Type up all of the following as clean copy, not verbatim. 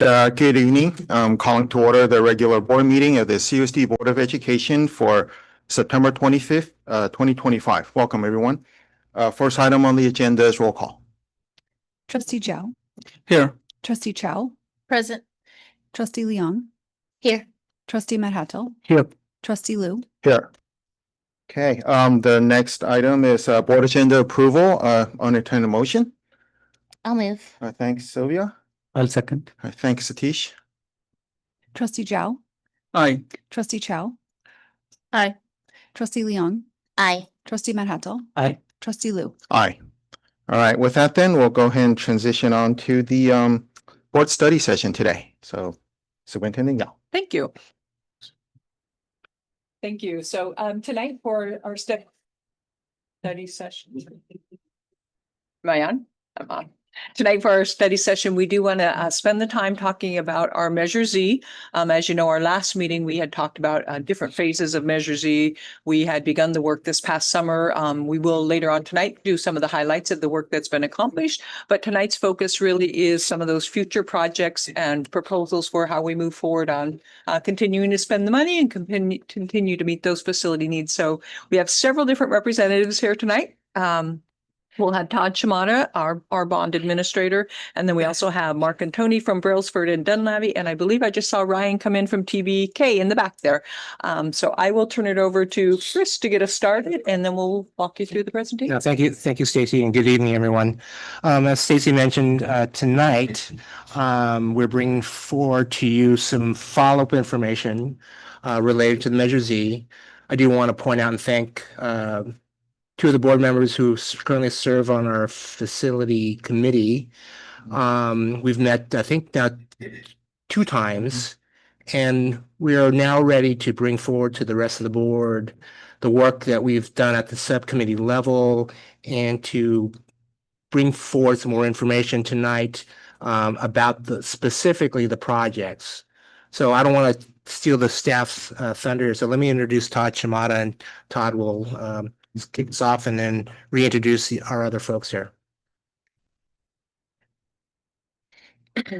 Good evening. I'm calling to order the regular board meeting of the CUSD Board of Education for September 25th, 2025. Welcome, everyone. First item on the agenda is roll call. Trustee Zhao, Here. Trustee Chow, Present. Trustee Leong, Here. Trustee Madhatel, Here. Trustee Liu. Here. Okay, the next item is board agenda approval. On a motion. I'll move. Thanks, Sylvia. I'll second. Thanks, Satish. Trustee Zhao, Aye. Trustee Chow, Aye. Trustee Leong, Aye. Trustee Madhatel, Aye. Trustee Liu. Aye. All right, with that then, we'll go ahead and transition on to the board study session today. So Superintendent Yao. Thank you. Thank you. So tonight for our study session. Am I on? I'm on. Tonight for our study session, we do want to spend the time talking about our Measure Z. As you know, our last meeting, we had talked about different phases of Measure Z. We had begun the work this past summer. We will later on tonight do some of the highlights of the work that's been accomplished. But tonight's focus really is some of those future projects and proposals for how we move forward on continuing to spend the money and continue to meet those facility needs. So we have several different representatives here tonight. We'll have Todd Shimada, our bond administrator, and then we also have Mark and Tony from Brailsford and Dunlavy, and I believe I just saw Ryan come in from TBK in the back there. So I will turn it over to Chris to get us started, and then we'll walk you through the presentation. Yeah, thank you, Stacy, and good evening, everyone. As Stacy mentioned, tonight we're bringing forward to you some follow-up information related to the Measure Z. I do want to point out and thank two of the board members who currently serve on our facility committee. We've met, I think, now 2 times, and we are now ready to bring forward to the rest of the board the work that we've done at the subcommittee level and to bring forward some more information tonight about specifically the projects. So I don't want to steal the staff's thunder. So let me introduce Todd Shimada, and Todd will kick us off and then reintroduce our other folks here. Thank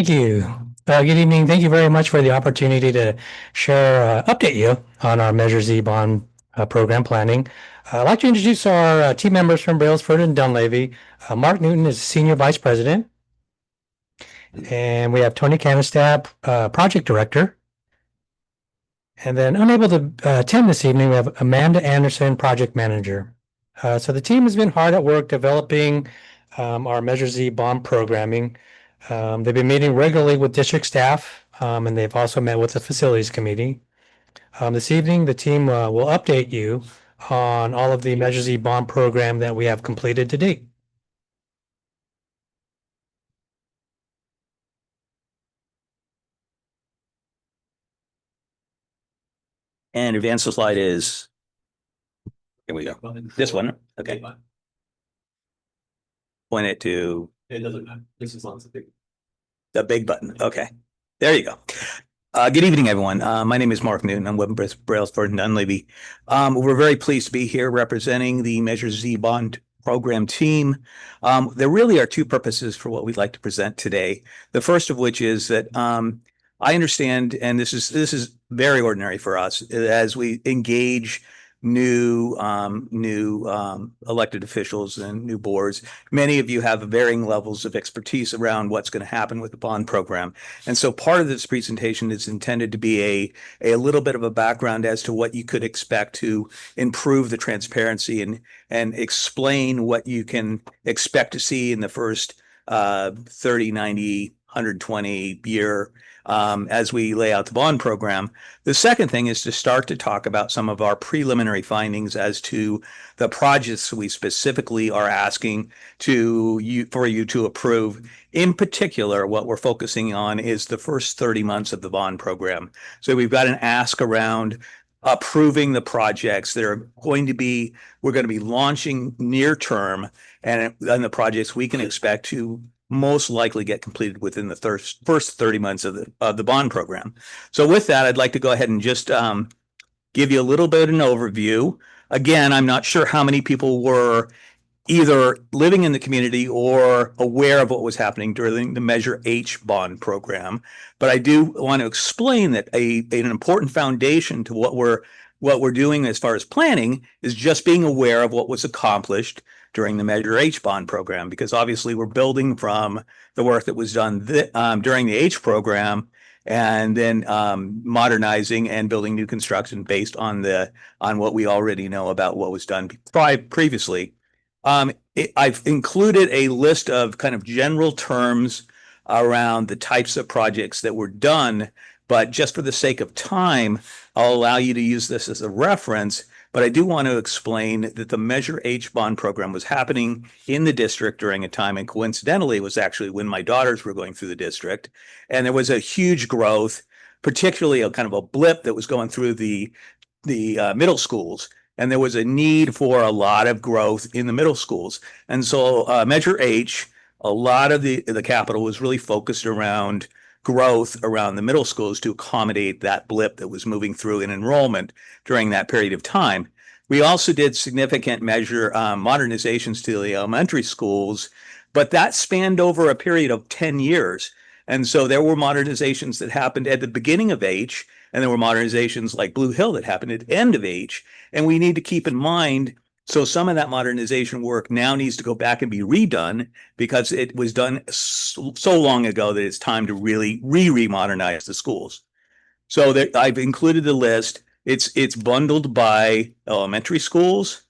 you. Good evening. Thank you very much for the opportunity to share, update you on our Measure Z bond program planning. I'd like to introduce our team members from Brailsford and Dunlavy. Mark Newton is Senior Vice President. And we have Tony Canistab, Project Director. And then unable to attend this evening, we have Amanda Anderson, Project Manager. So the team has been hard at work developing our Measure Z bond programming. They've been meeting regularly with district staff, and they've also met with the facilities committee. This evening, the team will update you on all of the Measure Z bond program that we have completed to date. And advance the slide is, here we go. This one, okay. Point it to. It doesn't matter. This is on the big button. Okay, there you go. Good evening, everyone. My name is Mark Newton. I'm with Brailsford and Dunlavy. We're very pleased to be here representing the Measure Z bond program team. There really are 2 purposes for what we'd like to present today. The first of which is that I understand, and this is very ordinary for us as we engage new elected officials and new boards. Many of you have varying levels of expertise around what's going to happen with the bond program. And so part of this presentation is intended to be a little bit of a background as to what you could expect to improve the transparency and explain what you can expect to see in the first 30, 90, 120 year as we lay out the bond program. The second thing is to start to talk about some of our preliminary findings as to the projects we specifically are asking for you to approve. In particular, what we're focusing on is the first 30 months of the bond program. So we've got an ask around approving the projects that are we're going to be launching near term, and the projects we can expect to most likely get completed within the first 30 months of the bond program. So with that, I'd like to go ahead and just give you a little bit of an overview. Again, I'm not sure how many people were either living in the community or aware of what was happening during the Measure H bond program. But I do want to explain that an important foundation to what we're doing as far as planning is just being aware of what was accomplished during the Measure H bond program, because obviously we're building from the work that was done during the H program, and then modernizing and building new construction based on what we already know about what was done previously. I've included a list of kind of general terms around the types of projects that were done, but just for the sake of time, I'll allow you to use this as a reference. But I do want to explain that the Measure H bond program was happening in the district during a time, and coincidentally, it was actually when my daughters were going through the district, and there was a huge growth, particularly a kind of a blip that was going through the middle schools. And there was a need for a lot of growth in the middle schools. And so Measure H, a lot of the capital was really focused around growth around the middle schools to accommodate that blip that was moving through in enrollment during that period of time. We also did significant measure modernizations to the elementary schools, but that spanned over a period of 10 years. And so there were modernizations that happened at the beginning of H, and there were modernizations like Blue Hill that happened at the end of H. And we need to keep in mind, so some of that modernization work now needs to go back and be redone because it was done so long ago that it's time to really re-modernize the schools. So there, I've included the list. It's bundled by elementary schools,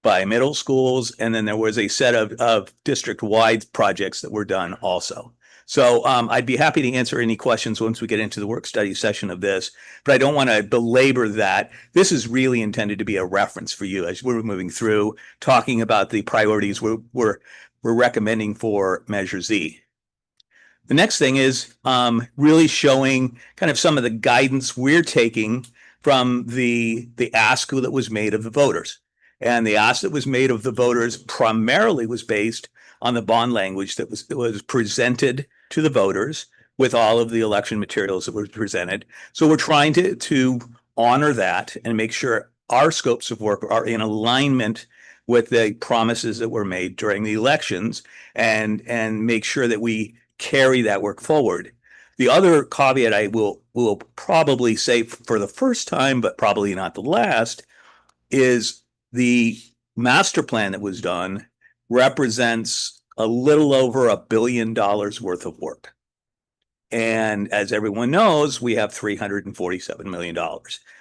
by middle schools, and then there was a set of district-wide projects that were done also. So I'd be happy to answer any questions once we get into the work study session of this, but I don't want to belabor that. This is really intended to be a reference for you as we're moving through talking about the priorities we're recommending for Measure Z. The next thing is really showing kind of some of the guidance we're taking from the ask that was made of the voters. And the ask that was made of the voters primarily was based on the bond language that was presented to the voters with all of the election materials that were presented. So we're trying to honor that and make sure our scopes of work are in alignment with the promises that were made during the elections, and make sure that we carry that work forward. The other caveat I will probably say for the first time, but probably not the last, is the master plan that was done represents a little over $1 billion worth of work. And as everyone knows, we have $347 million.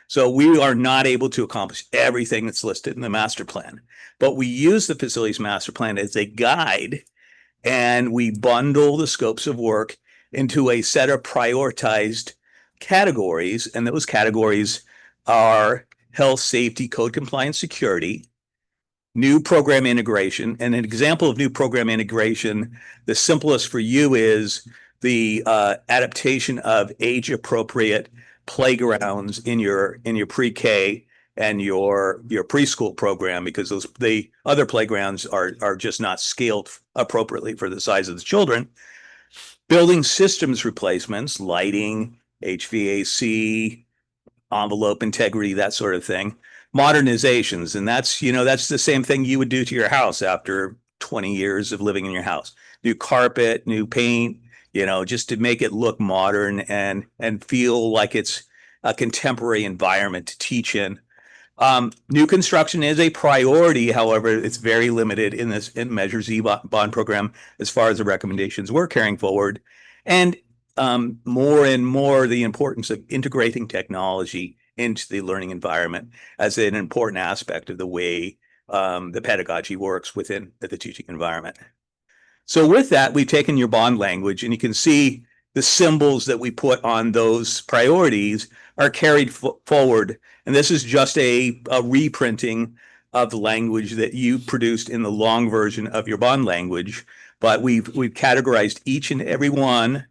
So we are not able to accomplish everything that's listed in the master plan. But we use the facilities master plan as a guide, and we bundle the scopes of work into a set of prioritized categories. And those categories are health, safety, code compliance, security, new program integration. And an example of new program integration, the simplest for you is the adaptation of age-appropriate playgrounds in your pre-K and your preschool program, because the other playgrounds are just not scaled appropriately for the size of the children. Building systems replacements, lighting, HVAC, envelope integrity, that sort of thing. Modernizations, and that's the same thing you would do to your house after 20 years of living in your house. New carpet, new paint, just to make it look modern and feel like it's a contemporary environment to teach in. New construction is a priority. However, it's very limited in Measure Z bond program as far as the recommendations we're carrying forward. And more and more the importance of integrating technology into the learning environment as an important aspect of the way the pedagogy works within the teaching environment. So with that, we've taken your bond language, and you can see the symbols that we put on those priorities are carried forward. And this is just a reprinting of the language that you produced in the long version of your bond language. But we've categorized each and every one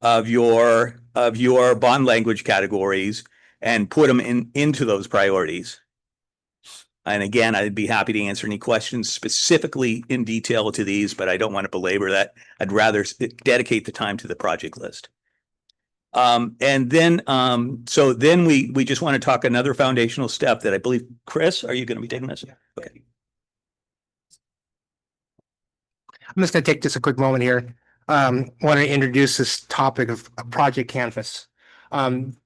of your bond language categories and put them into those priorities. And again, I'd be happy to answer any questions specifically in detail to these, but I don't want to belabor that. I'd rather dedicate the time to the project list. So then we just want to talk another foundational step that I believe, Chris, are you going to be taking this? Okay. I'm just going to take just a quick moment here. Want to introduce this topic of a project canvas.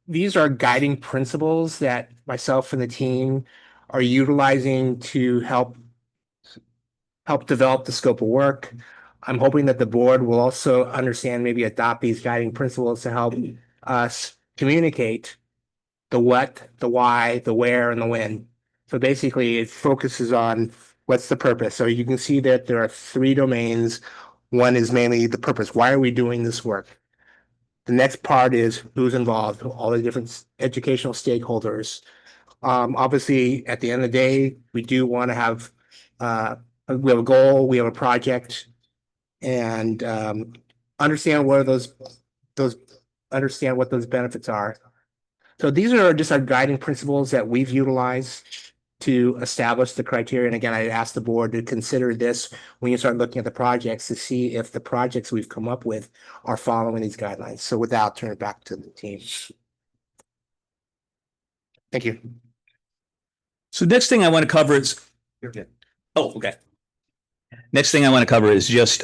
These are guiding principles that myself and the team are utilizing to help develop the scope of work. I'm hoping that the board will also understand, maybe adopt these guiding principles to help us communicate the what, the why, the where, and the when. So basically, it focuses on what's the purpose. So you can see that there are 3 domains. One is mainly the purpose. Why are we doing this work? The next part is who's involved, all the different educational stakeholders. Obviously, at the end of the day, we do want to have, we have a goal, we have a project, and understand what are those understand what those benefits are. So these are just our guiding principles that we've utilized to establish the criteria. And again, I asked the board to consider this when you start looking at the projects to see if the projects we've come up with are following these guidelines. So with that, I'll turn it back to the team. Thank you. So next thing I want to cover is. You're good. Oh, okay. Next thing I want to cover is just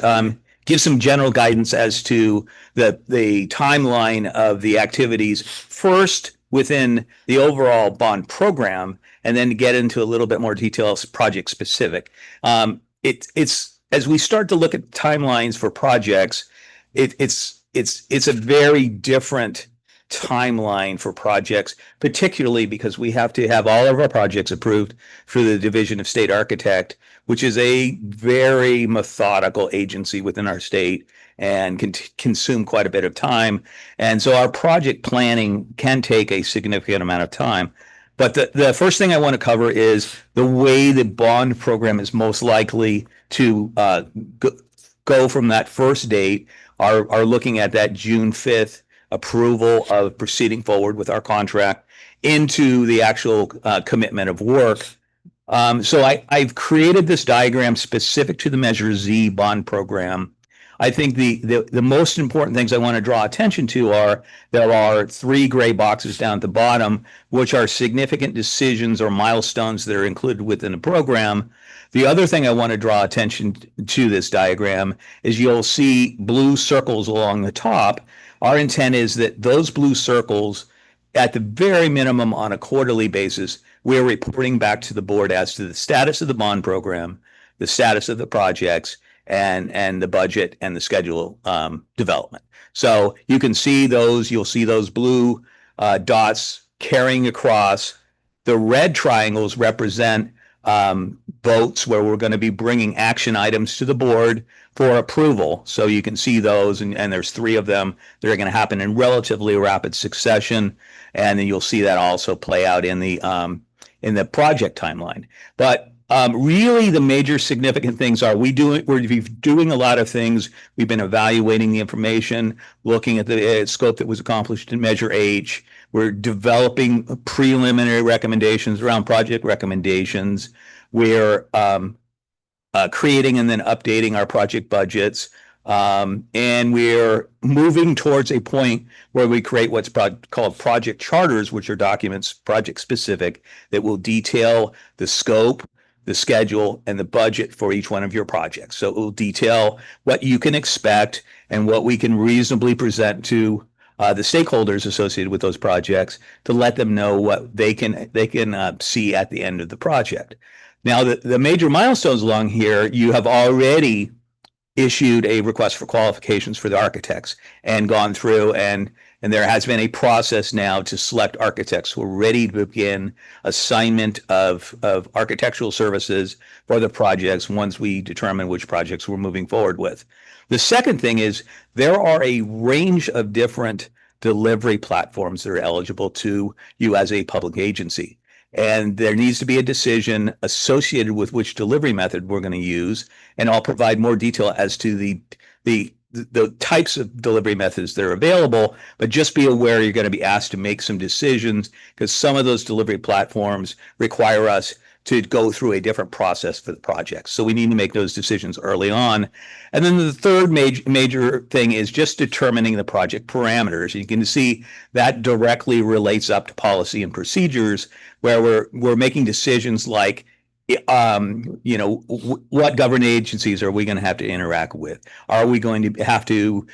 give some general guidance as to the timeline of the activities. First, within the overall bond program, and then get into a little bit more details, project specific. It's as we start to look at timelines for projects, it's a very different timeline for projects, particularly because we have to have all of our projects approved through the Division of State Architect, which is a very methodical agency within our state and can consume quite a bit of time. And so our project planning can take a significant amount of time. But the first thing I want to cover is the way the bond program is most likely to go from that first date, are looking at that June 5th approval of proceeding forward with our contract into the actual commitment of work. So I've created this diagram specific to the Measure Z bond program. I think the most important things I want to draw attention to are there are 3 gray boxes down at the bottom, which are significant decisions or milestones that are included within the program. The other thing I want to draw attention to this diagram is you'll see blue circles along the top. Our intent is that those blue circles, at the very minimum on a quarterly basis, we're reporting back to the board as to the status of the bond program, the status of the projects, and the budget and the schedule development. So you can see those, you'll see those blue dots carrying across. The red triangles represent votes where we're going to be bringing action items to the board for approval. So you can see those, and there's 3 of them that are going to happen in relatively rapid succession. And then you'll see that also play out in the project timeline. But really, the major significant things are we're doing a lot of things. We've been evaluating the information, looking at the scope that was accomplished in Measure H. We're developing preliminary recommendations around project recommendations. We're creating and then updating our project budgets. And we're moving towards a point where we create what's called project charters, which are documents project specific that will detail the scope, the schedule, and the budget for each one of your projects. So it will detail what you can expect and what we can reasonably present to the stakeholders associated with those projects to let them know what they can see at the end of the project. Now, the major milestones along here, you have already issued a request for qualifications for the architects and gone through, and there has been a process now to select architects who are ready to begin assignment of architectural services for the projects once we determine which projects we're moving forward with. The second thing is there are a range of different delivery platforms that are eligible to you as a public agency. And there needs to be a decision associated with which delivery method we're going to use. And I'll provide more detail as to the types of delivery methods that are available, but just be aware you're going to be asked to make some decisions because some of those delivery platforms require us to go through a different process for the project. So we need to make those decisions early on. And then the third major thing is just determining the project parameters. You can see that directly relates up to policy and procedures, where we're making decisions like, what government agencies are we going to have to interact with? Are we going to have to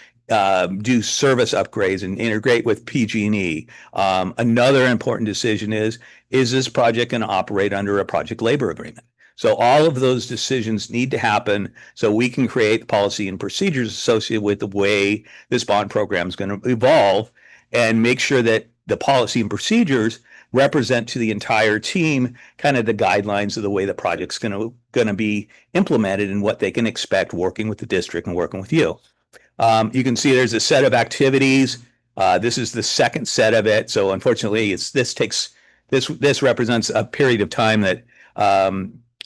do service upgrades and integrate with PG&E? Another important decision is this project going to operate under a project labor agreement? So all of those decisions need to happen so we can create policy and procedures associated with the way this bond program is going to evolve, and make sure that the policy and procedures represent to the entire team kind of the guidelines of the way the project's going to be implemented and what they can expect working with the district and working with you. You can see there's a set of activities. This is the second set of it. So unfortunately, this represents a period of time that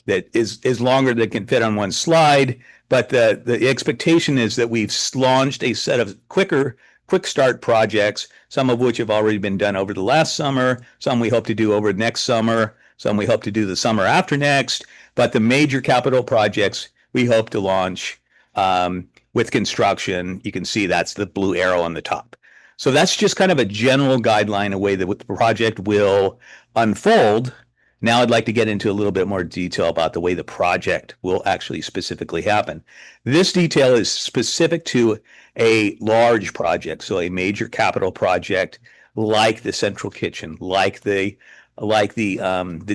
that is longer than can fit on one slide. But the expectation is that we've launched a set of quick start projects, some of which have already been done over the last summer, some we hope to do over next summer, some we hope to do the summer after next. But the major capital projects we hope to launch with construction. You can see that's the blue arrow on the top. So that's just kind of a general guideline, a way that the project will unfold. Now I'd like to get into a little bit more detail about the way the project will actually specifically happen. This detail is specific to a large project, so a major capital project like the central kitchen, like the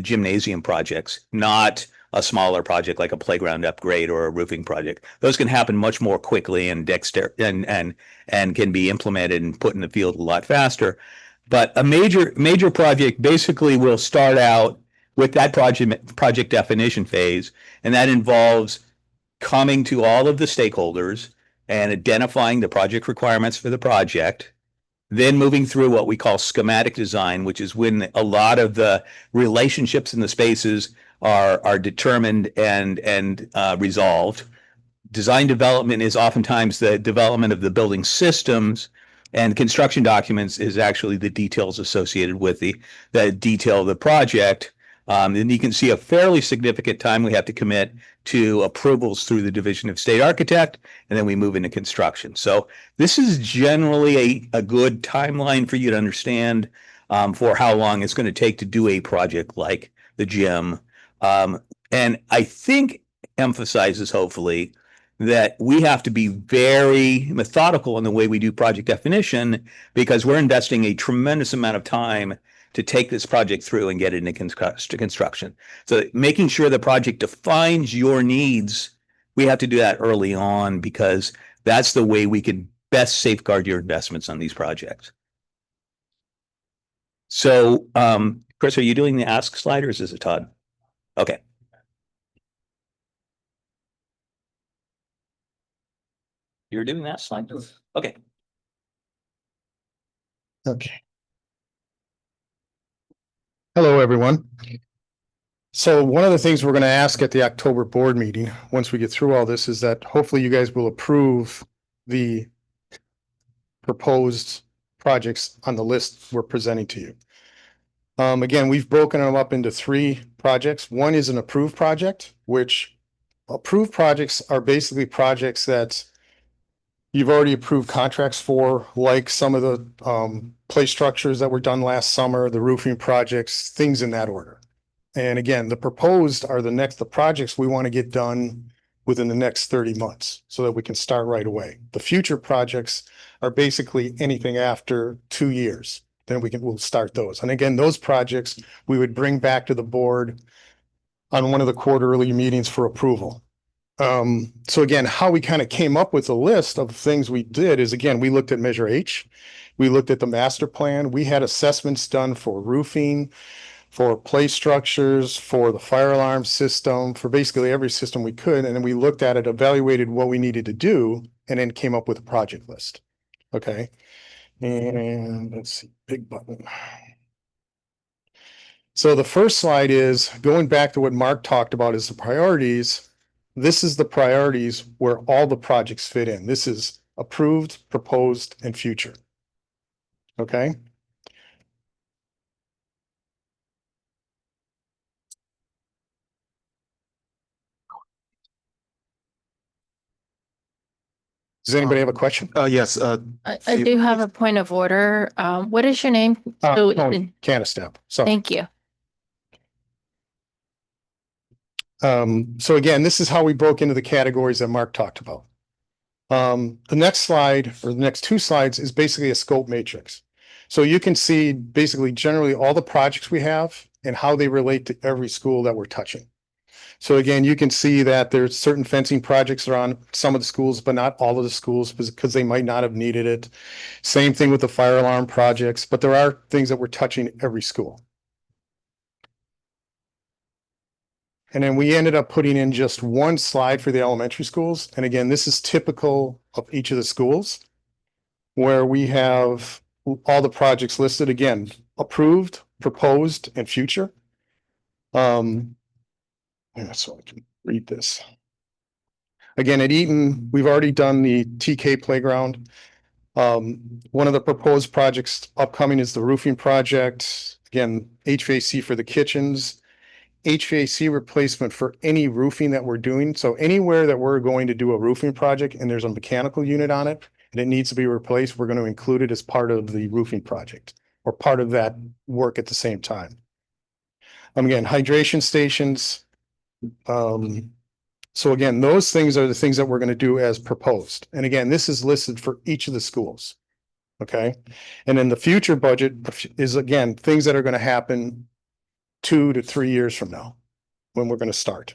gymnasium projects, not a smaller project like a playground upgrade or a roofing project. Those can happen much more quickly and can be implemented and put in the field a lot faster. But a major project basically will start out with that project definition phase, and that involves coming to all of the stakeholders and identifying the project requirements for the project, then moving through what we call schematic design, which is when a lot of the relationships in the spaces are determined and resolved. Design development is oftentimes the development of the building systems, and construction documents is actually the details associated with the detail of the project. And you can see a fairly significant time we have to commit to approvals through the Division of State Architect, and then we move into construction. So this is generally a good timeline for you to understand for how long it's going to take to do a project like the gym. And I think emphasizes, hopefully, that we have to be very methodical in the way we do project definition, because we're investing a tremendous amount of time to take this project through and get it into construction. So making sure the project defines your needs, we have to do that early on, because that's the way we can best safeguard your investments on these projects. So, Chris, are you doing the ask slide, or is this a Todd? Okay. You're doing that slide? Okay. Okay. Hello, everyone. So one of the things we're going to ask at the October board meeting, once we get through all this, is that hopefully you guys will approve the proposed projects on the list we're presenting to you. Again, we've broken them up into 3 projects. One is an approved project, which approved projects are basically projects that you've already approved contracts for, like some of the play structures that were done last summer, the roofing projects, things in that order. And again, the proposed are the projects we want to get done within the next 30 months so that we can start right away. The future projects are basically anything after 2 years. Then we'll start those. And again, those projects we would bring back to the board on one of the quarterly meetings for approval. So again, how we kind of came up with a list of things we did is, again, we looked at Measure H. We looked at the master plan. We had assessments done for roofing, for play structures, for the fire alarm system, for basically every system we could. And then we looked at it, evaluated what we needed to do, and then came up with a project list. Okay. And let's see, big button. So the first slide is going back to what Mark talked about is the priorities. This is the priorities where all the projects fit in. This is approved, proposed, and future. Okay. Does anybody have a question? Yes, I do have a point of order. What is your name? So- Tony Canistep. So, Thank you. so again, this is how we broke into the categories that Mark talked about. The next slide or the next two slides is basically a scope matrix. So you can see basically generally all the projects we have and how they relate to every school that we're touching. So again, you can see that there's certain fencing projects are on some of the schools, but not all of the schools because they might not have needed it. Same thing with the fire alarm projects, but there are things that we're touching every school. And then we ended up putting in just one slide for the elementary schools. And again, this is typical of each of the schools where we have all the projects listed, again, approved, proposed, and future. Yeah, so I can read this. Again, at Eaton, we've already done the TK playground. One of the proposed projects upcoming is the roofing project. Again, HVAC for the kitchens, HVAC replacement for any roofing that we're doing. So anywhere that we're going to do a roofing project and there's a mechanical unit on it and it needs to be replaced, we're going to include it as part of the roofing project or part of that work at the same time. Again, hydration stations. So again, those things are the things that we're going to do as proposed. And again, this is listed for each of the schools. Okay. And then the future budget is again, things that are going to happen 2 to 3 years from now when we're going to start.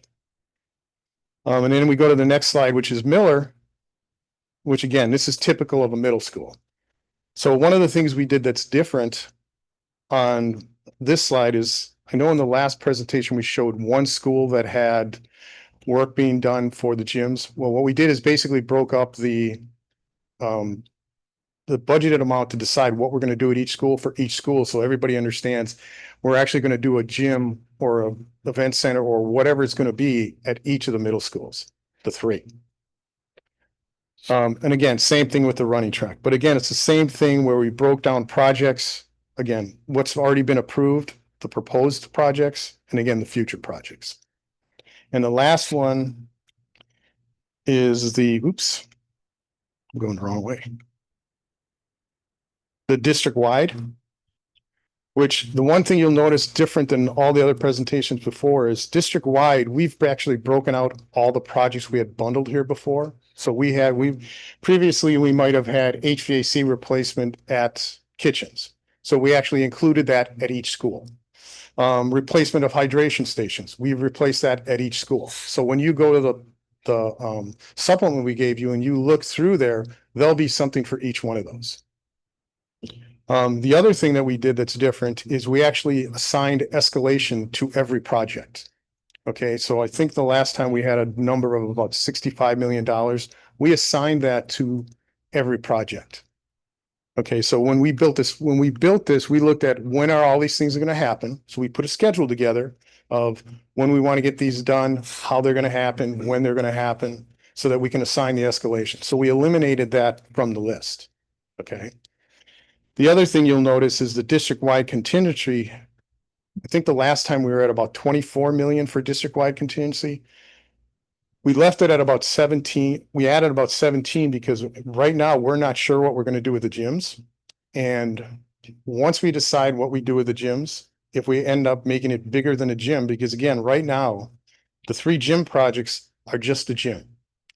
And then we go to the next slide, which is Miller, which again, this is typical of a middle school. So one of the things we did that's different on this slide is, I know in the last presentation, we showed one school that had work being done for the gyms. Well, what we did is basically broke up the budgeted amount to decide what we're going to do at each school for each school. So everybody understands we're actually going to do a gym or a event center or whatever it's going to be at each of the middle schools, the 3. And again, same thing with the running track, but again, it's the same thing where we broke down projects. Again, what's already been approved, the proposed projects, and again, the future projects. And the last one is the, oops, I'm going the wrong way. The district-wide, which the one thing you'll notice different than all the other presentations before is district-wide, we've actually broken out all the projects we had bundled here before. So previously we might have had HVAC replacement at kitchens. So we actually included that at each school. Replacement of hydration stations, we've replaced that at each school. So when you go to the supplement we gave you and you look through there, there'll be something for each one of those. The other thing that we did that's different is we actually assigned escalation to every project. Okay, so I think the last time we had a number of about $65 million, we assigned that to every project. Okay, so when we built this, we looked at when are all these things going to happen. So we put a schedule together of when we want to get these done, how they're going to happen, when they're going to happen, so that we can assign the escalation. So we eliminated that from the list. Okay. The other thing you'll notice is the district-wide contingency. I think the last time we were at about 24 million for district-wide contingency. We left it at about 17. We added about 17 because right now we're not sure what we're going to do with the gyms. And once we decide what we do with the gyms, if we end up making it bigger than a gym, because again, right now, the 3 gym projects are just a gym.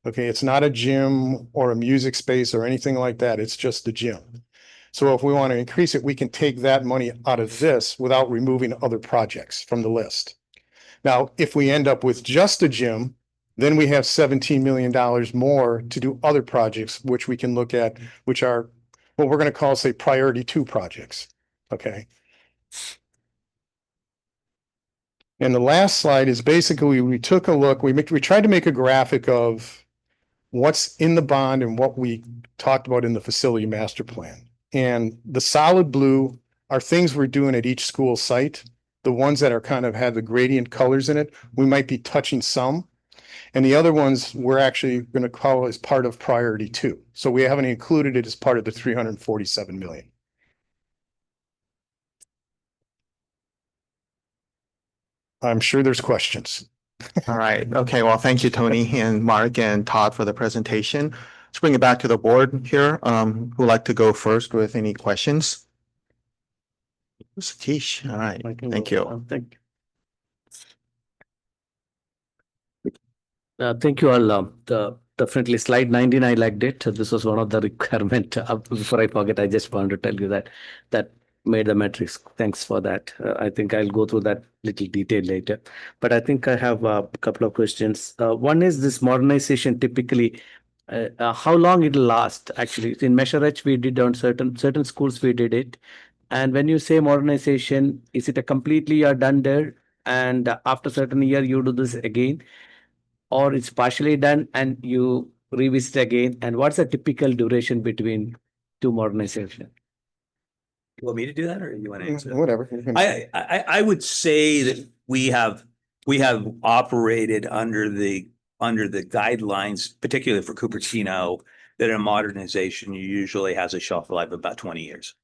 Okay, it's not a gym or a music space or anything like that. It's just the gym. So if we want to increase it, we can take that money out of this without removing other projects from the list. Now, if we end up with just a gym, then we have $17 million more to do other projects, which we can look at, which are what we're going to call, say, priority 2 projects. Okay. And the last slide is basically, we took a look, we tried to make a graphic of what's in the bond and what we talked about in the facility master plan. And the solid blue are things we're doing at each school site. The ones that are kind of have the gradient colors in it, we might be touching some. And the other ones we're actually going to call as part of priority 2. So we haven't included it as part of the 347 million. I'm sure there's questions. all right. Okay, well, thank you, Tony and Mark and Todd for the presentation. Let's bring it back to the board here. Who'd like to go first with any questions? Satish, all right, thank you. Thank you all. Definitely slide 19, I liked it. This was one of the requirement. Before I forget, I just wanted to tell you that made the metrics. Thanks for that. I think I'll go through that little detail later. But I think I have a couple of questions. One is this modernization typically, how long it'll last? Actually, in Measure H, we did on certain schools, we did it. And when you say modernization, is it a completely you're done there? And after certain year, you do this again? Or it's partially done and you revisit again? And what's the typical duration between two modernization? You want me to do that or you want to answer? Whatever. I would say that we have operated under the guidelines, particularly for Cupertino, that a modernization usually has a shelf life of about 20 years.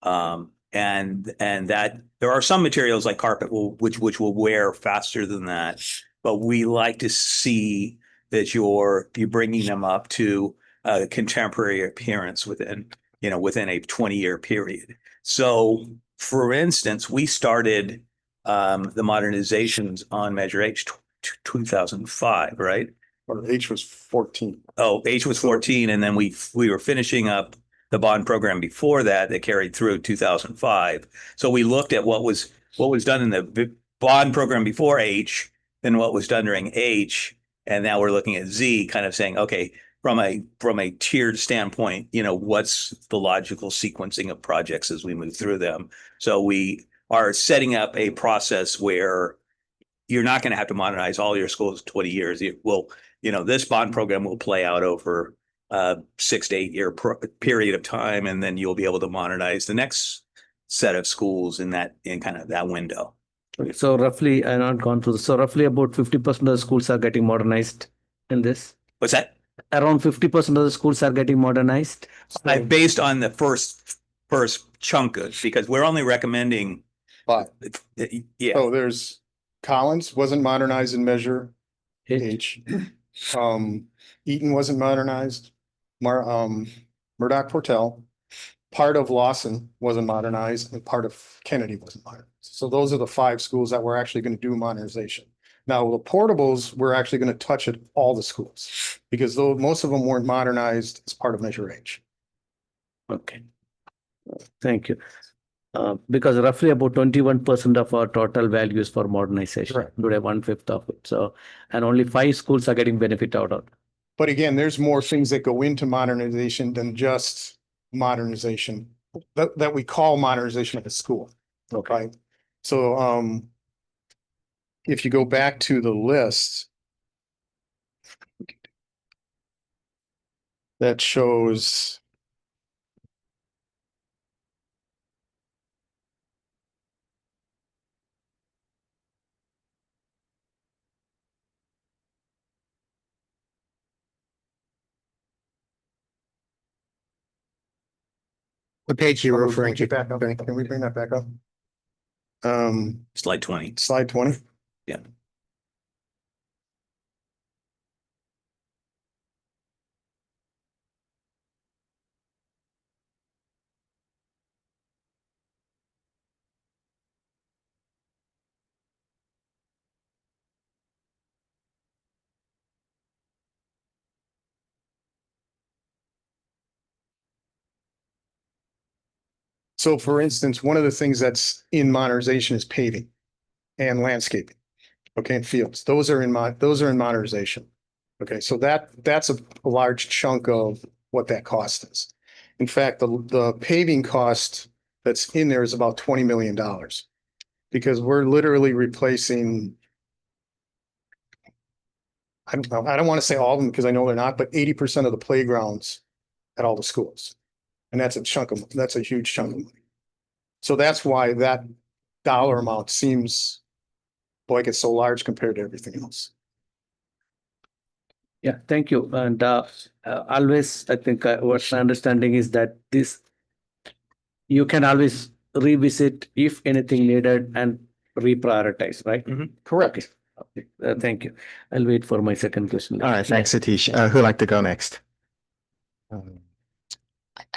And that there are some materials like carpet which will wear faster than that, but we like to see that you're bringing them up to a contemporary appearance within a 20-year period. So, for instance, we started the modernizations on Measure H 2005, right? Or H was 14. Oh, H was 14, and then we were finishing up the bond program before that carried through 2005. So we looked at what was done in the bond program before H, and what was done during H, and now we're looking at Z, kind of saying, okay, from a tiered standpoint, what's the logical sequencing of projects as we move through them. So we are setting up a process where you're not going to have to modernize all your schools 20 years. It will, this bond program will play out over 6 to 8 year period of time, and then you'll be able to modernize the next set of schools in kind of that window. Okay, so roughly, I've not gone through this. So roughly about 50% of the schools are getting modernized in this. What's that? Around 50% of the schools are getting modernized. Based on the first chunk of, because we're only recommending. But Yeah. so there's Collins wasn't modernized in Measure H. Eaton wasn't modernized. Murdoch Portel. Part of Lawson wasn't modernized, and part of Kennedy wasn't modernized. So those are the 5 schools that we're actually going to do modernization. Now, the portables, we're actually going to touch at all the schools because though most of them weren't modernized as part of Measure H. Okay. Thank you. Because roughly about 21% of our total values for modernization, Correct. today 1/5 of it. So, and only 5 schools are getting benefit out of it. But again, there's more things that go into modernization than just modernization that we call modernization of a school. Okay. Right? So, if you go back to the list that shows What page you Can we referring bring it to? back up? Can we bring that back up? Slide 20. Slide 20. Yeah. So for instance, one of the things that's in modernization is paving and landscaping. Okay, and fields. Those are in modernization. Okay, so that's a large chunk of what that cost is. In fact, the paving cost that's in there is about $20 million. Because we're literally replacing, I don't want to say all of them because I know they're not, but 80% of the playgrounds at all the schools. And that's a huge chunk of money. So that's why that dollar amount seems like it's so large compared to everything else. Yeah, thank you. And always, I think what my understanding is that you can always revisit if anything needed and reprioritize, right? Correct. Okay. Thank you. I'll wait for my second question. All right, thanks, Satish. Who'd like to go next?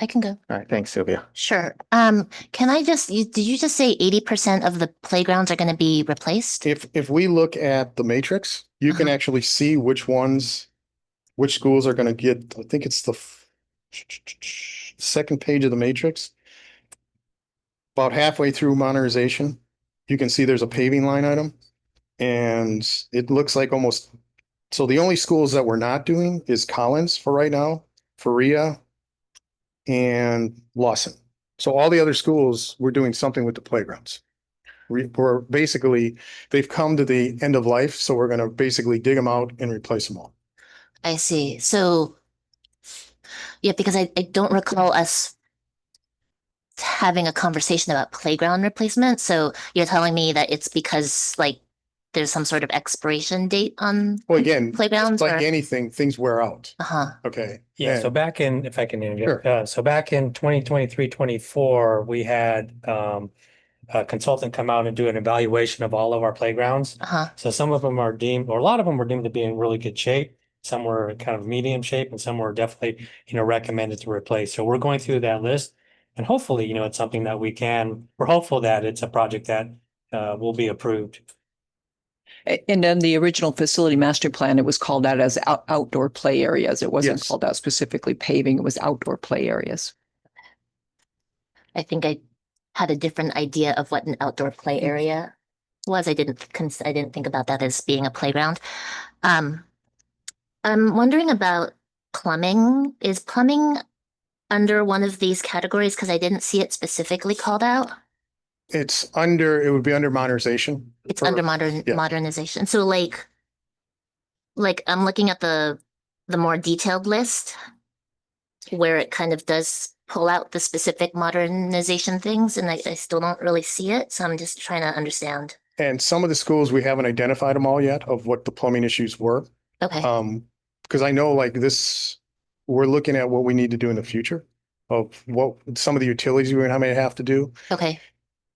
I can go. All right, thanks, Sylvia. Sure. Can I just, did you just say 80% of the playgrounds are going to be replaced? If we look at the matrix, you can Uh-huh. actually see which schools are going to get, I think it's the second page of the matrix. About halfway through modernization, you can see there's a paving line item. And it looks like almost, so the only schools that we're not doing is Collins for right now, Faria, and Lawson. So all the other schools, we're doing something with the playgrounds. We're basically, they've come to the end of life, so we're gonna basically dig them out and replace them all. I see. So, yeah, because I don't recall us having a conversation about playground replacement. So you're telling me that it's because like there's some sort of expiration date on Well, again, playgrounds like or? anything, things wear out. Uh-huh. Okay. Yeah, so And- back in, if I can interject, Sure. so back in 2023, 24, we had a consultant come out and do an evaluation of all of our playgrounds. Uh-huh. So some of them are deemed, or a lot of them were deemed to be in really good shape. Some were kind of medium shape and some were definitely, recommended to replace. So we're going through that list and hopefully, it's something that we're hopeful that it's a project that will be approved. And then the original facility master plan, it was called out as outdoor play areas. It wasn't Yes. called out specifically paving. It was outdoor play areas. I think I had a different idea of what an outdoor play area was. I didn't think about that as being a playground. I'm wondering about plumbing. Is plumbing under one of these categories? Because I didn't see it specifically called out. it would be under modernization. It's Or- under yeah. modernization. So like I'm looking at the more detailed list where it kind of does pull out the specific modernization things, and I still don't really see it. So I'm just trying to understand. And some of the schools, we haven't identified them all yet of what the plumbing issues were. Okay. Because I know like this, we're looking at what we need to do in the future of what some of the utilities we may have to do. Okay.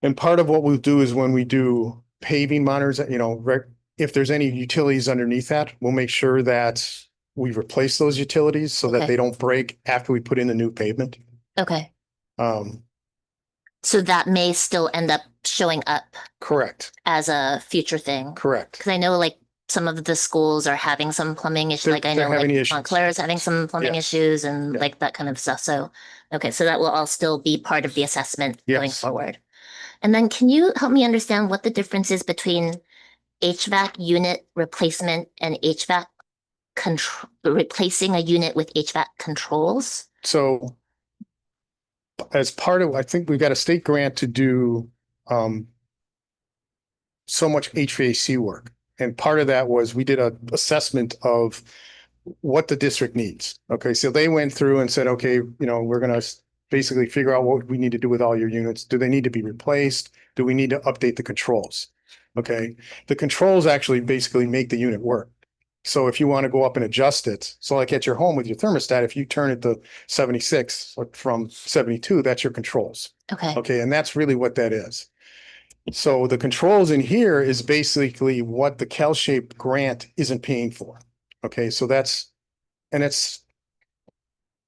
And part of what we'll do is when we do paving monitors, if there's any utilities underneath that, we'll make sure that we replace those utilities so that Okay. they don't break after we put in the new pavement. Okay. Um, So that may still end up showing up correct, as a future thing. correct. Because I know like some of the schools are having some plumbing issues. They're- Like I they're know like having issues. Montclair is having some plumbing Yeah. issues and Yeah. like that kind of stuff. So, okay, so that will all still be part of the assessment going Yes. forward. And then can you help me understand what the difference is between HVAC unit replacement and HVAC replacing a unit with HVAC controls? So as part of, I think we've got a state grant to do so much HVAC work. And part of that was we did an assessment of what the district needs. Okay, so they went through and said, okay, we're going to basically figure out what we need to do with all your units. Do they need to be replaced? Do we need to update the controls? Okay, the controls actually basically make the unit work. So if you want to go up and adjust it, so like at your home with your thermostat, if you turn it to 76 from 72, that's your controls. Okay. Okay, and that's really what that is. So the controls in here is basically what the CalShape grant isn't paying for. Okay, so it's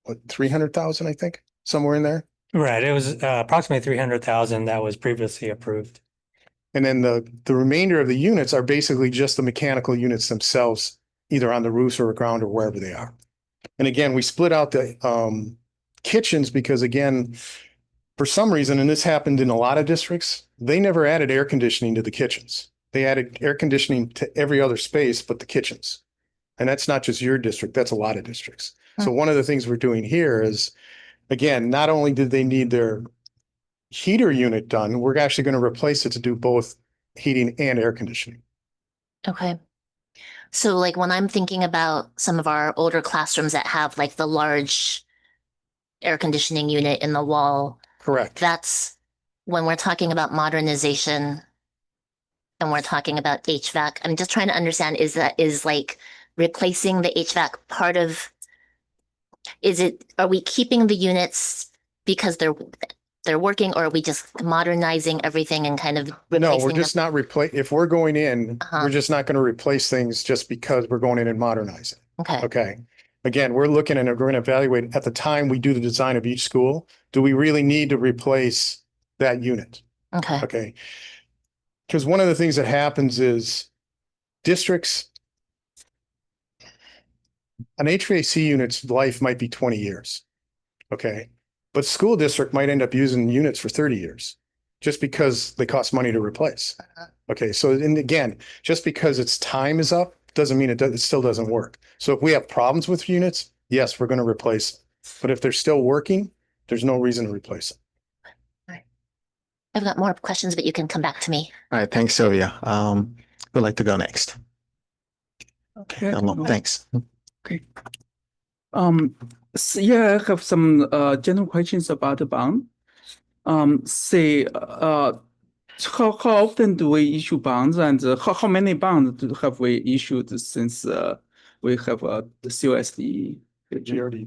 what, 300,000, I think, somewhere in there. Right. It was approximately 300,000 that was previously approved. And then the remainder of the units are basically just the mechanical units themselves, either on the roofs or ground or wherever they are. And again, we split out the kitchens because again, for some reason, and this happened in a lot of districts, they never added air conditioning to the kitchens. They added air conditioning to every other space but the kitchens. And that's not just your district, that's a lot of districts. So one of the things we're doing here is, again, not only did they need their heater unit done, we're actually going to replace it to do both heating and air conditioning. Okay. So like when I'm thinking about some of our older classrooms that have like the large air conditioning unit in the wall, Correct. that's when we're talking about modernization and we're talking about HVAC. I'm just trying to understand, is like replacing the HVAC part of, are we keeping the units because they're working, or are we just modernizing everything and kind of No, replacing we're just not if we're going in, Uh-huh. we're just not going to replace things just because we're going in and modernizing. Okay. Okay. again, we're looking and we're going to evaluate at the time we do the design of each school, do we really need to replace that unit? Okay. Okay. Because one of the things that happens is districts, an HVAC unit's life might be 20 years. Okay. But school district might end up using units for 30 years just because they cost money to replace. Okay. So, and again, just because its time is up doesn't mean it still doesn't work. So if we have problems with units, yes, we're going to replace them. But if they're still working, there's no reason to replace them. I've got more questions, but you can come back to me. All right, thanks, Sylvia. Who'd like to go next? Okay, thanks. So yeah, I have some general questions about the bond. Say, how often do we issue bonds, and how many bonds have we issued since we have the CUSD?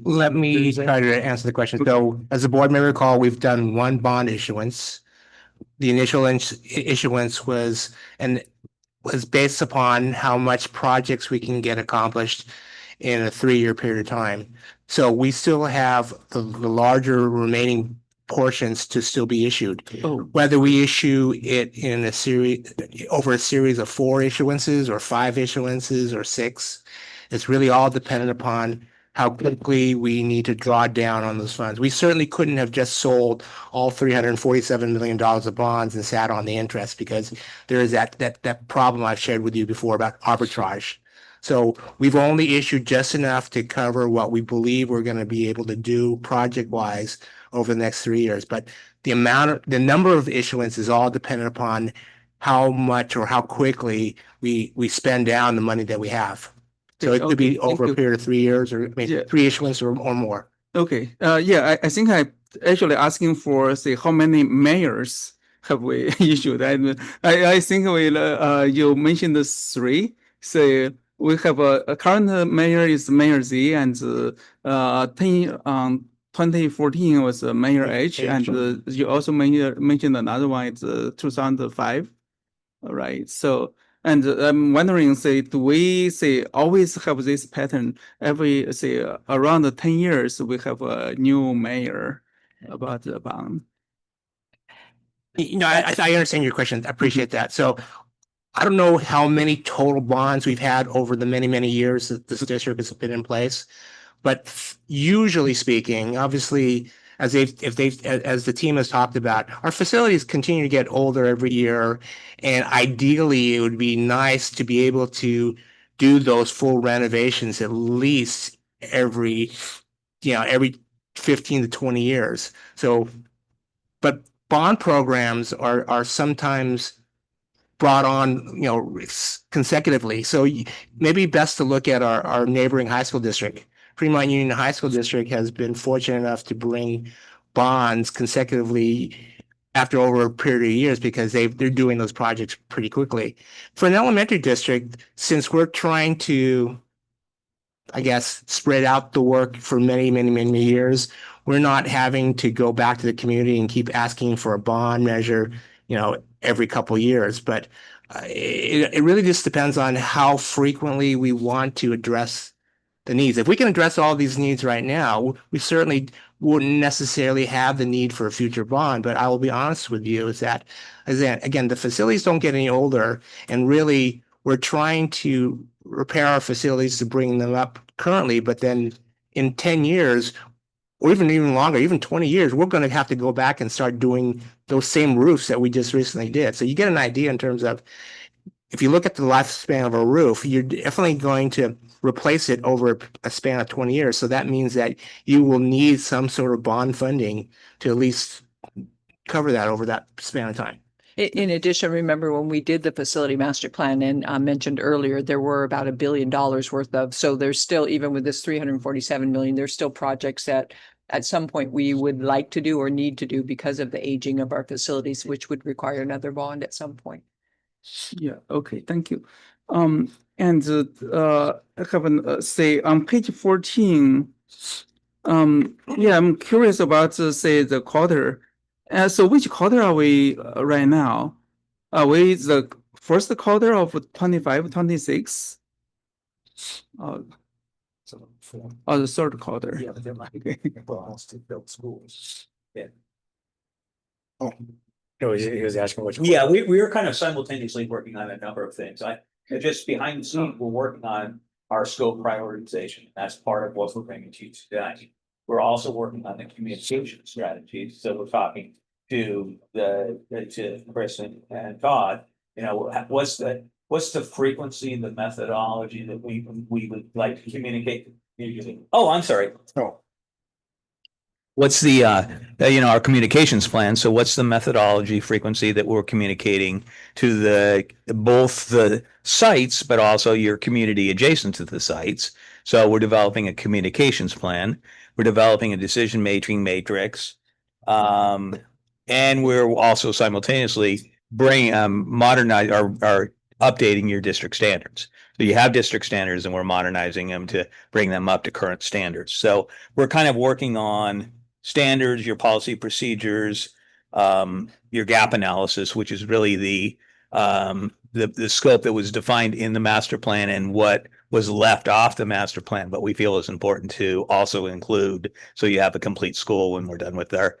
Let me try to answer the question. So as the board may recall, we've done one bond issuance. The initial issuance was based upon how much projects we can get accomplished in a 3-year period of time. So we still have the larger remaining portions to still be issued. Oh. Whether we issue it in a series over a series of 4 issuances or 5 issuances or 6, it's really all dependent upon how quickly we need to draw down on those funds. We certainly couldn't have just sold all $347 million of bonds and sat on the interest, because there is that problem I've shared with you before about arbitrage. So we've only issued just enough to cover what we believe we're going to be able to do project-wise over the next 3 years. But the number of issuance is all dependent upon how much or how quickly we spend down the money that we have. So it could be over a period of 3 years, or maybe 3 issuance or more. Okay. Yeah, I think I actually asking for, say, how many mayors have we issued? I think we you mentioned the 3. Say we have a current mayor is Mayor Z, and 2014 was Mayor H, and you also mentioned another one. It's 2005. All right. So. And I'm wondering, say, do we always have this pattern every around 10 years we have a new mayor about the bond? I understand your question. I appreciate that. So I don't know how many total bonds we've had over the many years that this district has been in place, but usually speaking, obviously, as the team has talked about, our facilities continue to get older every year, and ideally, it would be nice to be able to do those full renovations at least every 15 to 20 years. So, but bond programs are sometimes brought on, consecutively. So maybe best to look at our neighboring high school district. Fremont Union High School District has been fortunate enough to bring bonds consecutively after over a period of years, because they're doing those projects pretty quickly. For an elementary district, since we're trying to, I guess, spread out the work for many years, we're not having to go back to the community and keep asking for a bond measure, every couple of years. But it really just depends on how frequently we want to address the needs. If we can address all these needs right now, we certainly wouldn't necessarily have the need for a future bond. But I will be honest with you, is that, again, the facilities don't get any older, and really we're trying to repair our facilities to bring them up currently. But then in 10 years, or even longer, even 20 years, we're going to have to go back and start doing those same roofs that we just recently did. So you get an idea in terms of, if you look at the lifespan of a roof, you're definitely going to replace it over a span of 20 years. So that means that you will need some sort of bond funding to at least cover that over that span of time. In addition, remember when we did the facility master plan, and mentioned earlier, there were about $1 billion worth of, so there's still, even with this 347 million, there's still projects that at some point we would like to do or need to do because of the aging of our facilities, which would require another bond at some point. Yeah. Okay. Thank you. And I have an say on page 14. Yeah, I'm curious about the quarter. So which quarter are we right now? Are we the first quarter of 25, 26? or the third quarter. Yeah, but there might Okay. be plans to build schools. No, he was asking which. Yeah, we were kind of simultaneously working on a number of things. Just behind the scenes, we're working on our scope prioritization. That's part of what we're bringing to you today. We're also working on the communication strategy. So we're talking to to Chris and Todd, what's the frequency, the methodology that we would like to communicate? Oh, I'm sorry. Oh. What's the our communications plan? So what's the methodology frequency that we're communicating to both the sites, but also your community adjacent to the sites? So we're developing a communications plan. We're developing a decision making matrix. And we're also simultaneously modernize or updating your district standards. So you have district standards and we're modernizing them to bring them up to current standards. So we're kind of working on standards, your policy procedures, your gap analysis, which is really the scope that was defined in the master plan and what was left off the master plan, but we feel is important to also include so you have a complete school when we're done with our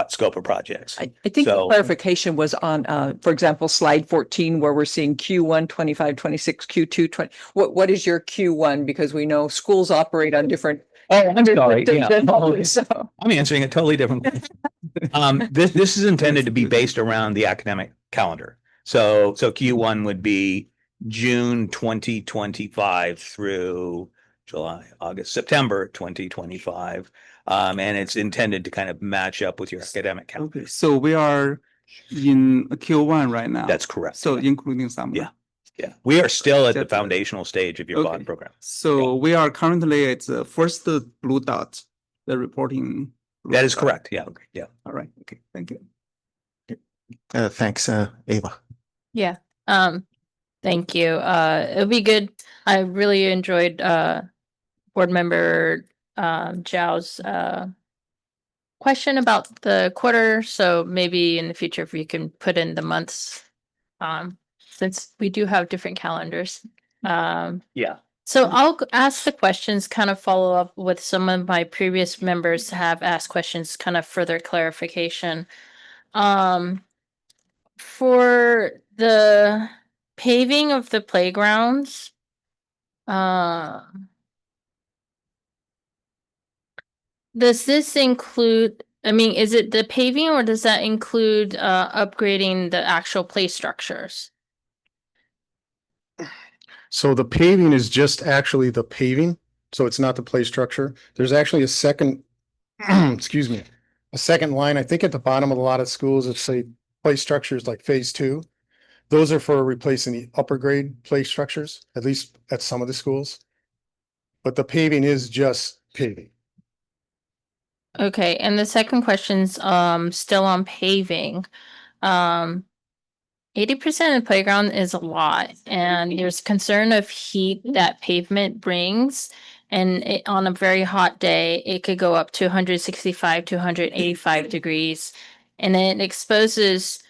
scope of projects. I think the So- clarification was on, for example, slide 14, where we're seeing Q1, 25, 26, Q2, 20. What is your Q1? Because we know schools operate on different. Oh, I'm sorry. Yeah. So, I'm answering a totally different question. This is intended to be based around the academic calendar. So Q1 would be June 2025 through July, August, September 2025. And it's intended to kind of match up with your academic calendar. Okay, so we are in Q1 right now. That's correct. So including summer. Yeah. Yeah, we are still at the That's- foundational stage of your bond Okay. program. So we are currently at the first blue dot, the reporting. blue That is dot. correct. Yeah. Yeah. All right. Okay. Thank you. Thanks, Ava. Yeah, thank you. It'll be good. I really enjoyed board member Zhao's question about the quarter. So maybe in the future, if you can put in the months, since we do have different calendars. Yeah. So I'll ask the questions, kind of follow up with some of my previous members have asked questions, kind of further clarification. For the paving of the playgrounds, does this include, I mean, is it the paving or does that include upgrading the actual play structures? So the paving is just actually the paving, so it's not the play structure. There's actually a second, excuse me, a second line, I think at the bottom of a lot of schools, it say play structures like phase 2. Those are for replacing the upper grade play structures, at least at some of the schools. But the paving is just paving. Okay, and the second question's still on paving. 80% of the playground is a lot, and there's concern of heat that pavement brings. And on a very hot day, it could go up to 165 to 185 degrees. And it exposes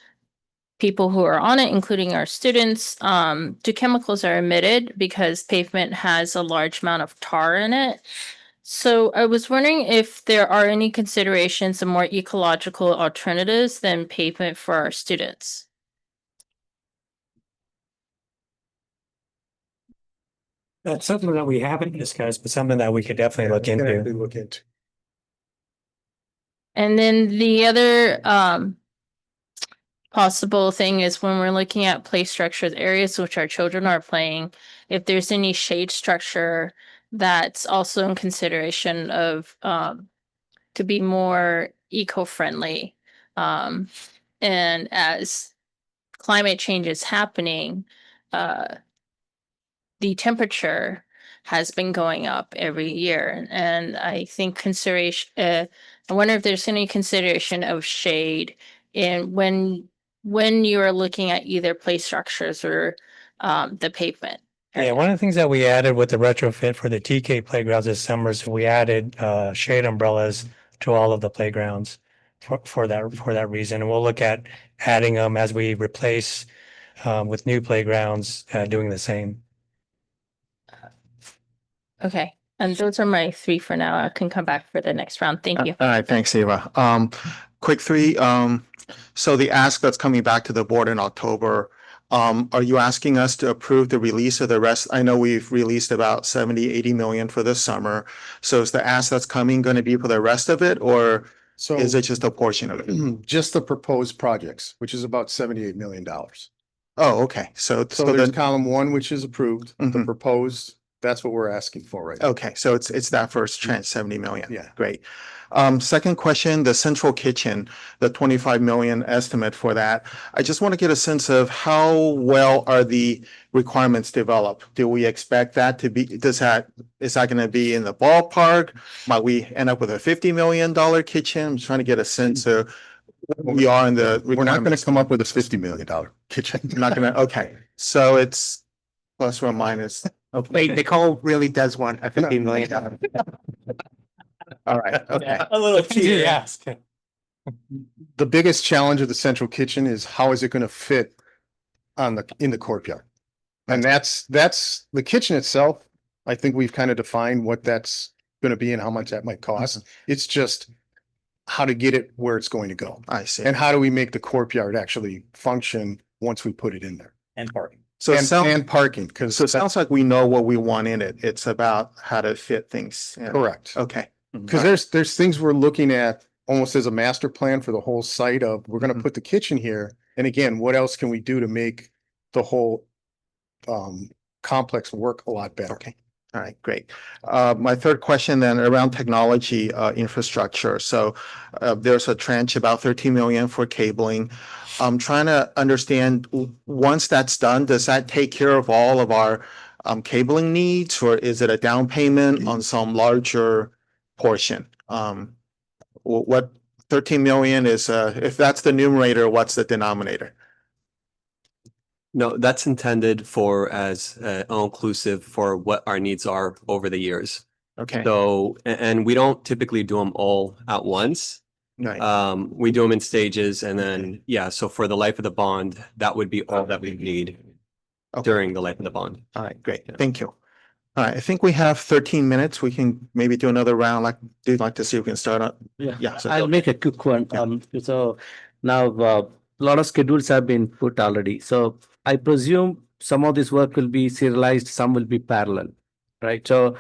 people who are on it, including our students, to chemicals are emitted because pavement has a large amount of tar in it. So I was wondering if there are any considerations of more ecological alternatives than pavement for our students. That's something that we haven't discussed, but something that we could definitely look into. Look into. And then the other possible thing is when we're looking at play structures, areas which our children are playing, if there's any shade structure that's also in consideration of to be more eco-friendly. And as climate change is happening, the temperature has been going up every year. And I think I wonder if there's any consideration of shade in when you are looking at either play structures or the pavement. Yeah, one of the things that we added with the retrofit for the TK playgrounds this summer is we added shade umbrellas to all of the playgrounds for that reason. And we'll look at adding them as we replace with new playgrounds, doing the same. Okay. And those are my three for now. I can come back for the next round. Thank you. All right, thanks, Eva. Quick three, so the ask that's coming back to the board in October, are you asking us to approve the release of the rest? I know we've released about 70, 80 million for this summer. So is the ask that's coming going to be for the rest of it, or So is it just a portion of it? just the proposed projects, which is about $78 million. Oh, okay, so So there's then, column one, which is approved, the Mhm. proposed, that's what we're asking for right now. okay, so it's that first tranche, 70 million. Yeah. Great. Second question, the central kitchen, the 25 million estimate for that. I just want to get a sense of how well are the requirements developed? Do we expect that to be, is that going to be in the ballpark? Might we end up with a $50 million kitchen? I'm trying to get a sense of where we are in the. We're not gonna requirements. come up with a $50 million kitchen. Not gonna, okay, so it's plus or minus. Wait, Nicole really does want a $15 million. All right, okay. A little cheater. Yes. The biggest challenge of the central kitchen is how is it gonna fit in the courtyard? And that's the kitchen itself. I think we've kind of defined what that's gonna be and how much that might cost. It's just how to get it where it's going to go. I see. And how do we make the courtyard actually function once we put it in there? And parking. So it sounds, And parking, because so it sounds like we know what we want in it. It's about how to fit things. in. correct. Okay, Because there's things we're looking at almost as a master plan for the whole site of, we're gonna put the kitchen here. And again, what else can we do to make the whole complex work a lot better? okay. All right, great. My third question then around technology, infrastructure. So, there's a tranche about 13 million for cabling. I'm trying to understand, once that's done, does that take care of all of our cabling needs, or is it a down payment on some larger portion? What 13 million is, if that's the numerator, what's the denominator? No, that's intended for as all-inclusive for what our needs are over the years. Okay, So, and we don't typically do them all at once. right. We do them in stages and then, yeah, so for the life of the bond, that would be all that we need Okay. during the life of the bond. All right, great. Thank you. All right, I think we have 13 minutes. We can maybe do another round. Do you like to see if we can start on? Yeah, so I'll go make a quick one. Yeah. So now a lot of schedules have been put already. So I presume some of this work will be serialized, some will be parallel, right? So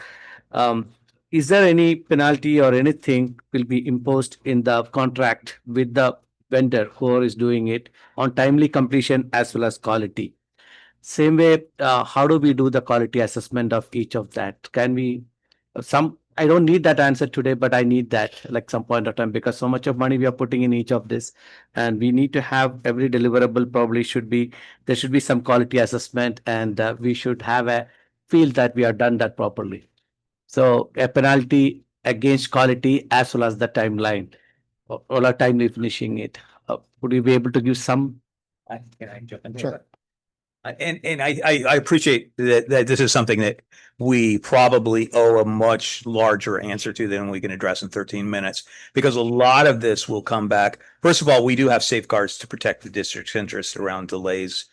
is there any penalty or anything will be imposed in the contract with the vendor who is doing it on timely completion as well as quality? Same way, how do we do the quality assessment of each of that? Can we, I don't need that answer today, but I need that like some point of time, because so much of money we are putting in each of this. And we need to have every deliverable probably there should be some quality assessment, and we should have a feel that we have done that properly. So a penalty against quality as well as the timeline or a timely finishing it. Would you be able to give some? Can I jump in? Sure. And I appreciate that this is something that we probably owe a much larger answer to than we can address in 13 minutes, because a lot of this will come back. First of all, we do have safeguards to protect the district's interest around delays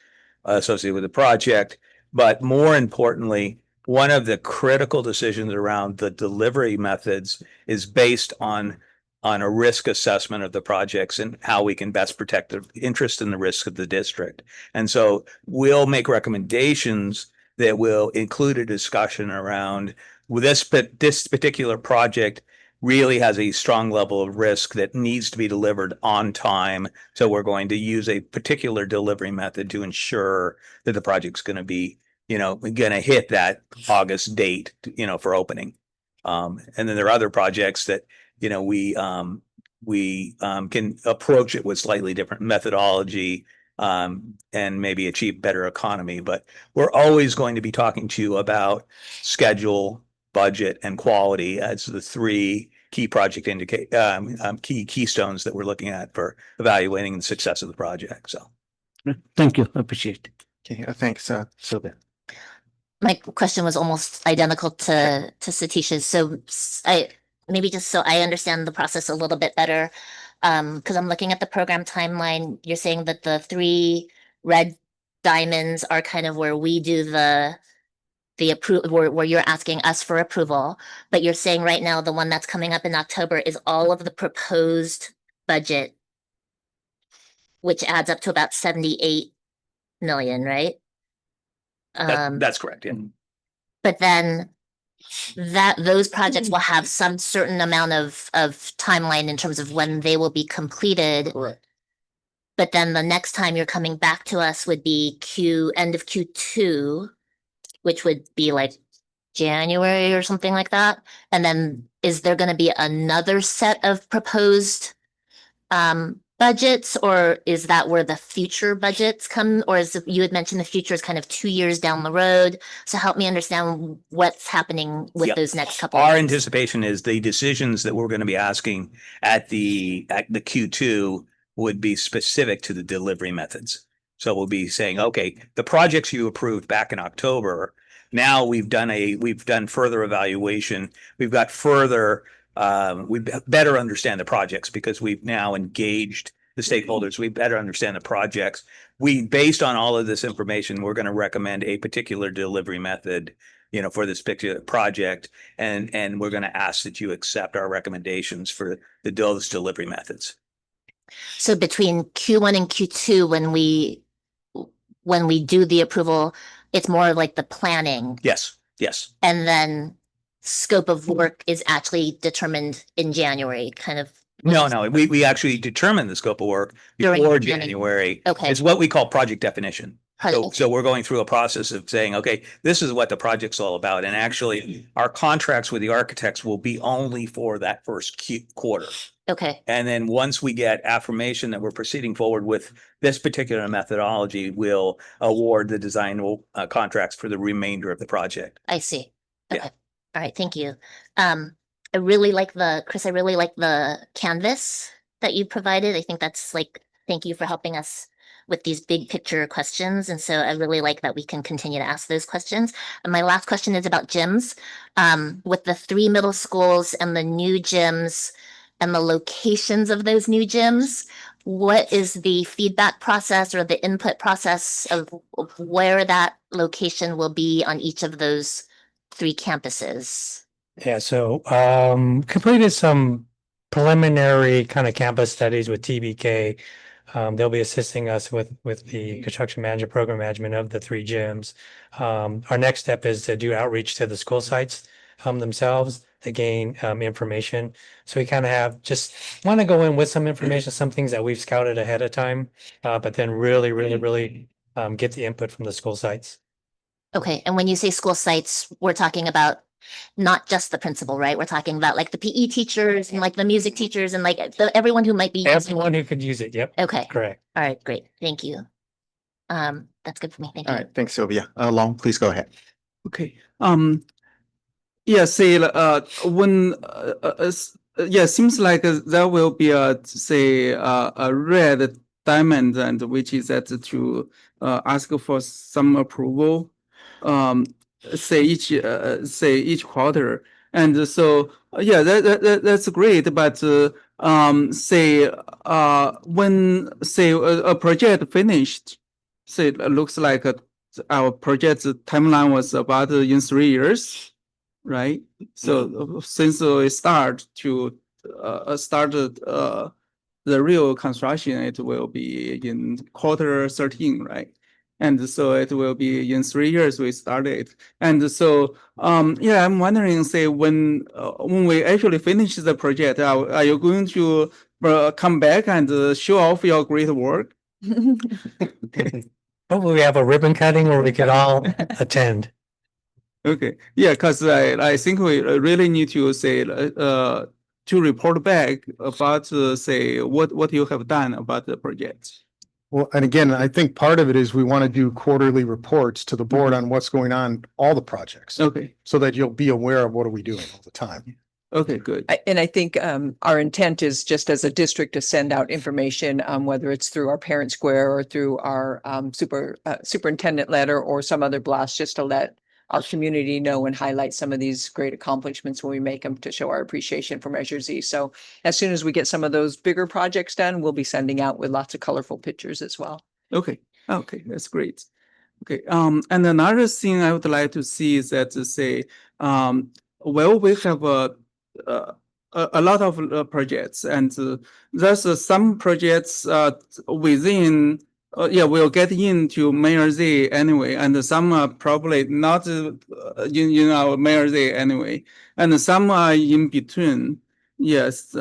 associated with the project. But more importantly, one of the critical decisions around the delivery methods is based on a risk assessment of the projects and how we can best protect the interest and the risk of the district. And so we'll make recommendations that will include a discussion around this particular project really has a strong level of risk that needs to be delivered on time. So we're going to use a particular delivery method to ensure that the project's going to be, going to hit that August date, for opening. And then there are other projects that, we can approach it with slightly different methodology, and maybe achieve better economy. But we're always going to be talking to you about schedule, budget, and quality as the three key project keystones that we're looking at for evaluating the success of the project. So, Thank you. I appreciate it. Okay, thanks, Sylvia. My question was almost identical to Satish's. So maybe just so I understand the process a little bit better, because I'm looking at the program timeline. You're saying that the 3 red diamonds are kind of where we do the where you're asking us for approval, but you're saying right now the one that's coming up in October is all of the proposed budget, which adds up to about 78 million, right? That's correct, yeah. But then those projects will have some certain amount of timeline in terms of when they will be completed. Correct. But then the next time you're coming back to us would be end of Q2, which would be like January or something like that. And then is there going to be another set of proposed budgets, or is that where the future budgets come? Or is you had mentioned the future is kind of 2 years down the road. So help me understand what's happening with Yep. those next couple. Our of anticipation is the decisions that we're going to be asking at the Q2 would be specific to the delivery methods. So we'll be saying, okay, the projects you approved back in October, now we've done further evaluation. We've got further, we better understand the projects because we've now engaged the stakeholders. We better understand the projects. Based on all of this information, we're going to recommend a particular delivery method, for this particular project, and we're going to ask that you accept our recommendations for those delivery methods. So between Q1 and Q2, when we do the approval, it's more like the planning. Yes. And then scope of work is actually determined in January, kind of. No, we actually determine the scope of work before January. Okay. It's what we call project definition. Project. So we're going through a process of saying, okay, this is what the project's all about. And actually our contracts with the architects will be only for that first quarter. Okay. And then once we get affirmation that we're proceeding forward with this particular methodology, we'll award the design contracts for the remainder of the project. I see. Okay. Yeah. All right. Thank you. I really like the canvas that you provided. I think that's thank you for helping us with these big picture questions. And so I really like that we can continue to ask those questions. And my last question is about gyms. With the 3 middle schools and the new gyms and the locations of those new gyms, what is the feedback process or the input process of where that location will be on each of those 3 campuses? Yeah, so completed some preliminary kind of campus studies with TBK. They'll be assisting us with the construction management, program management of the 3 gyms. Our next step is to do outreach to the school sites themselves to gain information. So we kind of want to go in with some information, some things that we've scouted ahead of time, but then really get the input from the school sites. Okay, and when you say school sites, we're talking about not just the principal, right? We're talking about the PE teachers and the music teachers and everyone who might be. Everyone who could use it. Yep. Okay. Correct. All right, great. Thank you. That's good for me. Thank you. All right, thanks, Sylvia. Long, please go ahead. Okay. Yeah, say seems like there will be a red diamond, and which is that to ask for some approval. Say each quarter, and so that's great. But when a project finished, it looks like our project's timeline was about in 3 years, right? So since we started the real construction, it will be in quarter 13, right? And so it will be in 3 years we started. And so, I'm wondering, when we actually finish the project, are you going to come back and show off your great work? Hopefully we have a ribbon cutting where we could all attend. Okay, yeah, because I think we really need to to report back about what you have done about the project. Well, and again, I think part of it is we want to do quarterly reports to the board on what's going on, all the projects. Okay. So that you'll be aware of what are we doing all the time. Okay, good. And I think our intent is just as a district to send out information, whether it's through our parent square or through our superintendent letter or some other blast, just to let our community know and highlight some of these great accomplishments when we make them, to show our appreciation for Measure Z. So as soon as we get some of those bigger projects done, we'll be sending out with lots of colorful pictures as well. Okay, that's great. Okay, and another thing I would like to see is that to say, well, we have a lot of projects, and there's some projects within, yeah, we'll get into Mayor Z anyway, and some are probably not in our Mayor Z anyway, and some are in between. Yes,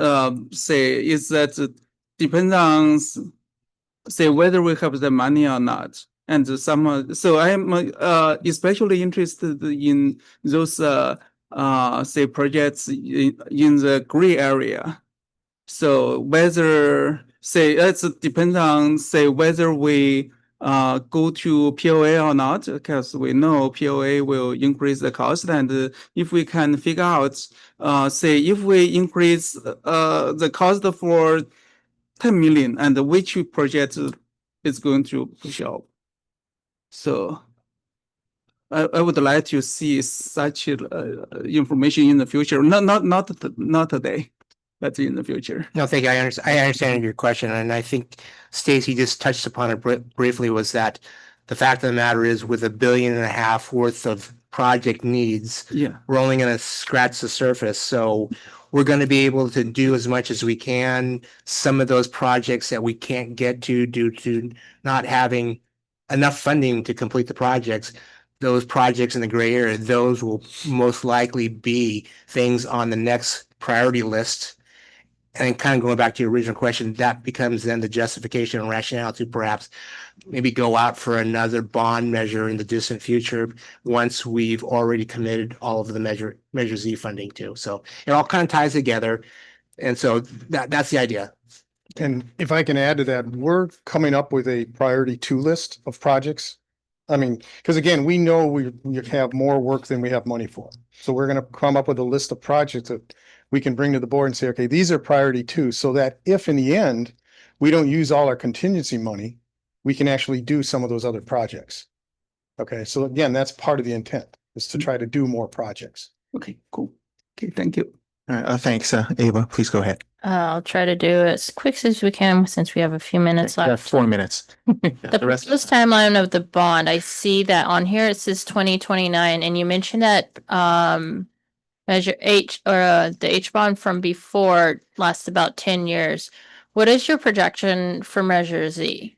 say is that depends on say whether we have the money or not. And some, so I'm especially interested in those say projects in the gray area. So whether say it depends on say whether we go to POA or not, because we know POA will increase the cost, and if we can figure out say if we increase the cost for 10 million and which project is going to push up. So I would like to see such information in the future. Not today, but in the future. No, thank you. I understand your question, and I think Stacy just touched upon it briefly, was that the fact of the matter is with $1.5 billion worth of project needs, Yeah. we're only going to scratch the surface. So we're going to be able to do as much as we can. Some of those projects that we can't get to due to not having enough funding to complete the projects, those projects in the gray area, those will most likely be things on the next priority list. And kind of going back to your original question, that becomes then the justification and rationale to perhaps maybe go out for another bond measure in the distant future once we've already committed all of the Measure Z funding too. So it all kind of ties together. And so that's the idea. And if I can add to that, we're coming up with a priority 2 list of projects. I mean, because again, we know we have more work than we have money for. So we're going to come up with a list of projects that we can bring to the board and say, okay, these are priority 2, so that if in the end we don't use all our contingency money, we can actually do some of those other projects. Okay, so again, that's part of the intent, is to try to do more projects. Okay, cool. Okay, thank you. All right, thanks, Ava. Please go ahead. I'll try to do it as quick as we can since we have a few minutes Yeah, left. 4 minutes. The proposed timeline of the bond, I see that on here it says 2029, and you mentioned that Measure H or the H bond from before lasts about 10 years. What is your projection for Measure Z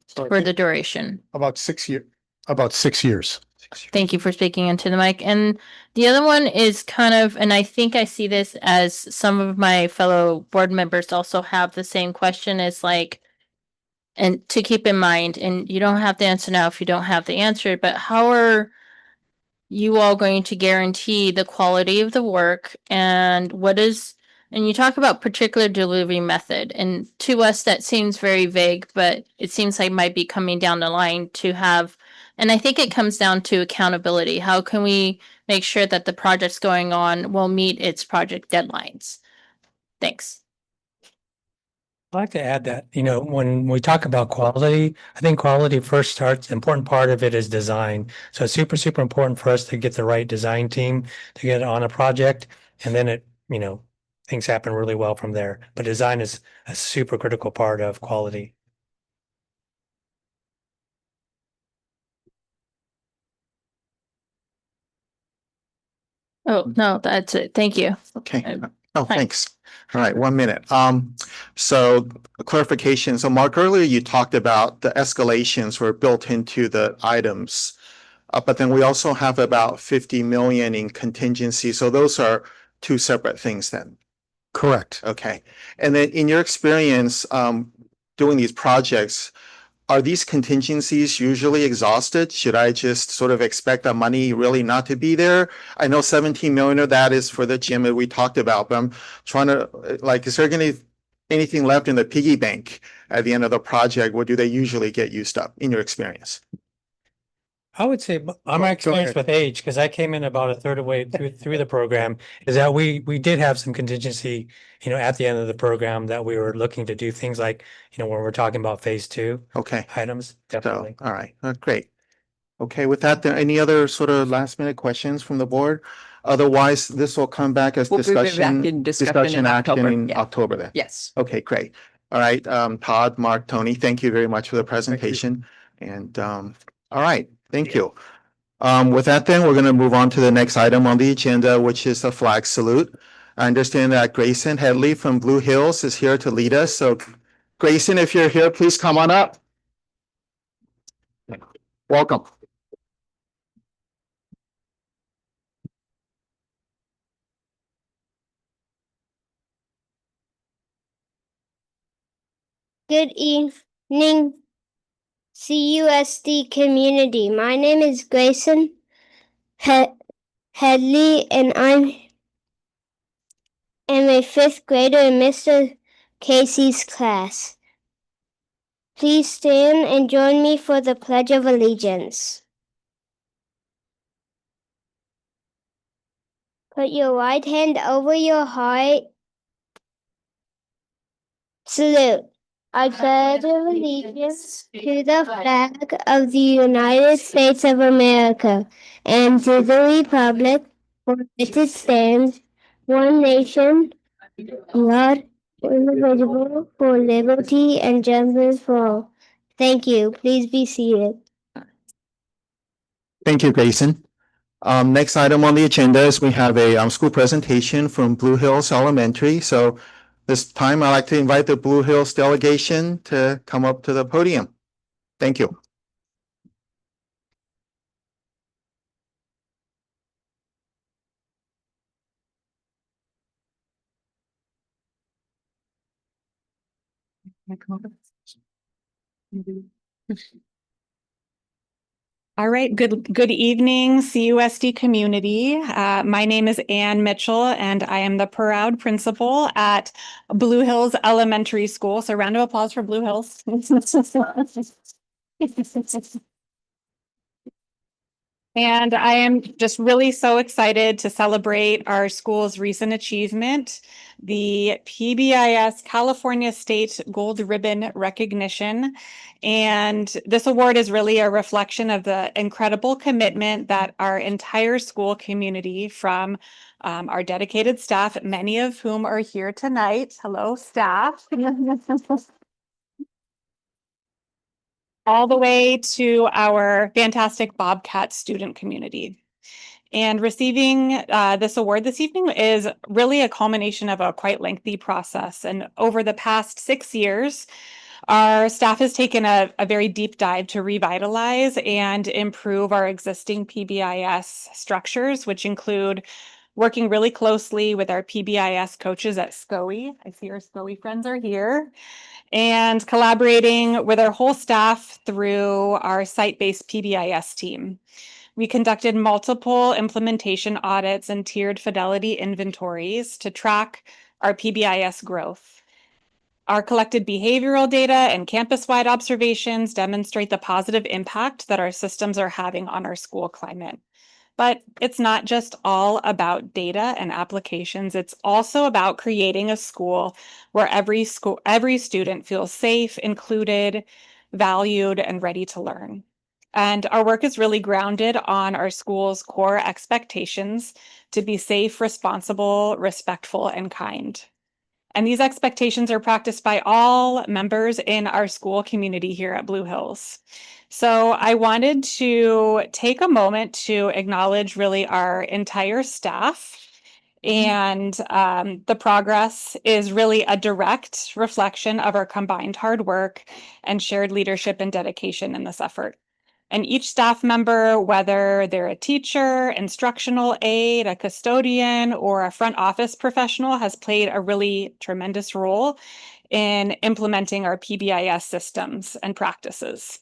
So I for think the duration? about 6 years. Thank you for speaking into the mic. And the other one is kind of, and I think I see this as some of my fellow board members also have the same question, is like, and to keep in mind, and you don't have to answer now if you don't have the answer, but how are you all going to guarantee the quality of the work, and and you talk about particular delivery method, and to us that seems very vague, but it seems like might be coming down the line to have, and I think it comes down to accountability. How can we make sure that the projects going on will meet its project deadlines? Thanks. I'd like to add that, when we talk about quality, I think quality first starts, important part of it is design. So it's super, super important for us to get the right design team to get on a project. And then things happen really well from there. But design is a super critical part of quality. Oh, no, that's it. Thank you. Okay. Oh, thanks. All right, 1 minute. So a clarification. So Mark, earlier you talked about the escalations were built into the items. But then we also have about 50 million in contingency. So those are 2 separate things then. Correct. Okay. And then in your experience, doing these projects, are these contingencies usually exhausted? Should I just sort of expect the money really not to be there? I know 17 million of that is for the gym that we talked about, but I'm trying to, is there going to anything left in the piggy bank at the end of the project? What do they usually get used up in your experience? I would say on my experience with age, because I came in about a third of the way through the program, is that we did have some contingency, at the end of the program that we were looking to do things like, when we're talking about phase 2 items, definitely. So, all right, great. Okay, with that, there any other sort of last minute questions from the board? Otherwise, this will come back as We'll be back discussion in discussion in action October. in Yeah. October then. Yes. Okay, great. All right, Todd, Mark, Tony, thank you very much for the presentation. And all right, thank you. With that, then we're going to move on to the next item on the agenda, which is the flag salute. I understand that Grayson Headley from Blue Hills is here to lead us. So Grayson, if you're here, please come on up. Welcome. Good evening, CUSD community. My name is Grayson Headley, and I am a fifth grader in Mr. Casey's class. Please stand and join me for the Pledge of Allegiance. Put your right hand over your heart. Salute. I pledge allegiance to the flag of the United States of America and to the republic for which it stands, one nation, God, indivisible, for liberty and justice for all. Thank you. Please be seated. Thank you, Grayson. Next item on the agenda is we have a school presentation from Blue Hills Elementary. So this time I'd like to invite the Blue Hills delegation to come up to the podium. Thank you. All right, good evening, CUSD community. My name is Ann Mitchell, and I am the proud principal at Blue Hills Elementary School. So round of applause for Blue Hills. And I am just really so excited to celebrate our school's recent achievement, the PBIS California State Gold Ribbon Recognition. And this award is really a reflection of the incredible commitment that our entire school community, from our dedicated staff, many of whom are here tonight. Hello, staff. All the way to our fantastic Bobcat student community. And receiving this award this evening is really a culmination of a quite lengthy process. And over the past 6 years, our staff has taken a very deep dive to revitalize and improve our existing PBIS structures, which include working really closely with our PBIS coaches at SCOE. I see our SCOE friends are here. And collaborating with our whole staff through our site-based PBIS team. We conducted multiple implementation audits and tiered fidelity inventories to track our PBIS growth. Our collected behavioral data and campus-wide observations demonstrate the positive impact that our systems are having on our school climate. But it's not just all about data and applications. It's also about creating a school where every student feels safe, included, valued, and ready to learn. And our work is really grounded on our school's core expectations to be safe, responsible, respectful, and kind. And these expectations are practiced by all members in our school community here at Blue Hills. So I wanted to take a moment to acknowledge really our entire staff. And the progress is really a direct reflection of our combined hard work and shared leadership and dedication in this effort. And each staff member, whether they're a teacher, instructional aide, a custodian, or a front office professional, has played a really tremendous role in implementing our PBIS systems and practices.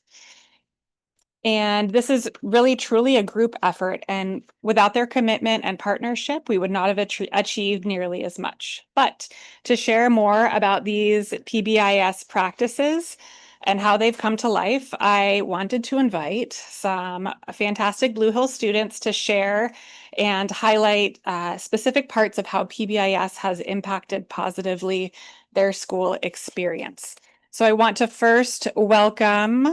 And this is really truly a group effort. And without their commitment and partnership, we would not have achieved nearly as much. But to share more about these PBIS practices and how they've come to life, I wanted to invite some fantastic Blue Hill students to share and highlight specific parts of how PBIS has impacted positively their school experience. So I want to first welcome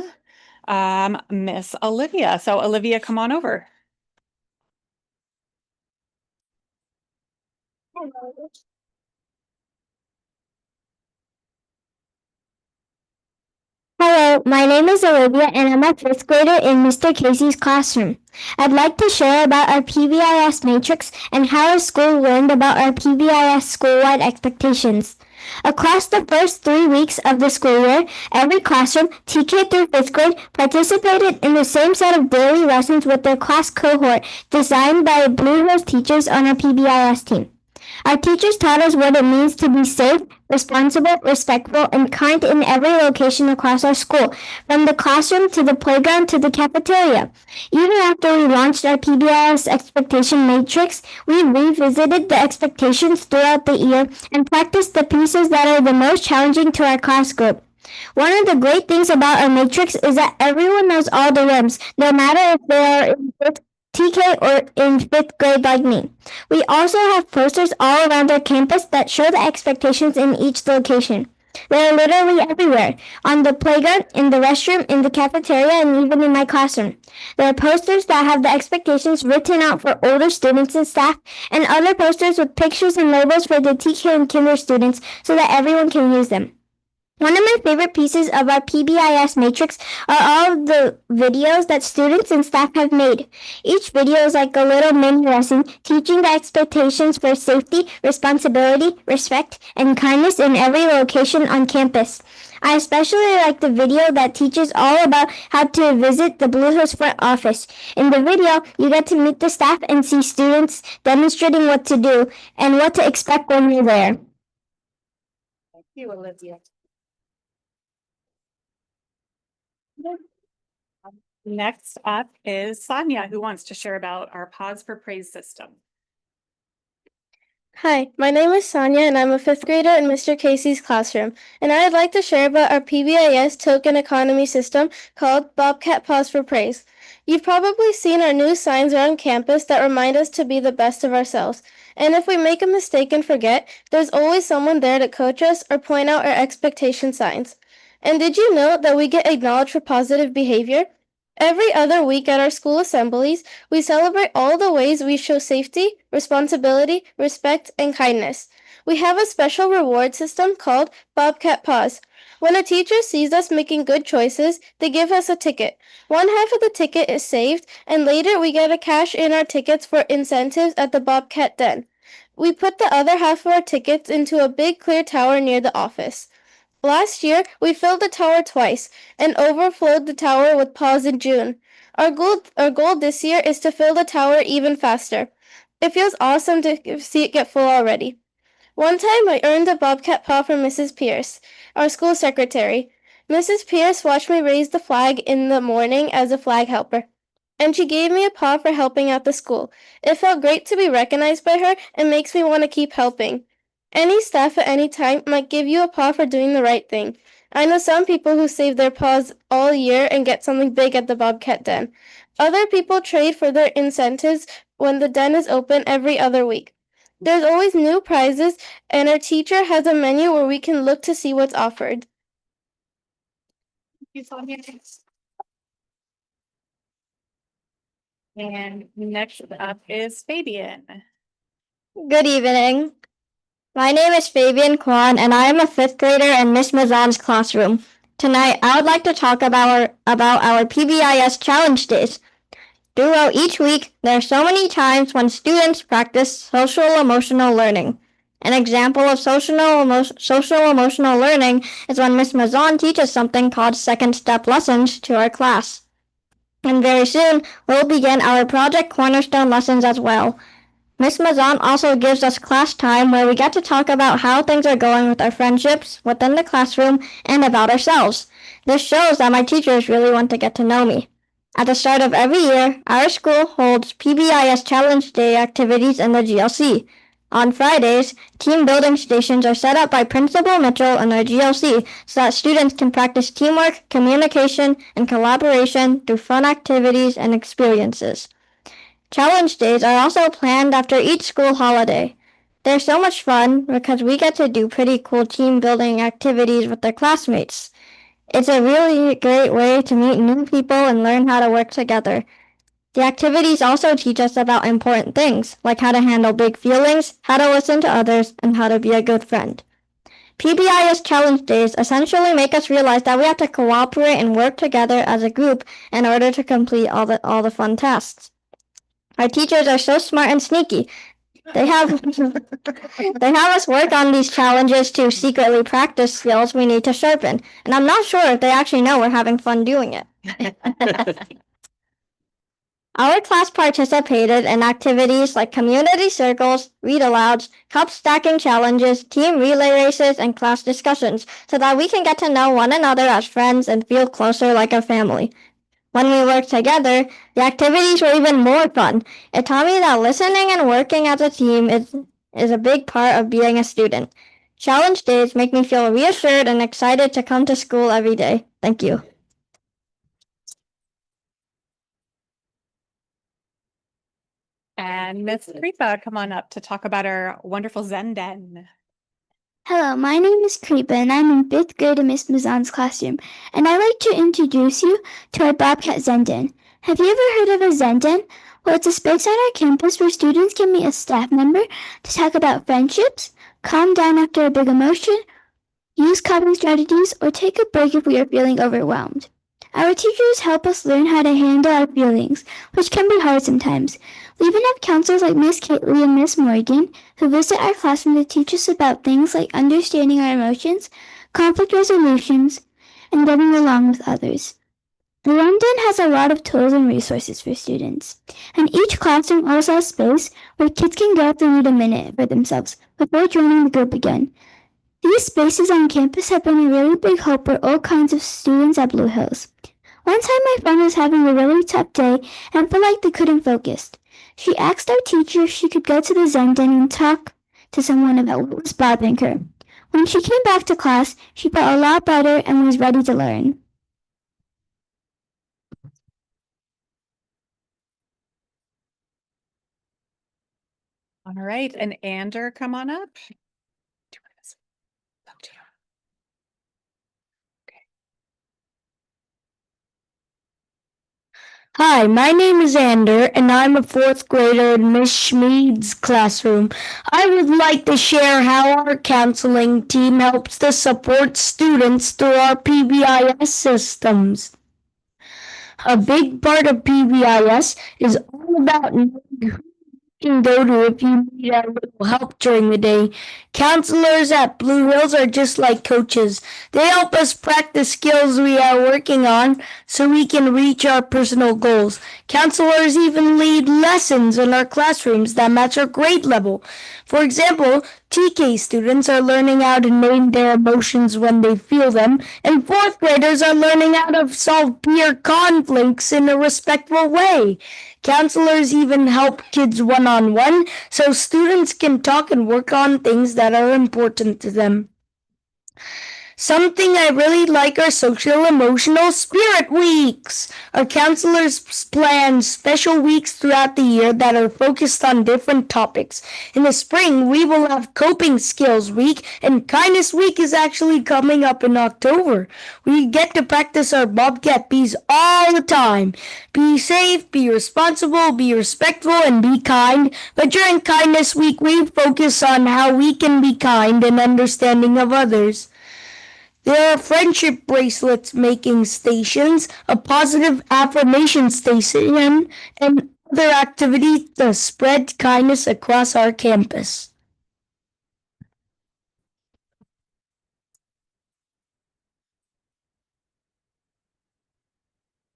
Miss Olivia. So Olivia, come on over. Hello, my name is Olivia and I'm a fifth grader in Mr. Casey's classroom. I'd like to share about our PBIS matrix and how our school learned about our PBIS school-wide expectations. Across the first 3 weeks of the school year, every classroom, TK through 5th grade, participated in the same set of daily lessons with their class cohort designed by Blue Hills teachers on our PBIS team. Our teachers taught us what it means to be safe, responsible, respectful, and kind in every location across our school, from the classroom to the playground to the cafeteria. Even after we launched our PBIS expectation matrix, we revisited the expectations throughout the year and practiced the pieces that are the most challenging to our class group. One of the great things about our matrix is that everyone knows all the rhymes, no matter if they are in TK or in 5th grade like me. We also have posters all around our campus that show the expectations in each location. They are literally everywhere, on the playground, in the restroom, in the cafeteria, and even in my classroom. There are posters that have the expectations written out for older students and staff, and other posters with pictures and labels for the TK and kinder students so that everyone can use them. One of my favorite pieces of our PBIS matrix are all of the videos that students and staff have made. Each video is like a little mini lesson teaching the expectations for safety, responsibility, respect, and kindness in every location on campus. I especially like the video that teaches all about how to visit the Blue Hills front office. In the video, you get to meet the staff and see students demonstrating what to do and what to expect when you're there. Thank you, Olivia. Next up is Sonia, who wants to share about our Pause for Praise system. Hi, my name is Sonia and I'm a fifth grader in Mr. Casey's classroom, and I'd like to share about our PBIS token economy system called Bobcat Pause for Praise. You've probably seen our new signs around campus that remind us to be the best of ourselves, and if we make a mistake and forget, there's always someone there to coach us or point out our expectation signs. And did you know that we get acknowledged for positive behavior? Every other week at our school assemblies, we celebrate all the ways we show safety, responsibility, respect, and kindness. We have a special reward system called Bobcat Pause. When a teacher sees us making good choices, they give us a ticket. One half of the ticket is saved, and later we get to cash in our tickets for incentives at the Bobcat Den. We put the other half of our tickets into a big clear tower near the office. Last year, we filled the tower twice and overflowed the tower with Pause in June. Our goal this year is to fill the tower even faster. It feels awesome to see it get full already. One time, I earned a Bobcat paw from Mrs. Pierce, our school secretary. Mrs. Pierce watched me raise the flag in the morning as a flag helper, and she gave me a paw for helping out the school. It felt great to be recognized by her and makes me want to keep helping. Any staff at any time might give you a paw for doing the right thing. I know some people who save their paws all year and get something big at the Bobcat Den. Other people trade for their incentives when the den is open every other week. There's always new prizes, and our teacher has a menu where we can look to see what's offered. And next up is Fabian. Good evening. My name is Fabian Kwan, and I am a fifth grader in Miss Mazan's classroom. Tonight, I would like to talk about our PBIS challenge days. Throughout each week, there are so many times when students practice social-emotional learning. An example of social-emotional learning is when Miss Mazan teaches something called second step lessons to our class. And very soon, we'll begin our Project Cornerstone lessons as well. Miss Mazan also gives us class time where we get to talk about how things are going with our friendships within the classroom and about ourselves. This shows that my teachers really want to get to know me. At the start of every year, our school holds PBIS Challenge Day activities in the GLC. On Fridays, team building stations are set up by Principal Mitchell in our GLC so that students can practice teamwork, communication, and collaboration through fun activities and experiences. Challenge days are also planned after each school holiday. They're so much fun because we get to do pretty cool team building activities with our classmates. It's a really great way to meet new people and learn how to work together. The activities also teach us about important things, like how to handle big feelings, how to listen to others, and how to be a good friend. PBIS challenge days essentially make us realize that we have to cooperate and work together as a group in order to complete all the fun tasks. Our teachers are so smart and sneaky. They have us work on these challenges to secretly practice skills we need to sharpen. And I'm not sure if they actually know we're having fun doing it. Our class participated in activities like community circles, read-alouds, cup stacking challenges, team relay races, and class discussions so that we can get to know one another as friends and feel closer like a family. When we worked together, the activities were even more fun. It taught me that listening and working as a team is a big part of being a student. Challenge days make me feel reassured and excited to come to school every day. Thank you. And Miss Kripa, come on up to talk about our wonderful Zen Den. Hello, my name is Kripa and I'm in 5th grade in Miss Mazan's classroom, and I'd like to introduce you to our Bobcat Zen Den. Have you ever heard of a Zen Den? Well, it's a space on our campus where students can meet a staff member to talk about friendships, calm down after a big emotion, use coping strategies, or take a break if we are feeling overwhelmed. Our teachers help us learn how to handle our feelings, which can be hard sometimes. We even have counselors like Miss Caitley and Miss Morgan who visit our classroom to teach us about things like understanding our emotions, conflict resolutions, and getting along with others. London has a lot of tools and resources for students, and each classroom also has space where kids can go if they need a minute for themselves before joining the group again. These spaces on campus have been a really big help for all kinds of students at Blue Hills. One time my friend was having a really tough day and felt like they couldn't focus. She asked our teacher if she could go to the Zen Den and talk to someone about what was bothering her. When she came back to class, she felt a lot better and was ready to learn. All right, and Ander, come on up. Hi, my name is Ander, and I'm a 4th grader in Miss Schmid's classroom. I would like to share how our counseling team helps to support students through our PBIS systems. A big part of PBIS is all about knowing who you can go to if you need a little help during the day. Counselors at Blue Hills are just like coaches. They help us practice skills we are working on so we can reach our personal goals. Counselors even lead lessons in our classrooms that match our grade level. For example, TK students are learning how to name their emotions when they feel them, and 4th graders are learning how to solve peer conflicts in a respectful way. Counselors even help kids one-on-one so students can talk and work on things that are important to them. Something I really like are social emotional spirit weeks. Our counselors plan special weeks throughout the year that are focused on different topics. In the spring, we will have coping skills week, and kindness week is actually coming up in October. We get to practice our Bobcat B's all the time. Be safe, be responsible, be respectful, and be kind. But during kindness week, we focus on how we can be kind and understanding of others. There are friendship bracelets making stations, a positive affirmation station, and other activities to spread kindness across our campus.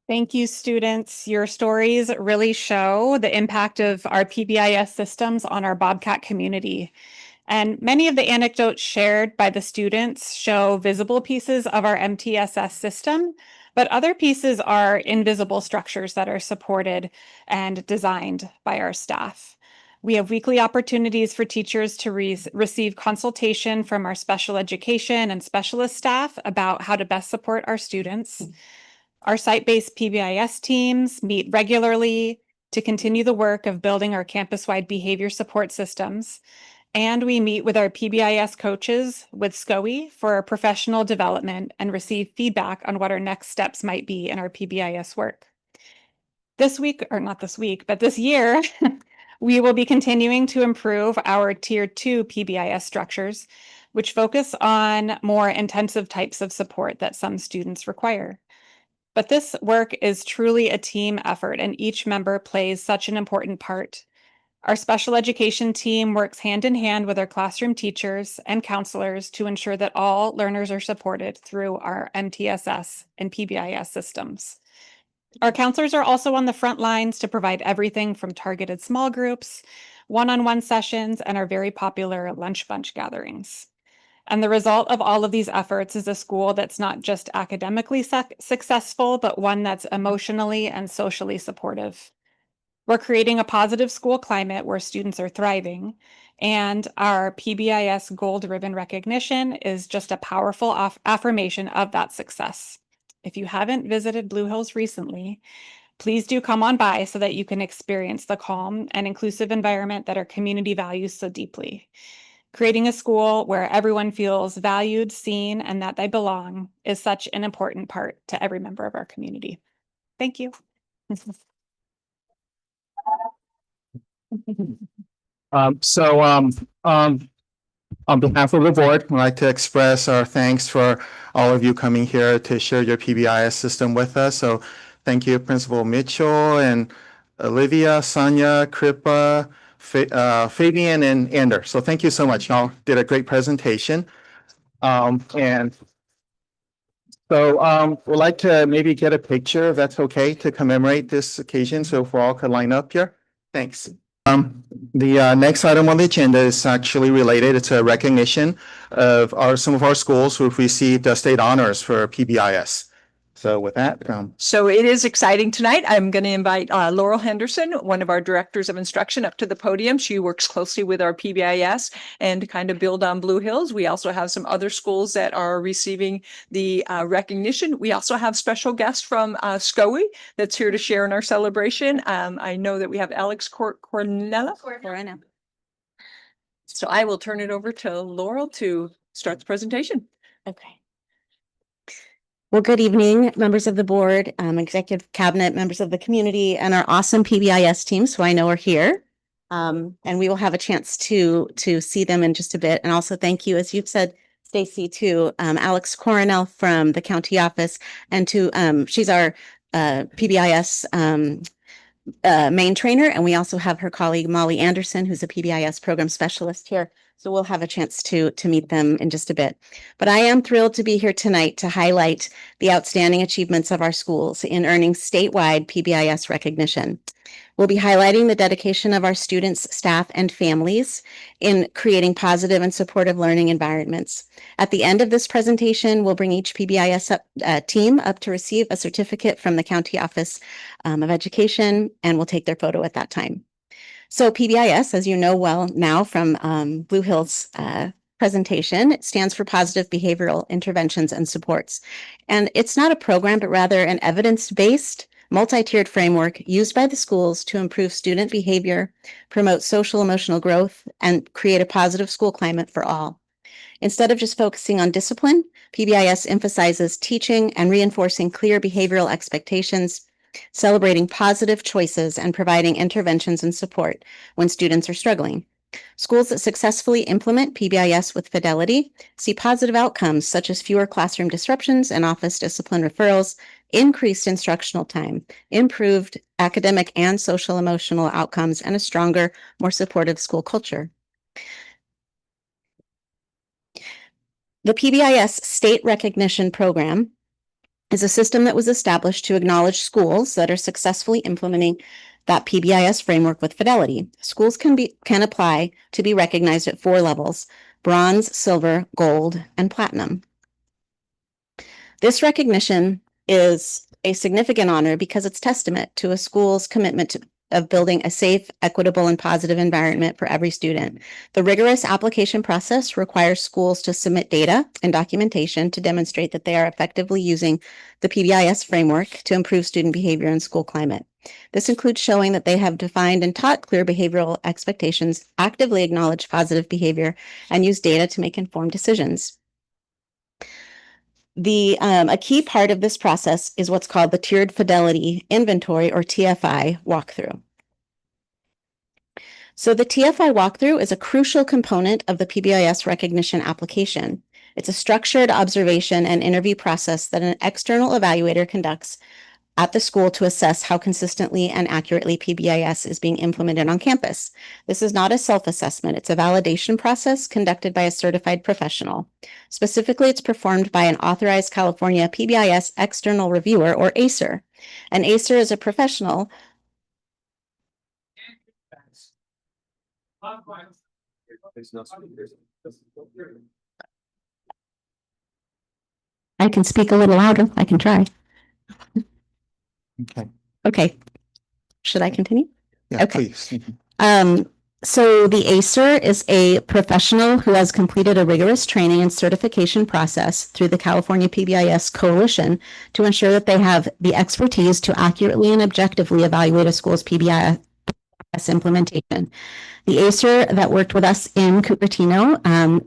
Thank you, students. Your stories really show the impact of our PBIS systems on our Bobcat community. And many of the anecdotes shared by the students show visible pieces of our MTSS system, but other pieces are invisible structures that are supported and designed by our staff. We have weekly opportunities for teachers to receive consultation from our special education and specialist staff about how to best support our students. Our site-based PBIS teams meet regularly to continue the work of building our campus-wide behavior support systems. And we meet with our PBIS coaches with SCOE for professional development and receive feedback on what our next steps might be in our PBIS work. This week, or not this week, but this year, we will be continuing to improve our Tier 2 PBIS structures which focus on more intensive types of support that some students require. But this work is truly a team effort, and each member plays such an important part. Our special education team works hand in hand with our classroom teachers and counselors to ensure that all learners are supported through our MTSS and PBIS systems. Our counselors are also on the front lines to provide everything from targeted small groups, one-on-one sessions, and our very popular lunch bunch gatherings. And the result of all of these efforts is a school that's not just academically successful, but one that's emotionally and socially supportive. We're creating a positive school climate where students are thriving, and our PBIS Gold Ribbon recognition is just a powerful affirmation of that success. If you haven't visited Blue Hills recently, please do come on by so that you can experience the calm and inclusive environment that our community values so deeply. Creating a school where everyone feels valued, seen, and that they belong is such an important part to every member of our community. Thank you. On behalf of the board, I'd like to express our thanks for all of you coming here to share your PBIS system with us. So thank you, Principal Mitchell and Olivia, Sonia, Kripa, Fabian, and Ander. So thank you so much. Y'all did a great presentation. And so we'd like to maybe get a picture, if that's okay, to commemorate this occasion. So if we all could line up here. Thanks. The next item on the agenda is actually related. It's a recognition of some of our schools who've received state honors for PBIS. So with that, So it is exciting tonight. I'm going to invite Laurel Henderson, one of our directors of instruction, up to the podium. She works closely with our PBIS and to kind of build on Blue Hills. We also have some other schools that are receiving the recognition. We also have special guests from SCOE that's here to share in our celebration. I know that we have Alex Cornella. So I will turn it over to Laurel to start the presentation. Okay. Well, good evening, members of the board, executive cabinet, members of the community, and our awesome PBIS teams who I know are here. And we will have a chance to see them in just a bit. And also thank you, as you've said, Stacy, to Alex Coronel from the county office, and to she's our PBIS main trainer, and we also have her colleague Molly Anderson, who's a PBIS program specialist here. So we'll have a chance to meet them in just a bit. But I am thrilled to be here tonight to highlight the outstanding achievements of our schools in earning statewide PBIS recognition. We'll be highlighting the dedication of our students, staff, and families in creating positive and supportive learning environments. At the end of this presentation, we'll bring each PBIS team up to receive a certificate from the County Office of Education, and we'll take their photo at that time. So PBIS, as you know well now from Blue Hills presentation, it stands for Positive Behavioral Interventions and Supports. And it's not a program, but rather an evidence-based, multi-tiered framework used by the schools to improve student behavior, promote social emotional growth, and create a positive school climate for all. Instead of just focusing on discipline, PBIS emphasizes teaching and reinforcing clear behavioral expectations, celebrating positive choices, and providing interventions and support when students are struggling. Schools that successfully implement PBIS with fidelity see positive outcomes such as fewer classroom disruptions and office discipline referrals, increased instructional time, improved academic and social emotional outcomes, and a stronger, more supportive school culture. The PBIS State Recognition Program is a system that was established to acknowledge schools that are successfully implementing that PBIS framework with fidelity. Schools can apply to be recognized at 4 levels: bronze, silver, gold, and platinum. This recognition is a significant honor because it's testament to a school's commitment of building a safe, equitable, and positive environment for every student. The rigorous application process requires schools to submit data and documentation to demonstrate that they are effectively using the PBIS framework to improve student behavior and school climate. This includes showing that they have defined and taught clear behavioral expectations, actively acknowledge positive behavior, and use data to make informed decisions. A key part of this process is what's called the Tiered Fidelity Inventory, or TFI, walkthrough. So the TFI walkthrough is a crucial component of the PBIS recognition application. It's a structured observation and interview process that an external evaluator conducts at the school to assess how consistently and accurately PBIS is being implemented on campus. This is not a self-assessment. It's a validation process conducted by a certified professional. Specifically, it's performed by an authorized California PBIS external reviewer, or ACER. An ACER is a professional I can speak a little louder. I can try. Okay. Okay. Should I continue? Yeah, Okay. please. So the ACER is a professional who has completed a rigorous training and certification process through the California PBIS Coalition to ensure that they have the expertise to accurately and objectively evaluate a school's PBIS implementation. The ACER that worked with us in Cupertino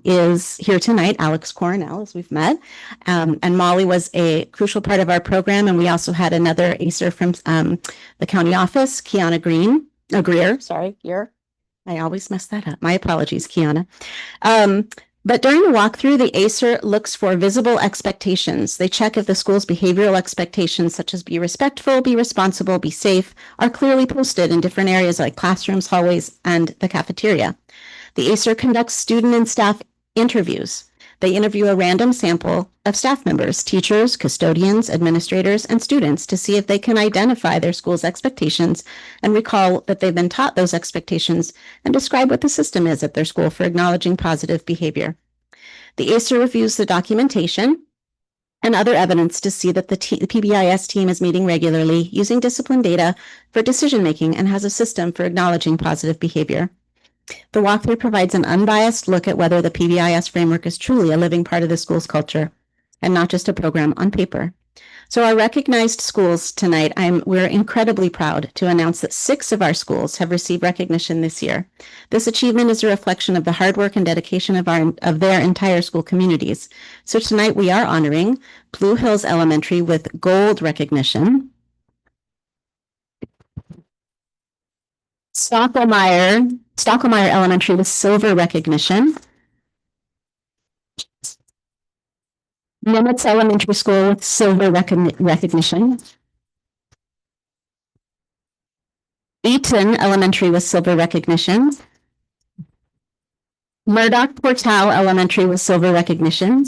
is here tonight, Alex Coronel, as we've met. And Molly was a crucial part of our program. And we also had another ACER from the county office, Kiana Greer. I always mess that up. My apologies, Kiana. But during the walkthrough, the ACER looks for visible expectations. They check if the school's behavioral expectations, such as be respectful, be responsible, be safe, are clearly posted in different areas like classrooms, hallways, and the cafeteria. The ACER conducts student and staff interviews. They interview a random sample of staff members, teachers, custodians, administrators, and students to see if they can identify their school's expectations and recall that they've been taught those expectations and describe what the system is at their school for acknowledging positive behavior. The ACER reviews the documentation and other evidence to see that the PBIS team is meeting regularly, using discipline data for decision-making, and has a system for acknowledging positive behavior. The walkthrough provides an unbiased look at whether the PBIS framework is truly a living part of the school's culture and not just a program on paper. So our recognized schools tonight, we're incredibly proud to announce that 6 of our schools have received recognition this year. This achievement is a reflection of the hard work and dedication of their entire school communities. So tonight we are honoring Blue Hills Elementary with gold recognition, Stockelmeyer Elementary with silver recognition, Nimitz Elementary School with silver recognition, Eaton Elementary with silver recognition, Murdoch Portal Elementary with silver recognition,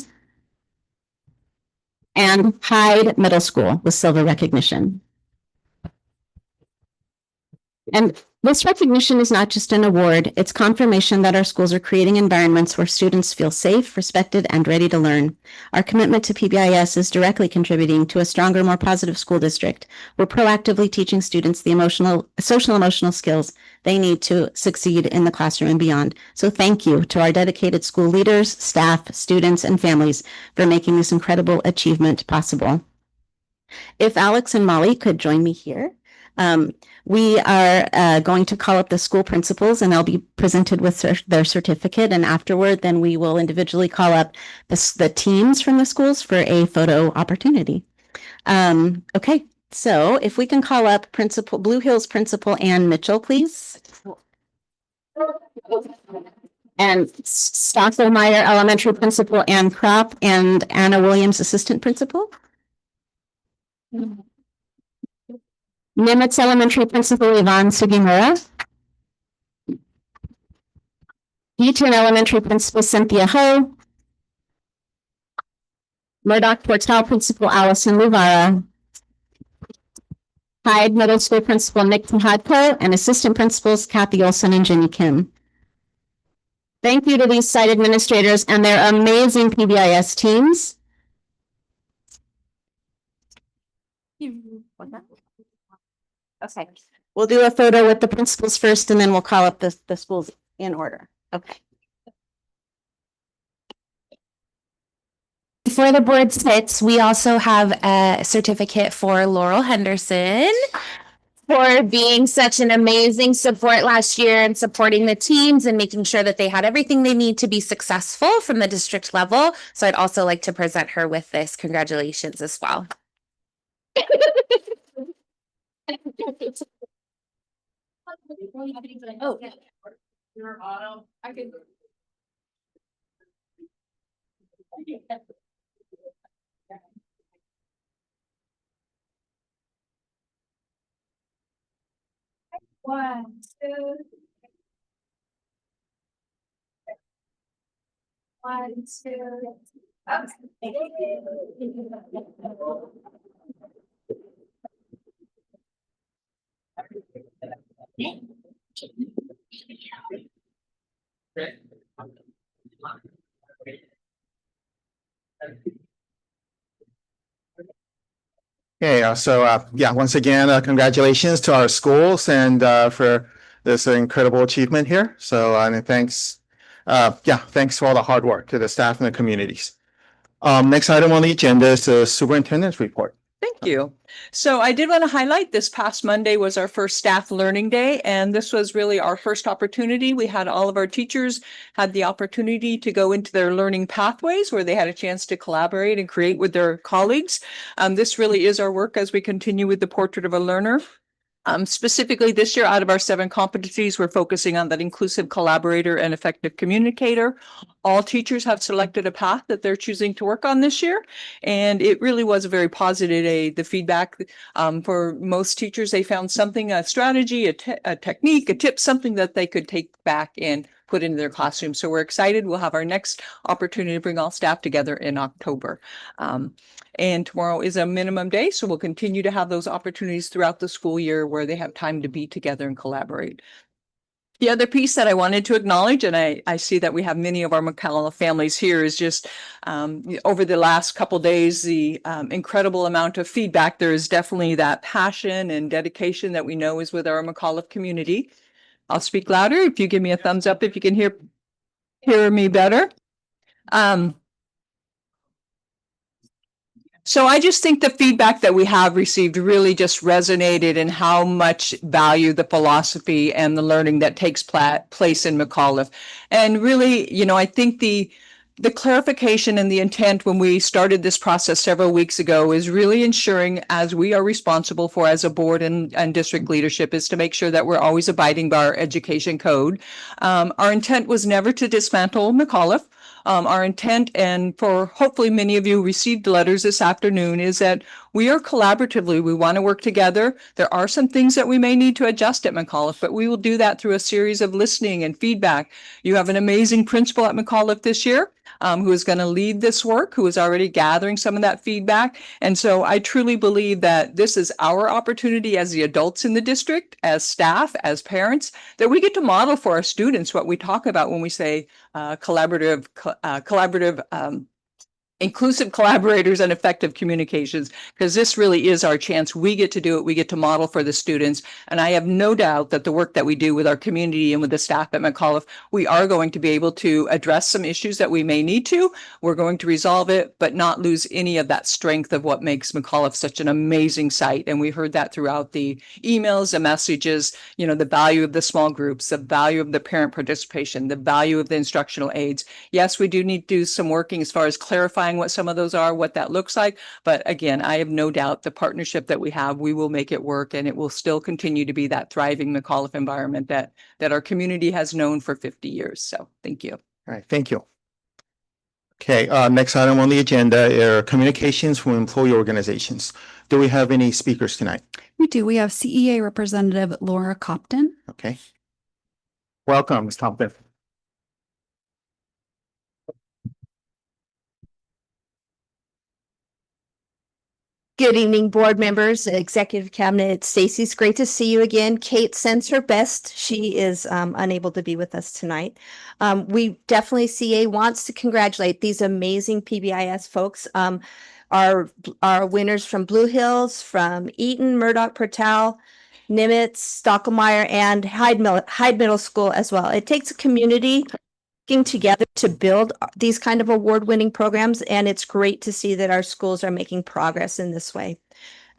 and Hyde Middle School with silver recognition. And this recognition is not just an award, it's confirmation that our schools are creating environments where students feel safe, respected, and ready to learn. Our commitment to PBIS is directly contributing to a stronger, more positive school district. We're proactively teaching students the social emotional skills they need to succeed in the classroom and beyond. So thank you to our dedicated school leaders, staff, students, and families for making this incredible achievement possible. If Alex and Molly could join me here. We are going to call up the school principals and they'll be presented with their certificate, and afterward then we will individually call up the teams from the schools for a photo opportunity. Okay, so if we can call up Blue Hills Principal Ann Mitchell, please. And Stockelmeyer Elementary Principal Ann Kropp and Anna Williams, Assistant Principal. Nimitz Elementary Principal Yvonne Sugimura. Eaton Elementary Principal Cynthia Ho. Murdoch Portal Principal Allison Luvara. Hyde Middle School Principal Nick Tihadko, and Assistant Principals Kathy Olson and Jenny Kim. Thank you to these site administrators and their amazing PBIS teams. Okay, we'll do a photo with the principals first, and then we'll call up the schools in order. Okay. Before the board sits, we also have a certificate for Laurel Henderson for being such an amazing support last year and supporting the teams and making sure that they had everything they need to be successful from the district level. So I'd also like to present her with this. Congratulations as well. Oh. One, two. One, two. Okay, yeah, once again, congratulations to our schools and for this incredible achievement here. So, and thanks, yeah, thanks for all the hard work to the staff and the communities. Next item on the agenda is the superintendent's report. Thank you. So I did want to highlight this past Monday was our first staff learning day, and this was really our first opportunity. We had all of our teachers had the opportunity to go into their learning pathways where they had a chance to collaborate and create with their colleagues. This really is our work as we continue with the Portrait of a Learner. Specifically this year, out of our 7 competencies, we're focusing on that inclusive collaborator and effective communicator. All teachers have selected a path that they're choosing to work on this year. And it really was a very positive day. The feedback for most teachers, they found something, a strategy, a technique, a tip, something that they could take back and put into their classroom. So we're excited. We'll have our next opportunity to bring all staff together in October. And tomorrow is a minimum day, so we'll continue to have those opportunities throughout the school year where they have time to be together and collaborate. The other piece that I wanted to acknowledge, and I see that we have many of our McCullough families here, is just over the last couple days, the incredible amount of feedback. There is definitely that passion and dedication that we know is with our McCullough community. I'll speak louder if you give me a thumbs up if you can hear me better. So I just think the feedback that we have received really just resonated in how much value the philosophy and the learning that takes place in McAuliffe. And really, you know, I think the clarification and the intent when we started this process several weeks ago is really ensuring, as we are responsible for as a board and district leadership, is to make sure that we're always abiding by our education code. Our intent was never to dismantle McAuliffe. Our intent, and for hopefully many of you received letters this afternoon, is that we are collaboratively, we want to work together. There are some things that we may need to adjust at McAuliffe, but we will do that through a series of listening and feedback. You have an amazing principal at McAuliffe this year who is going to lead this work, who is already gathering some of that feedback. And so I truly believe that this is our opportunity as the adults in the district, as staff, as parents, that we get to model for our students what we talk about when we say collaborative, inclusive collaborators and effective communications, because this really is our chance. We get to do it. We get to model for the students. And I have no doubt that the work that we do with our community and with the staff at McAuliffe, we are going to be able to address some issues that we may need to. We're going to resolve it, but not lose any of that strength of what makes McAuliffe such an amazing site. And we heard that throughout the emails, the messages, you know, the value of the small groups, the value of the parent participation, the value of the instructional aids. Yes, we do need to do some working as far as clarifying what some of those are, what that looks like. But again, I have no doubt the partnership that we have, we will make it work, and it will still continue to be that thriving McAuliffe environment that our community has known for 50 years. So thank you. All right, thank you. Okay, next item on the agenda are communications from employee organizations. Do we have any speakers tonight? We do. We have CEA Representative Laura Copton. Okay. Welcome, Ms. Compton. Good evening, board members, executive cabinet. Stacy, it's great to see you again. Kate sends her best. She is unable to be with us tonight. We definitely, CA wants to congratulate these amazing PBIS folks. Our winners from Blue Hills, from Eaton, Murdoch, Pertal, Nimitz, Stockelmeyer, and Hyde Middle School as well. It takes a community working together to build these kind of award-winning programs, and it's great to see that our schools are making progress in this way.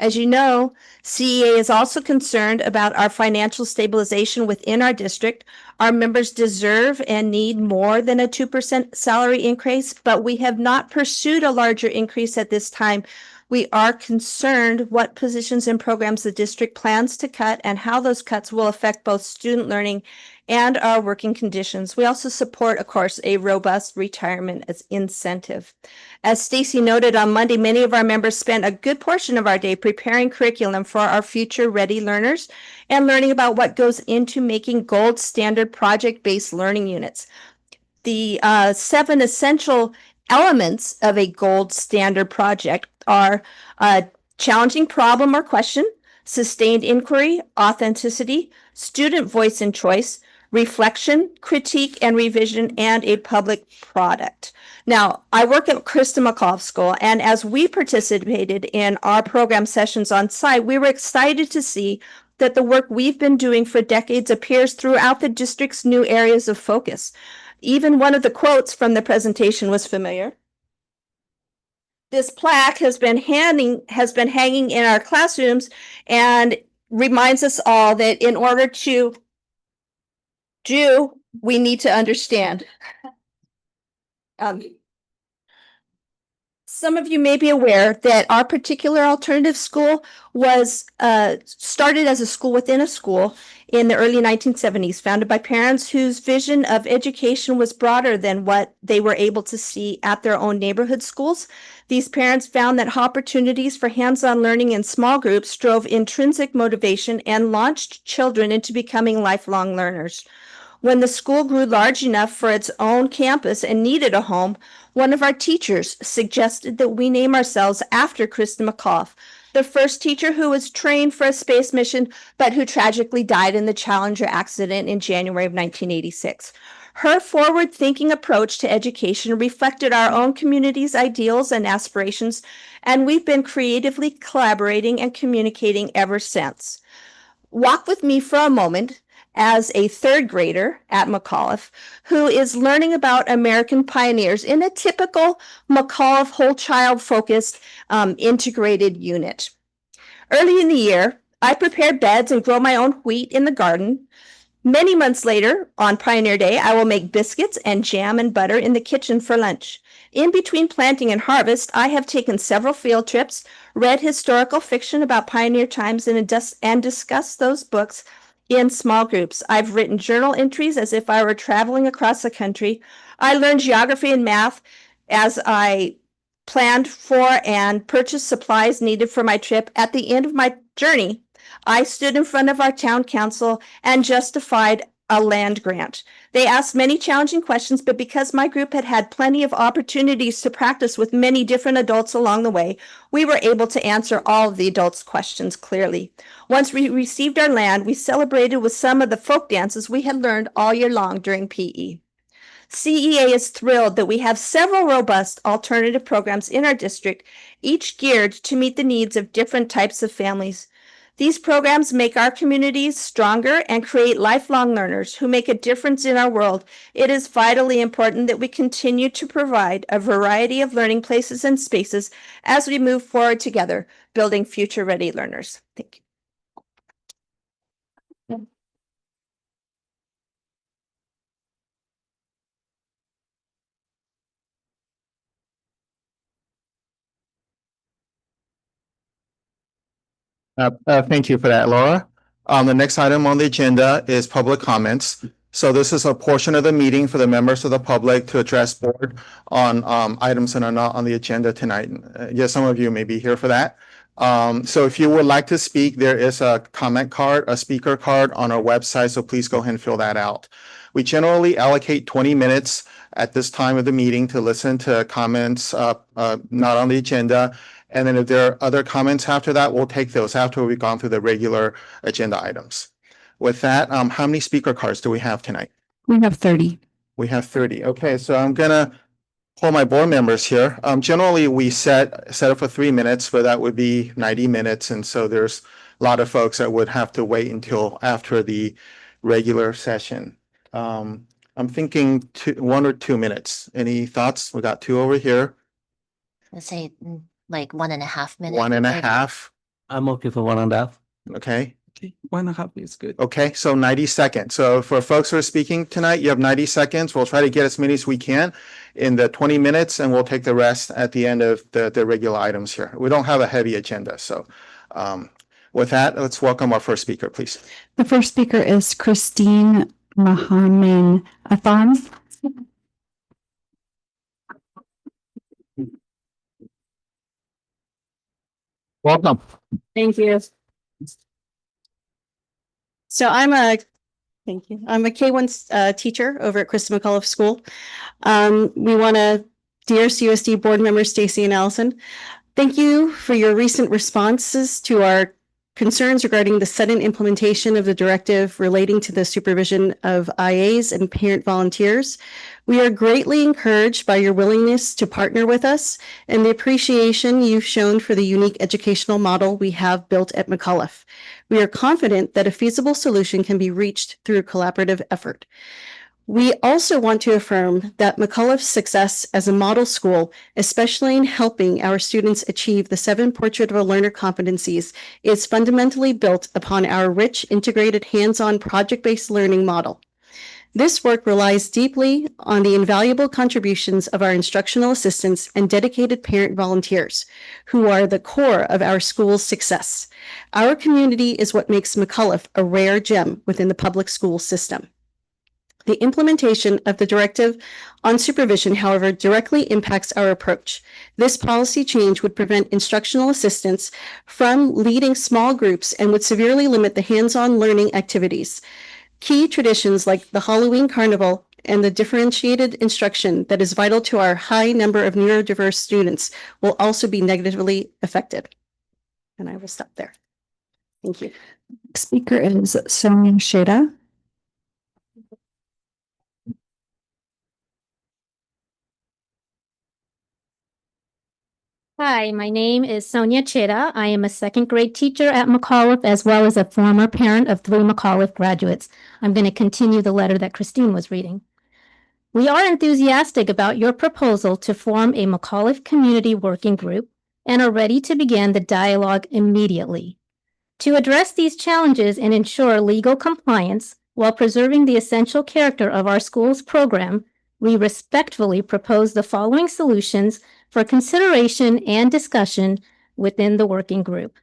As you know, CEA is also concerned about our financial stabilization within our district. Our members deserve and need more than a 2% salary increase, but we have not pursued a larger increase at this time We are concerned what positions and programs the district plans to cut and how those cuts will affect both student learning and our working conditions. We also support, of course, a robust retirement as incentive. As Stacy noted on Monday, many of our members spent a good portion of our day preparing curriculum for our future ready learners and learning about what goes into making gold standard project-based learning units. The 7 essential elements of a gold standard project are a challenging problem or question, sustained inquiry, authenticity, student voice and choice, reflection, critique, and revision, and a public product. Now, I work at Krista McAuliffe School, and as we participated in our program sessions on site, we were excited to see that the work we've been doing for decades appears throughout the district's new areas of focus. Even one of the quotes from the presentation was familiar. This plaque has been hanging in our classrooms and reminds us all that in order to do, we need to understand. Some of you may be aware that our particular alternative school was started as a school within a school in the early 1970s, founded by parents whose vision of education was broader than what they were able to see at their own neighborhood schools. These parents found that opportunities for hands-on learning in small groups drove intrinsic motivation and launched children into becoming lifelong learners. When the school grew large enough for its own campus and needed a home, one of our teachers suggested that we name ourselves after Krista McAuliffe, the first teacher who was trained for a space mission, but who tragically died in the Challenger accident in January of 1986. Her forward-thinking approach to education reflected our own community's ideals and aspirations, and we've been creatively collaborating and communicating ever since. Walk with me for a moment as a third grader at McAuliffe who is learning about American pioneers in a typical McAuliffe whole child focused integrated unit. Early in the year, I prepared beds and grow my own wheat in the garden. Many months later, on Pioneer Day, I will make biscuits and jam and butter in the kitchen for lunch. In between planting and harvest, I have taken several field trips, read historical fiction about pioneer times, and discussed those books in small groups. I've written journal entries as if I were traveling across the country. I learned geography and math as I planned for and purchased supplies needed for my trip. At the end of my journey, I stood in front of our town council and justified a land grant. They asked many challenging questions, but because my group had had plenty of opportunities to practice with many different adults along the way, we were able to answer all of the adults' questions clearly. Once we received our land, we celebrated with some of the folk dances we had learned all year long during PE. CEA is thrilled that we have several robust alternative programs in our district, each geared to meet the needs of different types of families. These programs make our communities stronger and create lifelong learners who make a difference in our world. It is vitally important that we continue to provide a variety of learning places and spaces as we move forward together, building future-ready learners. Thank you. Thank you for that, Laura. The next item on the agenda is public comments. So this is a portion of the meeting for the members of the public to address board on items that are not on the agenda tonight. Yes, some of you may be here for that. So if you would like to speak, there is a comment card, a speaker card on our website, so please go ahead and fill that out. We generally allocate 20 minutes at this time of the meeting to listen to comments not on the agenda. And then if there are other comments after that, we'll take those after we've gone through the regular agenda items. With that, how many speaker cards do we have tonight? We have 30. We have 30. Okay, so I'm gonna pull my board members here. Generally, we set it for 3 minutes, but that would be 90 minutes. And so there's a lot of folks that would have to wait until after the regular session. I'm thinking 1 or 2 minutes. Any thoughts? We got 2 over here. Let's say like 1.5 minutes. 1.5. I'm okay for 1.5. Okay. 1.5 is good. Okay, so 90 seconds. So for folks who are speaking tonight, you have 90 seconds. We'll try to get as many as we can in the 20 minutes, and we'll take the rest at the end of the regular items here. We don't have a heavy agenda, so with that, let's welcome our first speaker, please. The first speaker is Christine Mohammed Athan. Welcome. Thank you. So thank you. I'm a K-1 teacher over at Krista McAuliffe School. We want to, dear CUSD board members, Stacy and Allison, thank you for your recent responses to our concerns regarding the sudden implementation of the directive relating to the supervision of IAs and parent volunteers. We are greatly encouraged by your willingness to partner with us and the appreciation you've shown for the unique educational model we have built at McAuliffe. We are confident that a feasible solution can be reached through collaborative effort. We also want to affirm that McAuliffe's success as a model school, especially in helping our students achieve the 7 Portrait of a Learner competencies, is fundamentally built upon our rich, integrated, hands-on, project-based learning model. This work relies deeply on the invaluable contributions of our instructional assistants and dedicated parent volunteers, who are the core of our school's success. Our community is what makes McAuliffe a rare gem within the public school system. The implementation of the directive on supervision, however, directly impacts our approach. This policy change would prevent instructional assistants from leading small groups and would severely limit the hands-on learning activities. Key traditions like the Halloween Carnival and the differentiated instruction that is vital to our high number of neurodiverse students will also be negatively affected. And I will stop there. Thank you. Speaker is Sonia Sheda. Hi, my name is Sonia Cheda. I am a second grade teacher at McAuliffe as well as a former parent of 3 McAuliffe graduates. I'm going to continue the letter that Christine was reading. We are enthusiastic about your proposal to form a McAuliffe Community Working Group and are ready to begin the dialogue immediately. To address these challenges and ensure legal compliance while preserving the essential character of our school's program, we respectfully propose the following solutions for consideration and discussion within the working group.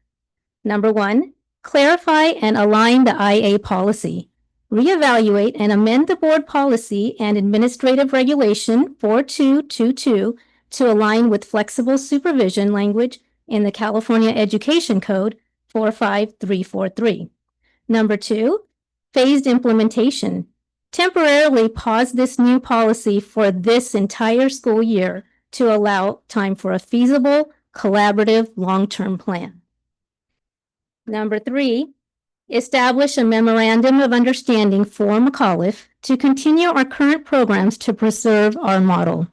Number 1, clarify and align the IA policy. Reevaluate and amend the board policy and administrative regulation 4222 to align with flexible supervision language in the California Education Code 45343. Number 2, phased implementation. Temporarily pause this new policy for this entire school year to allow time for a feasible, collaborative, long-term plan. Number 3, establish a memorandum of understanding for McAuliffe to continue our current programs to preserve our model.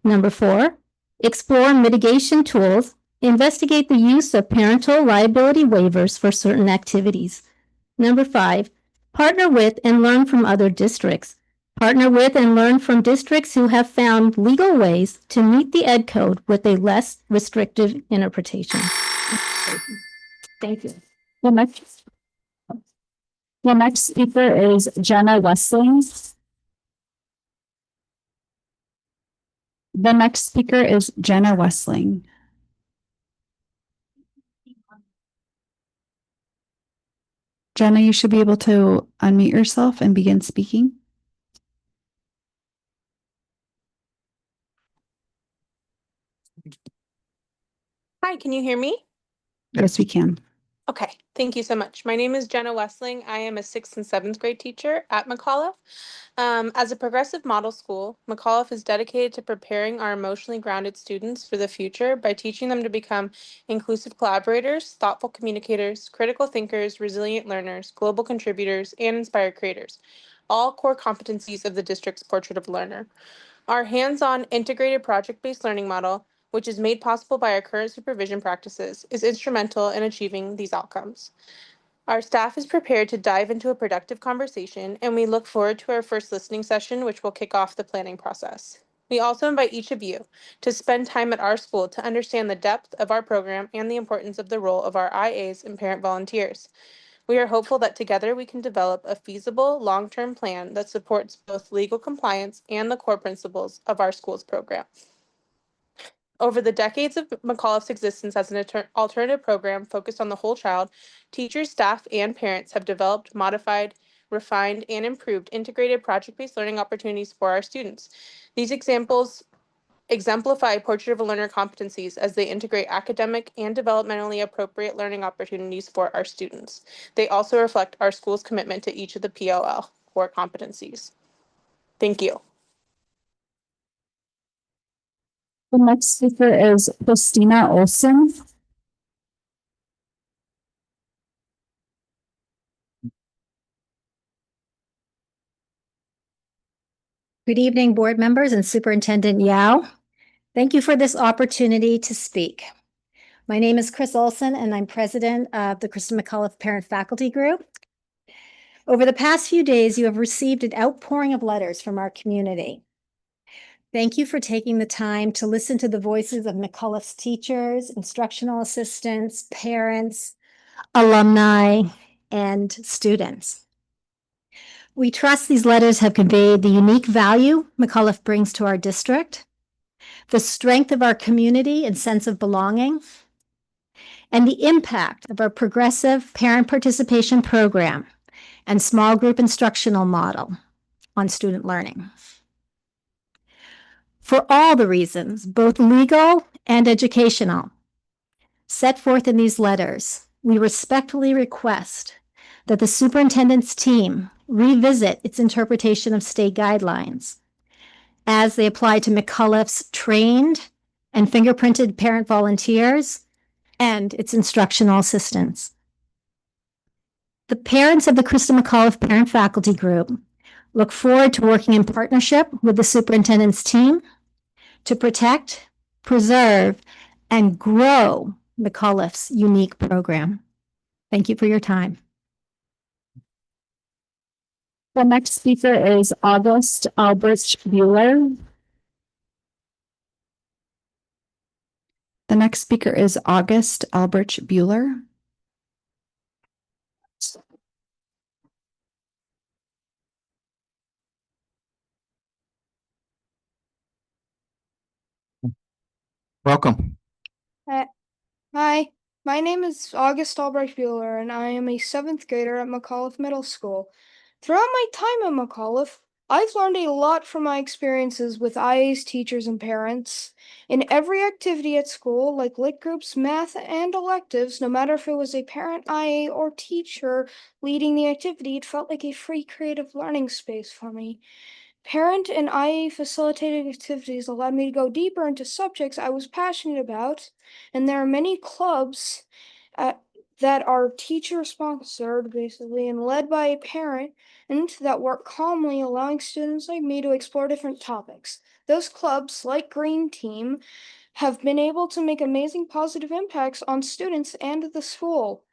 Number 4, explore mitigation tools, investigate the use of parental liability waivers for certain activities. Number 5, partner with and learn from other districts. Partner with and learn from districts who have found legal ways to meet the Ed Code with a less restrictive interpretation. Thank you. The next speaker is Jenna Westling. The next speaker is Jenna Westling. Jenna, you should be able to unmute yourself and begin speaking. Hi, can you hear me? Yes, we can. Okay, thank you so much. My name is Jenna Westling. I am a 6th and 7th grade teacher at McAuliffe. As a progressive model school, McAuliffe is dedicated to preparing our emotionally grounded students for the future by teaching them to become inclusive collaborators, thoughtful communicators, critical thinkers, resilient learners, global contributors, and inspired creators, all core competencies of the district's Portrait of a Learner. Our hands-on integrated project-based learning model, which is made possible by our current supervision practices, is instrumental in achieving these outcomes. Our staff is prepared to dive into a productive conversation, and we look forward to our first listening session, which will kick off the planning process. We also invite each of you to spend time at our school to understand the depth of our program and the importance of the role of our IAs and parent volunteers. We are hopeful that together we can develop a feasible, long-term plan that supports both legal compliance and the core principles of our school's program. Over the decades of McAuliffe's existence as an alternative program focused on the whole child, teachers, staff, and parents have developed, modified, refined, and improved integrated project-based learning opportunities for our students. These examples exemplify portrait of a learner competencies as they integrate academic and developmentally appropriate learning opportunities for our students. They also reflect our school's commitment to each of the PLL core competencies. Thank you. The next speaker is Christina Olson. Good evening, board members and Superintendent Yao. Thank you for this opportunity to speak. My name is Chris Olson, and I'm president of the Kristen McAuliffe Parent Faculty Group. Over the past few days, you have received an outpouring of letters from our community. Thank you for taking the time to listen to the voices of McAuliffe's teachers, instructional assistants, parents, alumni, and students. We trust these letters have conveyed the unique value McAuliffe brings to our district, the strength of our community and sense of belonging, and the impact of our progressive parent participation program and small group instructional model on student learning. For all the reasons, both legal and educational, set forth in these letters, we respectfully request that the superintendent's team revisit its interpretation of state guidelines as they apply to McAuliffe's trained and fingerprinted parent volunteers and its instructional assistants. The parents of the Kristen McAuliffe Parent Faculty Group look forward to working in partnership with the superintendent's team to protect, preserve, and grow McAuliffe's unique program. Thank you for your time. The next speaker is August Albrecht Bueller. The next speaker is August Albrecht Bueller. Welcome. Hi, my name is August Albrecht Bueller, and I am a 7th grader at McAuliffe Middle School. Throughout my time at McAuliffe, I've learned a lot from my experiences with IA's teachers and parents. In every activity at school, like lit groups, math, and electives, no matter if it was a parent, IA, or teacher leading the activity, it felt like a free creative learning space for me. Parent and IA facilitated activities allowed me to go deeper into subjects I was passionate about, and there are many clubs that are teacher-sponsored, basically, and led by a parent, and that work calmly, allowing students like me to explore different topics. Those clubs, like Green Team, have been able to make amazing positive impacts on students and the school.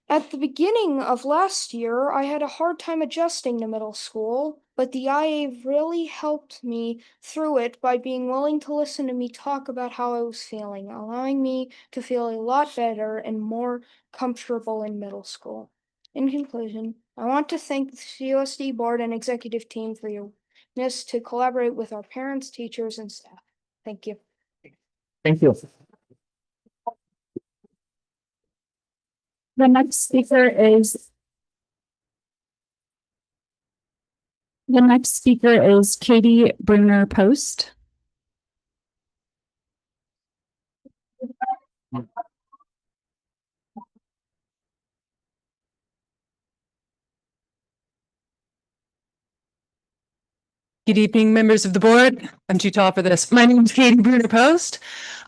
At the beginning of last year, I had a hard time adjusting to middle school, but the IA really helped me through it by being willing to listen to me talk about how I was feeling, allowing me to feel a lot better and more comfortable in middle school. In conclusion, I want to thank the CUSD board and executive team for your willingness to collaborate with our parents, teachers, and staff. Thank you. Thank you. The next speaker is Katie Bruner Post. Good evening, members of the board. I'm too tall for this. My name is Katie Bruner Post.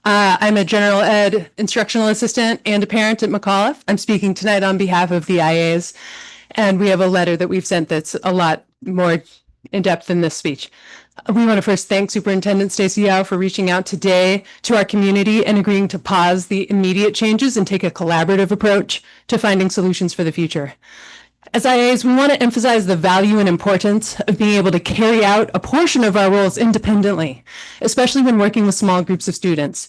I'm a general ed instructional assistant and a parent at McAuliffe. I'm speaking tonight on behalf of the IAs, and we have a letter that we've sent that's a lot more in depth than this speech. We want to first thank Superintendent Stacy Yao for reaching out today to our community and agreeing to pause the immediate changes and take a collaborative approach to finding solutions for the future. As IAs, we want to emphasize the value and importance of being able to carry out a portion of our roles independently, especially when working with small groups of students.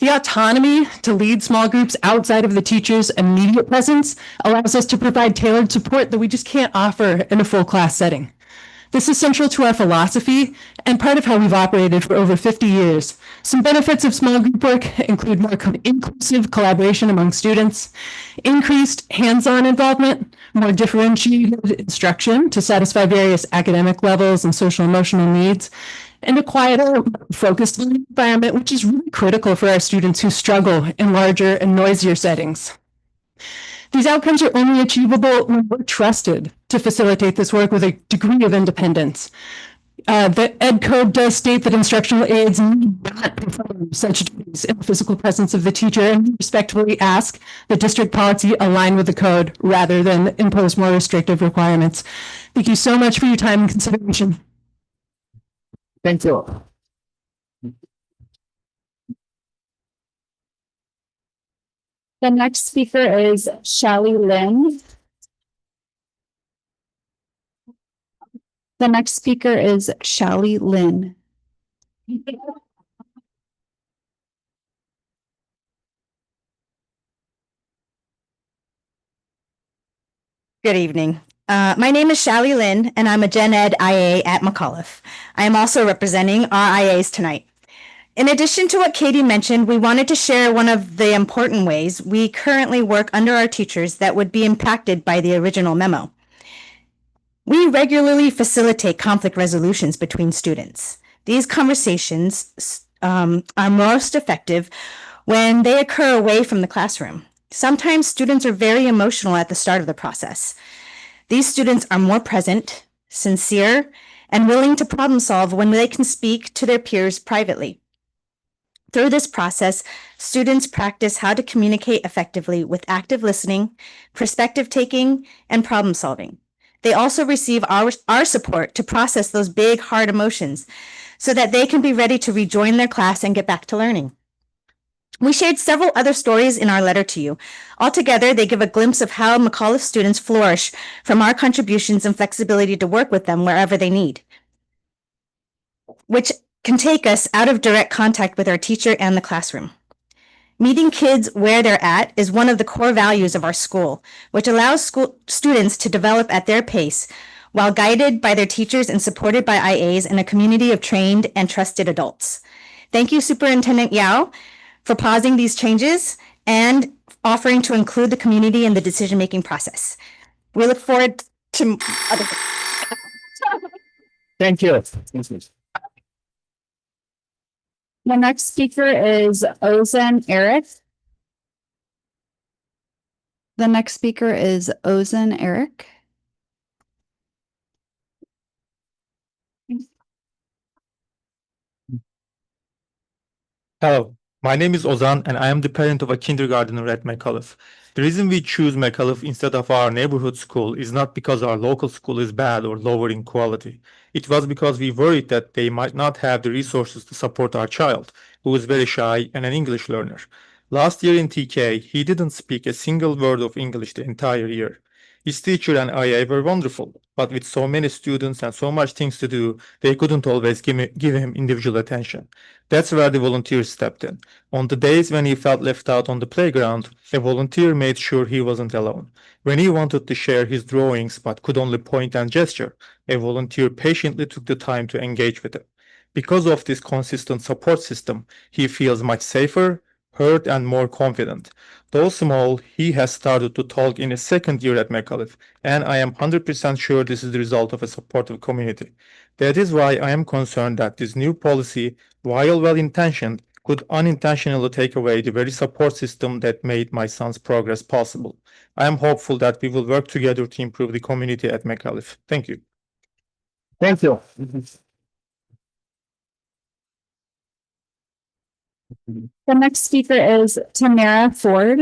The autonomy to lead small groups outside of the teacher's immediate presence allows us to provide tailored support that we just can't offer in a full class setting. This is central to our philosophy and part of how we've operated for over 50 years. Some benefits of small group work include more inclusive collaboration among students, increased hands-on involvement, more differentiated instruction to satisfy various academic levels and social emotional needs, and a quieter, focused learning environment, which is really critical for our students who struggle in larger and noisier settings. These outcomes are only achievable when we're trusted to facilitate this work with a degree of independence. The Ed Code does state that instructional aides need not perform such duties in the physical presence of the teacher, and we respectfully ask that district policy align with the code rather than impose more restrictive requirements. Thank you so much for your time and consideration. Thank you. The next speaker is Shally Lynn. The next speaker is Shally Lynn. Good evening. My name is Shally Lynn, and I'm a Gen Ed IA at McAuliffe. I am also representing our IAs tonight. In addition to what Katie mentioned, we wanted to share one of the important ways we currently work under our teachers that would be impacted by the original memo. We regularly facilitate conflict resolutions between students. These conversations are most effective when they occur away from the classroom. Sometimes students are very emotional at the start of the process. These students are more present, sincere, and willing to problem solve when they can speak to their peers privately. Through this process, students practice how to communicate effectively with active listening, perspective taking, and problem solving. They also receive our support to process those big, hard emotions so that they can be ready to rejoin their class and get back to learning. We shared several other stories in our letter to you. Altogether, they give a glimpse of how McAuliffe students flourish from our contributions and flexibility to work with them wherever they need, which can take us out of direct contact with our teacher and the classroom. Meeting kids where they're at is one of the core values of our school, which allows school students to develop at their pace while guided by their teachers and supported by IAs and a community of trained and trusted adults. Thank you, Superintendent Yao, for pausing these changes and offering to include the community in the decision-making process. We look forward to other. Thank you. The next speaker is Ozen Eric. The next speaker is Ozen Eric. Hello, my name is Ozan and I am the parent of a kindergartner at McAuliffe. The reason we choose McAuliffe instead of our neighborhood school is not because our local school is bad or lower in quality. It was because we worried that they might not have the resources to support our child, who is very shy and an English learner. Last year in TK, he didn't speak a single word of English the entire year. His teacher and IA were wonderful, but with so many students and so much things to do, they couldn't always give him individual attention. That's where the volunteers stepped in. On the days when he felt left out on the playground, a volunteer made sure he wasn't alone. When he wanted to share his drawings but could only point and gesture, a volunteer patiently took the time to engage with him. Because of this consistent support system, he feels much safer, heard, and more confident. Though small, he has started to talk in his second year at McAuliffe, and I am 100% sure this is the result of a supportive community. That is why I am concerned that this new policy, while well-intentioned, could unintentionally take away the very support system that made my son's progress possible. I am hopeful that we will work together to improve the community at McAuliffe. Thank you. Thank you. The next speaker is Tamara Ford.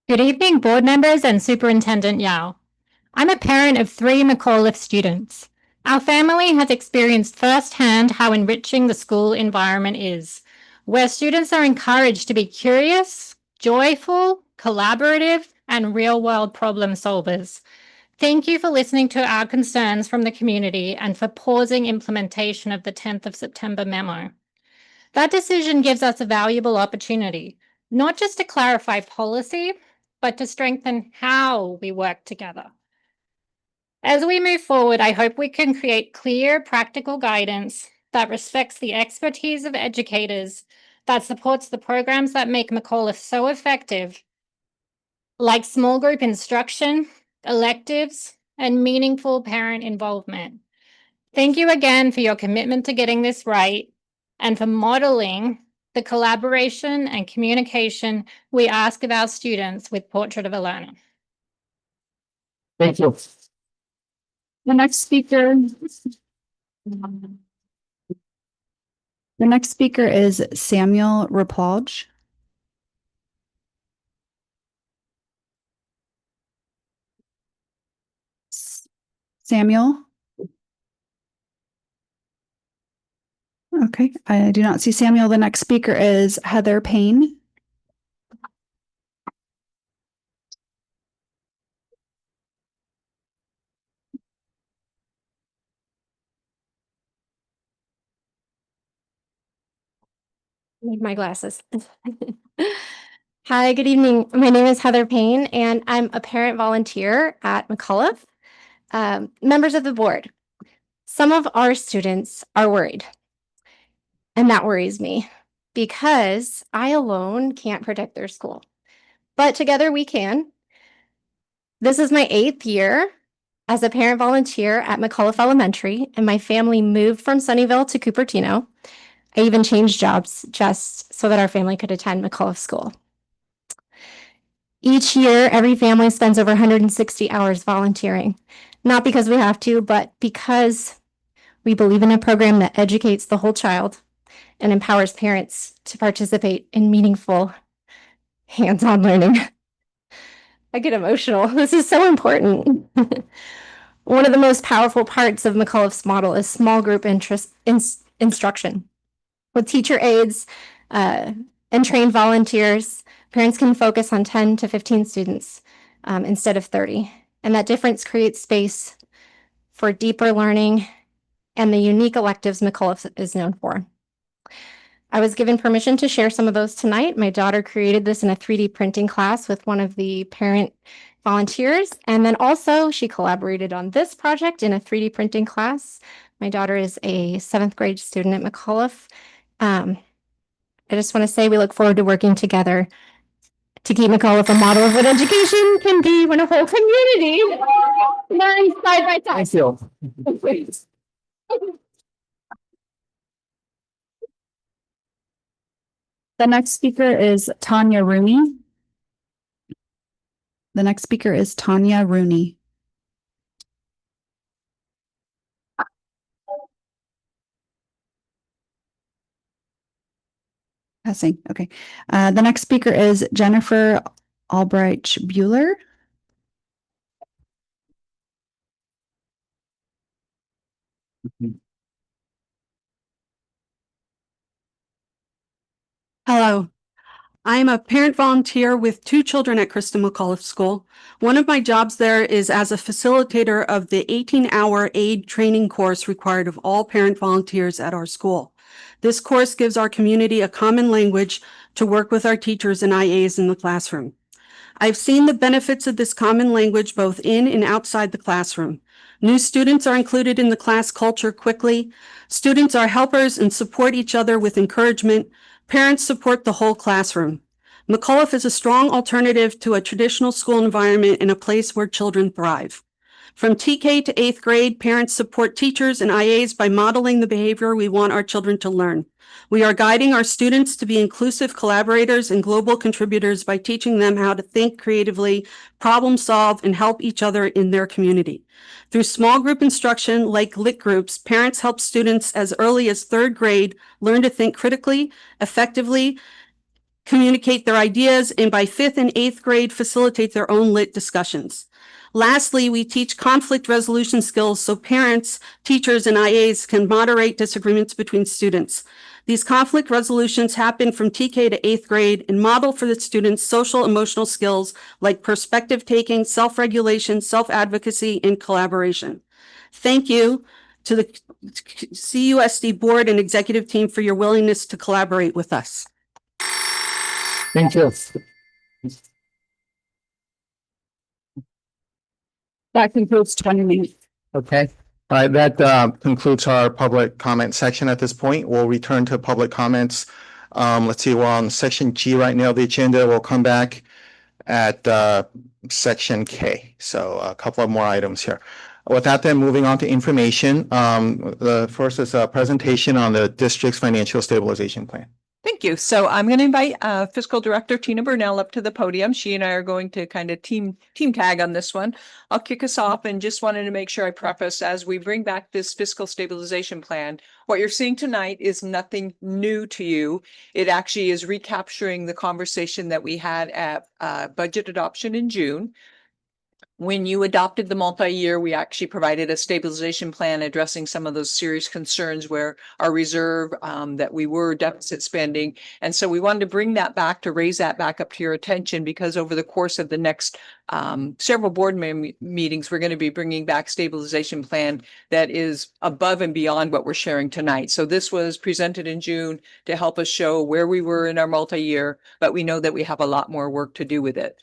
Good evening, board members and Superintendent Yao. I'm a parent of 3 McAuliffe students. Our family has experienced firsthand how enriching the school environment is, where students are encouraged to be curious, joyful, collaborative, and real-world problem solvers. Thank you for listening to our concerns from the community and for pausing implementation of the 10th of September memo. That decision gives us a valuable opportunity, not just to clarify policy, but to strengthen how we work together. As we move forward, I hope we can create clear, practical guidance that respects the expertise of educators, that supports the programs that make McAuliffe so effective, like small group instruction, electives, and meaningful parent involvement. Thank you again for your commitment to getting this right and for modeling the collaboration and communication we ask of our students with Portrait of a Learner. Thank you. The next speaker is Samuel Rapalj. Samuel? Okay, I do not see Samuel. The next speaker is Heather Payne. Need my glasses. Hi, good evening. My name is Heather Payne, and I'm a parent volunteer at McAuliffe. Members of the board, some of our students are worried, and that worries me because I alone can't protect their school, but together we can. This is my 8th year as a parent volunteer at McAuliffe Elementary, and my family moved from Sunnyvale to Cupertino. I even changed jobs just so that our family could attend McAuliffe School. Each year, every family spends over 160 hours volunteering, not because we have to, but because we believe in a program that educates the whole child and empowers parents to participate in meaningful hands-on learning. I get emotional. This is so important. One of the most powerful parts of McAuliffe's model is small group instruction. With teacher aides and trained volunteers, parents can focus on 10 to 15 students instead of 30. And that difference creates space for deeper learning and the unique electives McAuliffe is known for. I was given permission to share some of those tonight. My daughter created this in a 3D printing class with one of the parent volunteers. And then also she collaborated on this project in a 3D printing class. My daughter is a 7th grade student at McAuliffe. I just want to say we look forward to working together to keep McAuliffe a model of what education can be when a whole community learns side by side. Thank you. The next speaker is Tanya Rooney. Passing. Okay. The next speaker is Jennifer Albright Bueller. Hello. I'm a parent volunteer with 2 children at Kristen McAuliffe School. One of my jobs there is as a facilitator of the 18-hour aid training course required of all parent volunteers at our school. This course gives our community a common language to work with our teachers and IAs in the classroom. I've seen the benefits of this common language both in and outside the classroom. New students are included in the class culture quickly. Students are helpers and support each other with encouragement. Parents support the whole classroom. McAuliffe is a strong alternative to a traditional school environment and a place where children thrive. From TK to 8th grade, parents support teachers and IAs by modeling the behavior we want our children to learn. We are guiding our students to be inclusive collaborators and global contributors by teaching them how to think creatively, problem solve, and help each other in their community. Through small group instruction like LIT groups, parents help students as early as 3rd grade learn to think critically, effectively, communicate their ideas, and by 5th and 8th grade, facilitate their own lit discussions. Lastly, we teach conflict resolution skills so parents, teachers, and IAs can moderate disagreements between students. These conflict resolutions happen from TK to 8th grade and model for the students social emotional skills like perspective taking, self-regulation, self-advocacy, and collaboration. Thank you to the CUSD board and executive team for your willingness to collaborate with us. Thank you. That concludes 20 minutes. Okay. All right, that concludes our public comment section at this point. We'll return to public comments. Let's see, we're on section G right now, the agenda. We'll come back at section K. So a couple of more items here. With that, then moving on to information. The first is a presentation on the district's financial stabilization plan. Thank you. So I'm going to invite Fiscal Director Tina Burnell up to the podium. She and I are going to kind of team tag on this one. I'll kick us off and just wanted to make sure I preface as we bring back this fiscal stabilization plan. What you're seeing tonight is nothing new to you. It actually is recapturing the conversation that we had at budget adoption in June. When you adopted the multi-year, we actually provided a stabilization plan addressing some of those serious concerns where our reserve, that we were deficit spending. And so we wanted to bring that back, to raise that back up to your attention, because over the course of the next several board meetings, we're going to be bringing back stabilization plan that is above and beyond what we're sharing tonight. So this was presented in June to help us show where we were in our multi-year, but we know that we have a lot more work to do with it.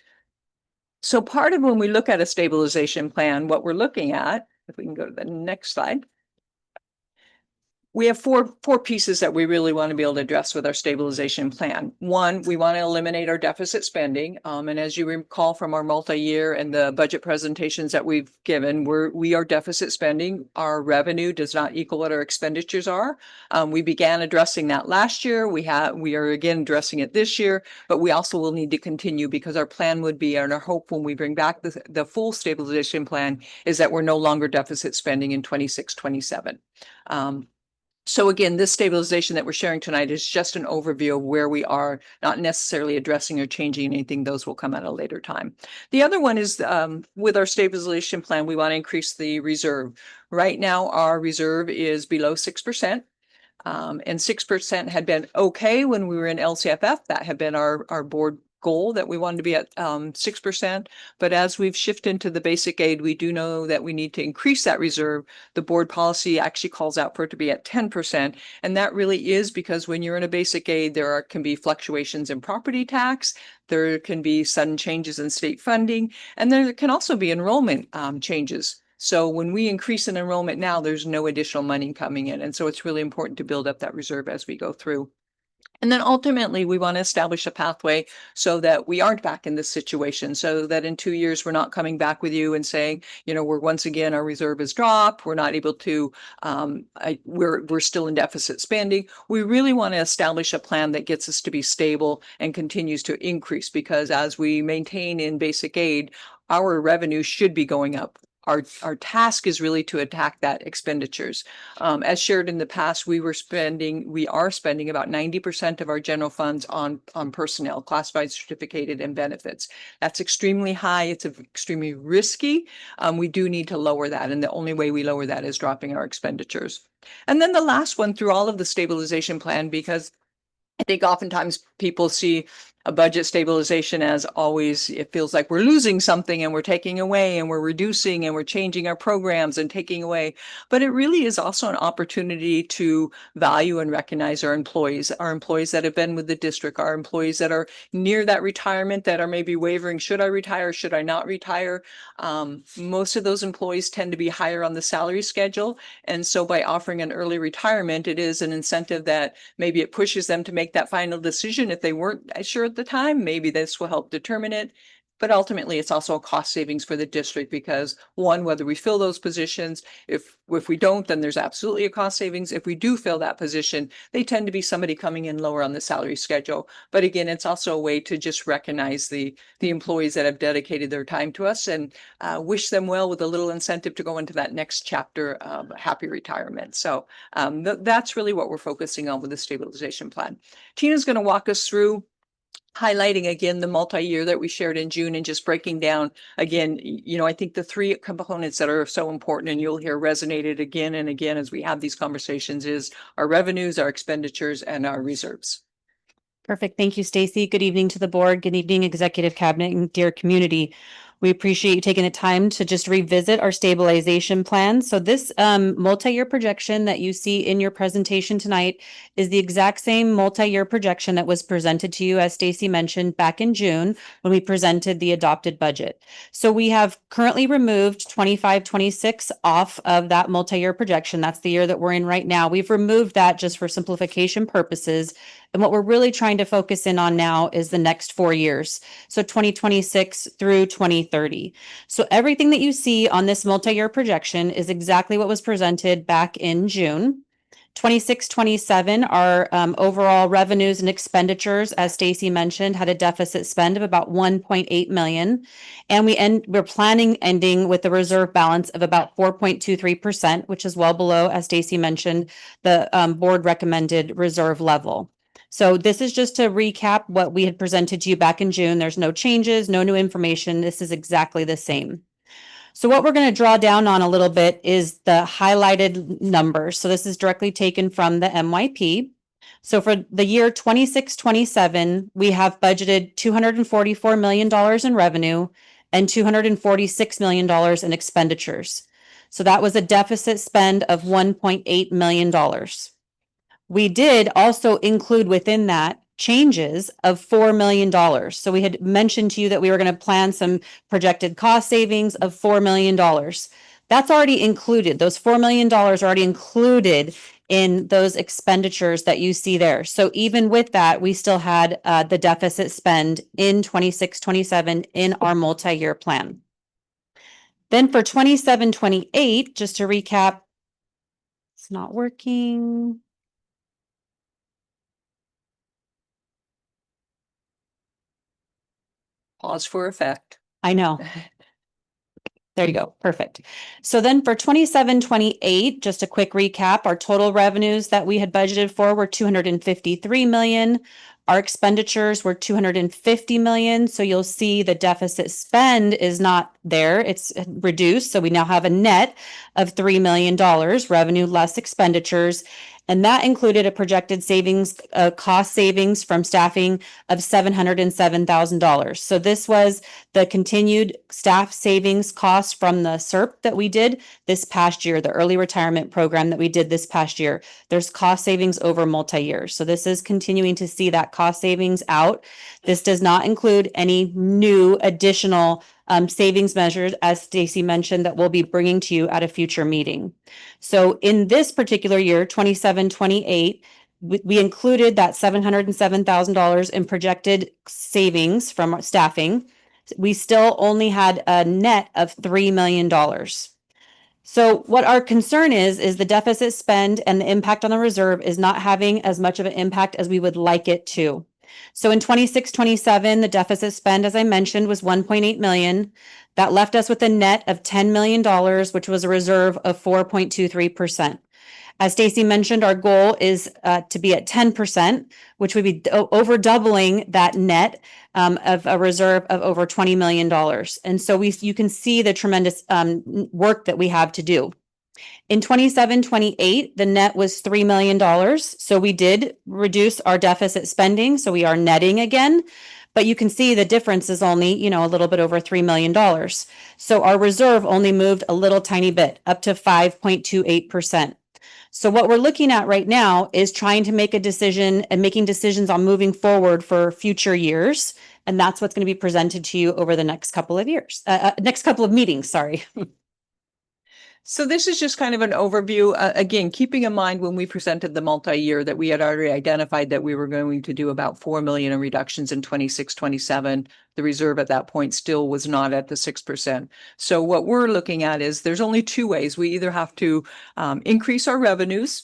So part of when we look at a stabilization plan, what we're looking at, if we can go to the next slide, we have four pieces that we really want to be able to address with our stabilization plan. One, we want to eliminate our deficit spending. And as you recall from our multi-year and the budget presentations that we've given, we are deficit spending. Our revenue does not equal what our expenditures are. We began addressing that last year. We are again addressing it this year, but we also will need to continue, because our plan would be, and our hope when we bring back the full stabilization plan, is that we're no longer deficit spending in 26-27. So again, this stabilization that we're sharing tonight is just an overview of where we are, not necessarily addressing or changing anything. Those will come at a later time. The other one is with our stabilization plan, we want to increase the reserve. Right now, our reserve is below 6%. And 6% had been okay when we were in LCFF. That had been our board goal, that we wanted to be at 6%. But as we've shifted into the basic aid, we do know that we need to increase that reserve. The board policy actually calls out for it to be at 10%. And that really is because when you're in a basic aid, there can be fluctuations in property tax. There can be sudden changes in state funding, and there can also be enrollment changes. So when we increase in enrollment now, there's no additional money coming in. And so it's really important to build up that reserve as we go through. And then ultimately, we want to establish a pathway so that we aren't back in this situation, so that in 2 years, we're not coming back with you and saying, we're once again, our reserve is dropped. We're not able to, we're still in deficit spending. We really want to establish a plan that gets us to be stable and continues to increase, because as we maintain in basic aid, our revenue should be going up. Our task is really to attack that expenditures. As shared in the past, we are spending about 90% of our general funds on personnel, classified, certificated, and benefits. That's extremely high. It's extremely risky. We do need to lower that. And the only way we lower that is dropping our expenditures. And then the last one through all of the stabilization plan, because I think oftentimes people see a budget stabilization as always, it feels like we're losing something and we're taking away and we're reducing and we're changing our programs and taking away. But it really is also an opportunity to value and recognize our employees that have been with the district, our employees that are near that retirement, that are maybe wavering, should I retire, should I not retire? Most of those employees tend to be higher on the salary schedule. And so by offering an early retirement, it is an incentive that maybe it pushes them to make that final decision. If they weren't sure at the time, maybe this will help determine it. But ultimately, it's also a cost savings for the district, because one, whether we fill those positions, if we don't, then there's absolutely a cost savings. If we do fill that position, they tend to be somebody coming in lower on the salary schedule. But again, it's also a way to just recognize the employees that have dedicated their time to us and wish them well with a little incentive to go into that next chapter of happy retirement. So that's really what we're focusing on with the stabilization plan. Tina's going to walk us through highlighting again the multi-year that we shared in June and just breaking down again, I think the three components that are so important and you'll hear resonated again and again as we have these conversations is our revenues, our expenditures, and our reserves. Perfect. Thank you, Stacy. Good evening to the board. Good evening, executive cabinet and dear community. We appreciate you taking the time to just revisit our stabilization plan. So this multi-year projection that you see in your presentation tonight is the exact same multi-year projection that was presented to you, as Stacy mentioned, back in June when we presented the adopted budget. So we have currently removed 25-26 off of that multi-year projection. That's the year that we're in right now. We've removed that just for simplification purposes. And what we're really trying to focus in on now is the next 4 years. So 2026 through 2030. So everything that you see on this multi-year projection is exactly what was presented back in June. 26-27, our overall revenues and expenditures, as Stacy mentioned, had a deficit spend of about 1.8 million. And we're planning ending with a reserve balance of about 4.23%, which is well below, as Stacy mentioned, the board recommended reserve level. So this is just to recap what we had presented to you back in June. There's no changes, no new information. This is exactly the same. So what we're going to draw down on a little bit is the highlighted numbers. So this is directly taken from the MYP. So for the year 26-27, we have budgeted $244 million in revenue and $246 million in expenditures. So that was a deficit spend of $1.8 million. We did also include within that changes of $4 million. So we had mentioned to you that we were going to plan some projected cost savings of $4 million. That's already included. Those $4 million are already included in those expenditures that you see there. So even with that, we still had the deficit spend in 26-27 in our multi-year plan. Then for 27-28, just to recap, it's not working. Pause for effect. I know. There you go. Perfect. So then for 27-28, just a quick recap, our total revenues that we had budgeted for were 253 million. Our expenditures were 250 million. So you'll see the deficit spend is not there. It's reduced. So we now have a net of $3 million revenue less expenditures. And that included a projected savings, cost savings from staffing of $707,000. So this was the continued staff savings cost from the SERP that we did this past year, the early retirement program that we did this past year. There's cost savings over multi-years. So this is continuing to see that cost savings out. This does not include any new additional savings measures, as Stacy mentioned, that we'll be bringing to you at a future meeting. So in this particular year, 27-28, we included that $707,000 in projected savings from staffing. We still only had a net of $3 million. So what our concern is the deficit spend and the impact on the reserve is not having as much of an impact as we would like it to. So in 26-27, the deficit spend, as I mentioned, was 1.8 million. That left us with a net of $10 million, which was a reserve of 4.23%. As Stacy mentioned, our goal is to be at 10%, which would be over doubling that net of a reserve of over $20 million. And so you can see the tremendous work that we have to do. In 27-28, the net was $3 million. So we did reduce our deficit spending. So we are netting again. But you can see the difference is only, a little bit over $3 million. So our reserve only moved a little tiny bit, up to 5.28%. So what we're looking at right now is trying to make a decision and making decisions on moving forward for future years. And that's what's going to be presented to you over the next couple of years, next couple of meetings, sorry. So this is just kind of an overview, again, keeping in mind when we presented the multi-year that we had already identified that we were going to do about 4 million in reductions in 26-27. The reserve at that point still was not at the 6%. So what we're looking at is there's only two ways. We either have to increase our revenues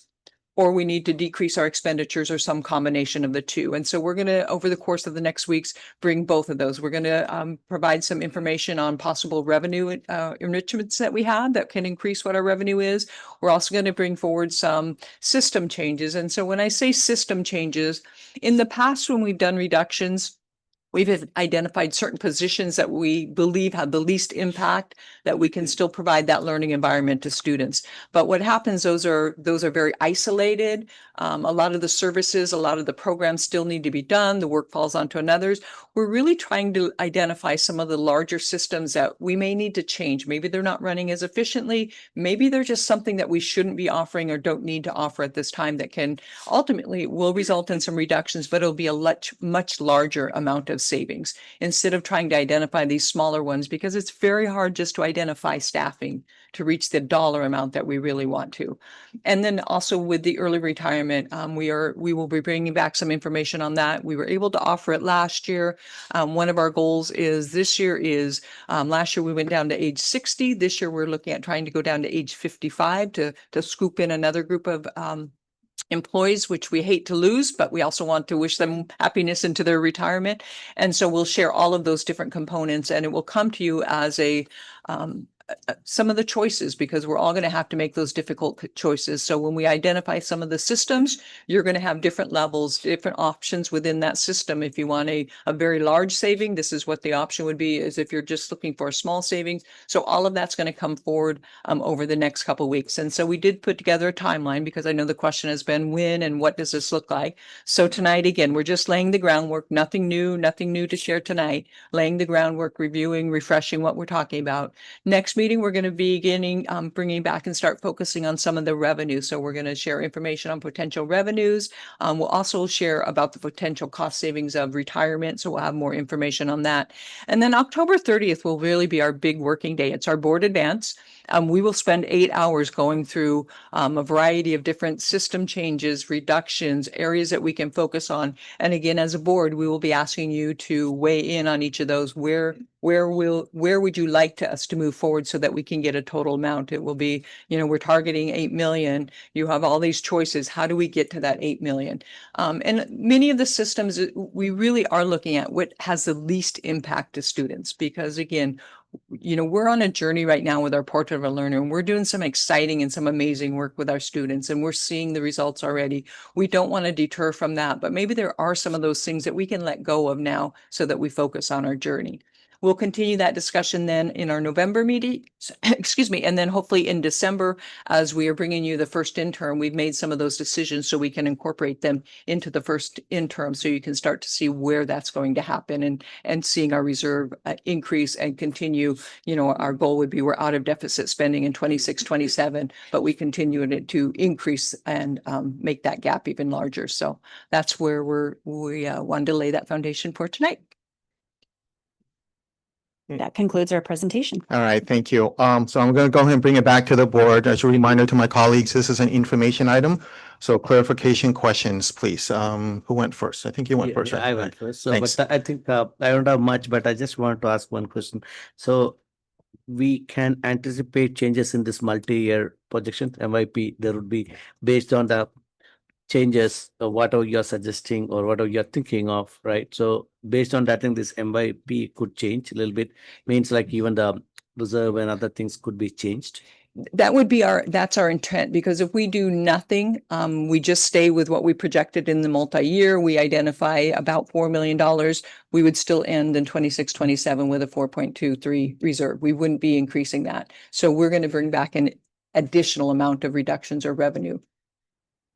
or we need to decrease our expenditures or some combination of the two. And so we're going to, over the course of the next weeks, bring both of those. We're going to provide some information on possible revenue enrichments that we have that can increase what our revenue is. We're also going to bring forward some system changes. And so when I say system changes, in the past when we've done reductions, We've identified certain positions that we believe have the least impact, that we can still provide that learning environment to students. But what happens, those are very isolated. A lot of the services, a lot of the programs still need to be done. The work falls onto another's. We're really trying to identify some of the larger systems that we may need to change. Maybe they're not running as efficiently. Maybe they're just something that we shouldn't be offering or don't need to offer at this time that can ultimately will result in some reductions, but it'll be a much larger amount of savings instead of trying to identify these smaller ones, because it's very hard just to identify staffing to reach the dollar amount that we really want to. And then also with the early retirement, we will be bringing back some information on that. We were able to offer it last year. One of our goals is this year is, last year we went down to age 60. This year we're looking at trying to go down to age 55 to scoop in another group of employees, which we hate to lose, but we also want to wish them happiness into their retirement. And so we'll share all of those different components, and it will come to you as some of the choices, because we're all going to have to make those difficult choices. So when we identify some of the systems, you're going to have different levels, different options within that system. If you want a very large saving, this is what the option would be, is if you're just looking for a small savings. So all of that's going to come forward over the next couple of weeks. And so we did put together a timeline, because I know the question has been when and what does this look like? So tonight, again, we're just laying the groundwork, nothing new to share tonight, laying the groundwork, reviewing, refreshing what we're talking about. Next meeting, we're going to be beginning, bringing back and start focusing on some of the revenue. So we're going to share information on potential revenues. We'll also share about the potential cost savings of retirement. So we'll have more information on that. And then October 30th will really be our big working day. It's our board advance. We will spend 8 hours going through a variety of different system changes, reductions, areas that we can focus on. And again, as a board, we will be asking you to weigh in on each of those. Where would you like us to move forward so that we can get a total amount? It will be, we're targeting 8 million. You have all these choices. How do we get to that 8 million? And many of the systems, we really are looking at what has the least impact to students, because again, we're on a journey right now with our Portrait of a Learner, and we're doing some exciting and some amazing work with our students, and we're seeing the results already. We don't want to deter from that, but maybe there are some of those things that we can let go of now so that we focus on our journey. We'll continue that discussion then in our November meeting, excuse me, and then hopefully in December, as we are bringing you the first interim, we've made some of those decisions so we can incorporate them into the first interim, so you can start to see where that's going to happen, and seeing our reserve increase and continue. Our goal would be we're out of deficit spending in 26, 27, but we continue to increase and make that gap even larger. So that's where we wanted to lay that foundation for tonight. That concludes our presentation. All right, thank you. So I'm going to go ahead and bring it back to the board. As a reminder to my colleagues, this is an information item. So clarification questions, please. Who went first? I think you went first. Right? I went first. So, Thanks. but I think I don't have much, but I just want to ask one question. So we can anticipate changes in this multi-year projection, MYP. There would be based on the changes, whatever you're suggesting or whatever you're thinking of, right? So based on that, I think this MYP could change a little bit. Means like even the reserve and other things could be changed. That would be that's our intent, because if we do nothing, we just stay with what we projected in the multi-year, we identify about $4 million, we would still end in 26, 27 with a 4.23 reserve. We wouldn't be increasing that. So we're going to bring back an additional amount of reductions or revenue.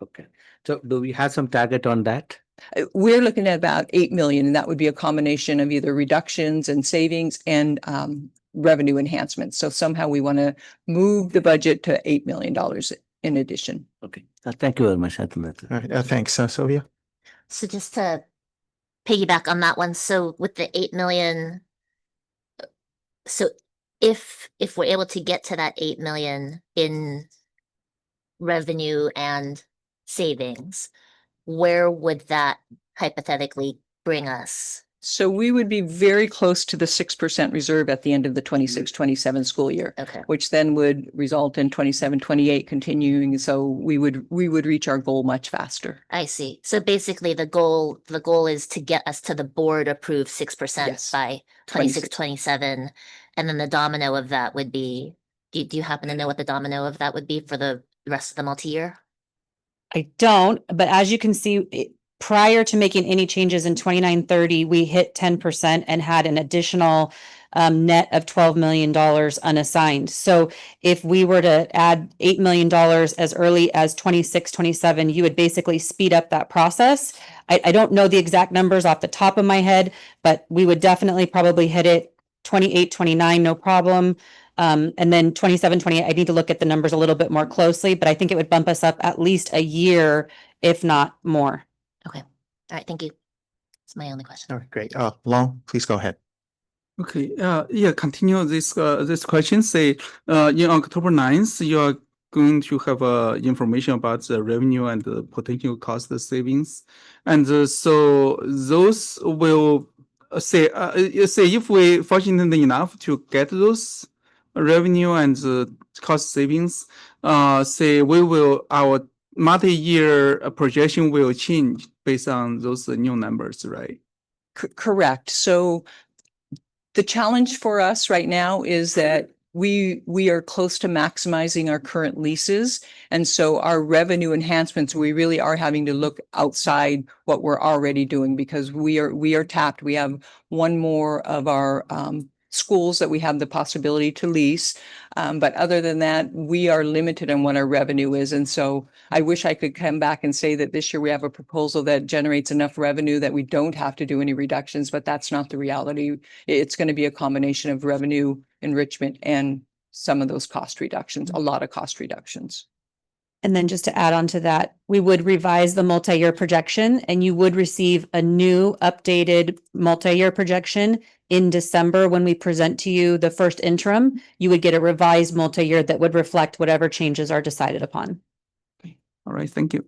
Okay. So do we have some target on that? We're looking at about 8 million, and that would be a combination of either reductions and savings and revenue enhancements. So somehow we want to move the budget to $8 million in addition. Okay. Thank you very much. All right, thanks, Sylvia. So just to piggyback on that one, so with the 8 million, so if we're able to get to that 8 million in revenue and savings, where would that hypothetically bring us? So we would be very close to the 6% reserve at the end of the 26, 27 school year, Okay. which then would result in 27, 28 continuing. So we would reach our goal much faster. I see. So basically the goal is to get us to the board approved 6% Yes. by 26, 27. And then the domino of that would be, do you happen to know what the domino of that would be for the rest of the multi-year? I don't, but as you can see, prior to making any changes in 2930, we hit 10% and had an additional net of $12 million unassigned. So if we were to add $8 million as early as 26, 27, you would basically speed up that process. I don't know the exact numbers off the top of my head, but we would definitely probably hit it 28, 29, no problem. And then 27, 28, I need to look at the numbers a little bit more closely, but I think it would bump us up at least a year, if not more. Okay. All right. Thank you. That's my only question. All right, great. Long, please go ahead. Okay, yeah, continue this question. Say, in October 9th, you are going to have information about the revenue and the potential cost savings. And so those will say if we fortunate enough to get those revenue and cost savings, say our multi-year projection will change based on those new numbers, right? Correct. So the challenge for us right now is that we are close to maximizing our current leases. And so our revenue enhancements, we really are having to look outside what we're already doing because we are tapped. We have one more of our schools that we have the possibility to lease. But other than that, we are limited on what our revenue is. And so I wish I could come back and say that this year we have a proposal that generates enough revenue that we don't have to do any reductions, but that's not the reality. It's going to be a combination of revenue enrichment and some of those cost reductions, a lot of cost reductions. And then just to add on to that, we would revise the multi-year projection and you would receive a new updated multi-year projection in December when we present to you the first interim. You would get a revised multi-year that would reflect whatever changes are decided upon. All right, thank you.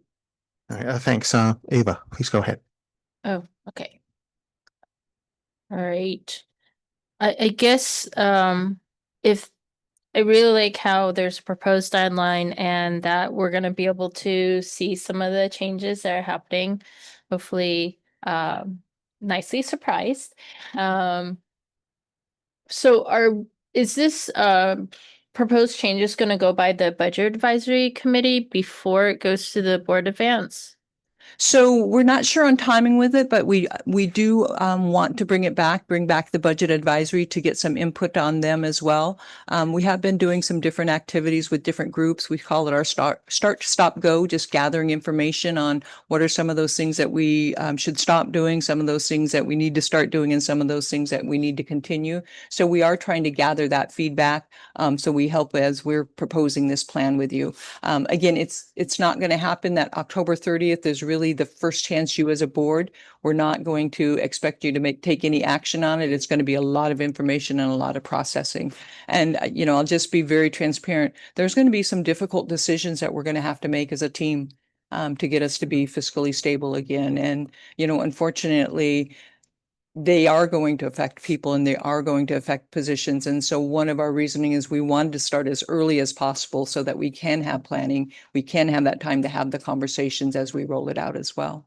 All right, thanks. Ava, please go ahead. Oh, okay. All right. I guess if I really like how there's a proposed deadline and that we're gonna be able to see some of the changes that are happening. Hopefully, nicely surprised. So is this proposed changes gonna go by the Budget Advisory Committee before it goes to the Board of Advance? So we're not sure on timing with it, but we do want to bring back the budget advisory to get some input on them as well. We have been doing some different activities with different groups. We call it our start, stop, go, just gathering information on what are some of those things that we should stop doing, some of those things that we need to start doing, and some of those things that we need to continue. So we are trying to gather that feedback. So we help as we're proposing this plan with you. Again, it's not going to happen that October 30th is really the first chance you as a board. We're not going to expect you to take any action on it. It's going to be a lot of information and a lot of processing. And, I'll just be very transparent. There's going to be some difficult decisions that we're going to have to make as a team to get us to be fiscally stable again. And, unfortunately, they are going to affect people and they are going to affect positions. And so one of our reasoning is we wanted to start as early as possible so that we can have planning. We can have that time to have the conversations as we roll it out as well.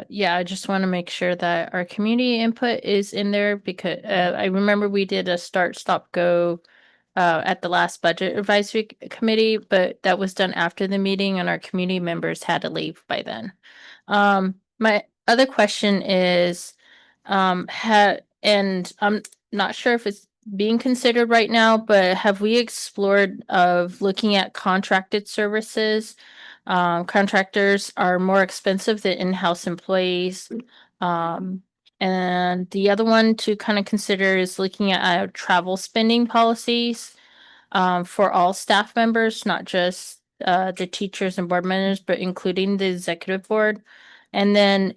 Yeah, I just want to make sure that our community input is in there because I remember we did a start, stop, go at the last budget advisory committee, but that was done after the meeting and our community members had to leave by then. My other question is, and I'm not sure if it's being considered right now, but have we explored of looking at contracted services? Contractors are more expensive than in-house employees. And the other one to kind of consider is looking at travel spending policies for all staff members, not just the teachers and board members, but including the executive board. And then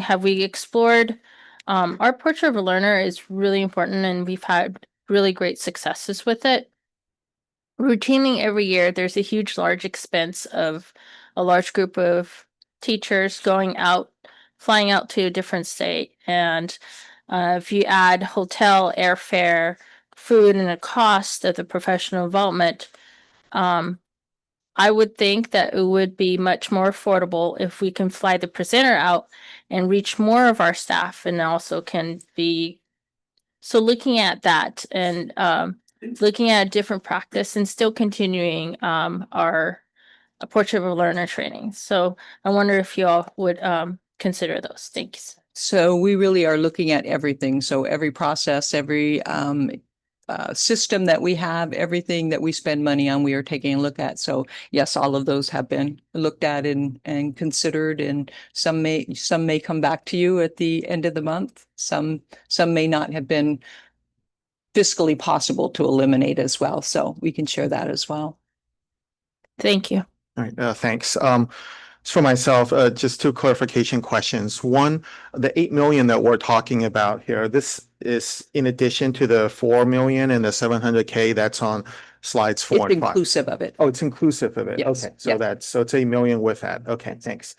have we explored our portrait of a learner is really important and we've had really great successes with it. Routinely every year, there's a huge, large expense of a large group of teachers flying out to a different state. And if you add hotel, airfare, food, and the cost of the professional development, I would think that it would be much more affordable if we can fly the presenter out and reach more of our staff and also can be. So looking at that and looking at a different practice and still continuing our portrait of a learner training. So I wonder if you all would consider those. Thanks. So we really are looking at everything. So every process, every system that we have, everything that we spend money on, we are taking a look at. So yes, all of those have been looked at and considered, and some may come back to you at the end of the month. Some may not have been fiscally possible to eliminate as well. So we can share that as well. Thank you. All right, thanks. For myself, just two clarification questions. One, the 8 million that we're talking about here, this is in addition to the 4 million and the 700K that's on slides 4 It's and 5. inclusive of it. Oh, it's inclusive of it. Yes. Okay, so Yeah. it's 8 million with that. Okay, thanks.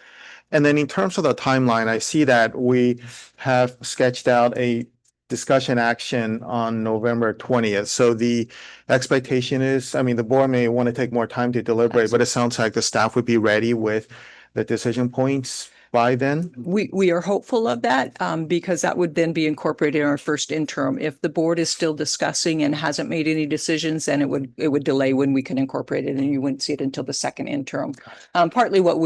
And then in terms of the timeline, I see that we have sketched out a discussion action on November 20th. So the expectation is, I mean, the board may want to take more time to deliberate, but it sounds like the staff would be ready with the decision points by then. We are hopeful of that because that would then be incorporated in our first interim. If the board is still discussing and hasn't made any decisions, then it would delay when we can incorporate it, and you wouldn't see it until the second interim. Partly what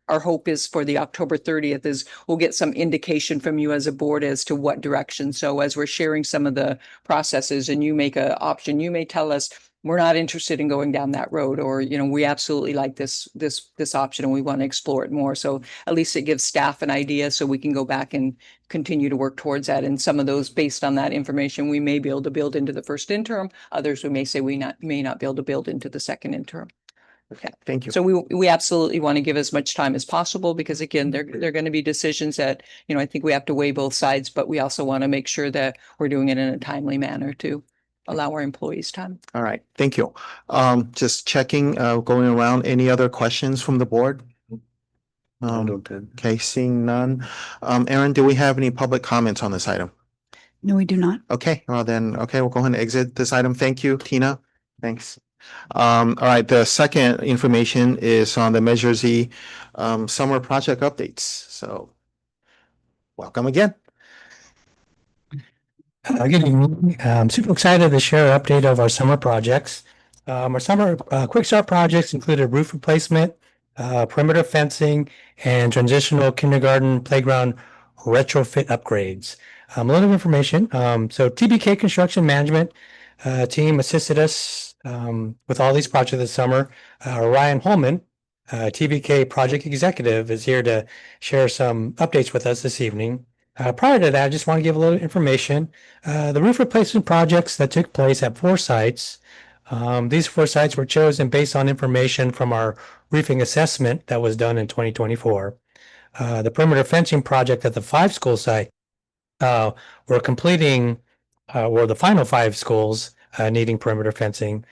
our hope is for the October 30th is we'll get some indication from you as a board as to what direction. So as we're sharing some of the processes and you make an option, you may tell us, we're not interested in going down that road, or, you know, we absolutely like this option and we want to explore it more. So at least it gives staff an idea so we can go back and continue to work towards that. And some of those, based on that information, we may be able to build into the first interim. Others we may say may not be able to build into the second interim. Okay, thank you. So we absolutely want to give as much time as possible because again, they're going to be decisions that, you know, I think we have to weigh both sides, but we also want to make sure that we're doing it in a timely manner to allow our employees time. All right, thank you. Just checking, going around, any other questions from the board? I don't have. Okay, seeing none. Aaron, do we have any public comments on this item? No, we do not. Okay, well then, okay, we'll go ahead and exit this item. Thank you, Tina. Thanks. All right, the second information is on the Measure Z summer project updates. So welcome again. Good evening. I'm super excited to share an update of our summer projects. Our summer quick start projects included roof replacement, perimeter fencing, and transitional kindergarten playground retrofit upgrades. A little information. So TBK Construction Management team assisted us with all these projects this summer. Ryan Holman, TBK project executive, is here to share some updates with us this evening. Prior to that, I just want to give a little information. The roof replacement projects that took place at 4 sites. These 4 sites were chosen based on information from our roofing assessment that was done in 2024. The perimeter fencing project at the 5 school site, we're completing, or the final 5 schools needing perimeter fencing,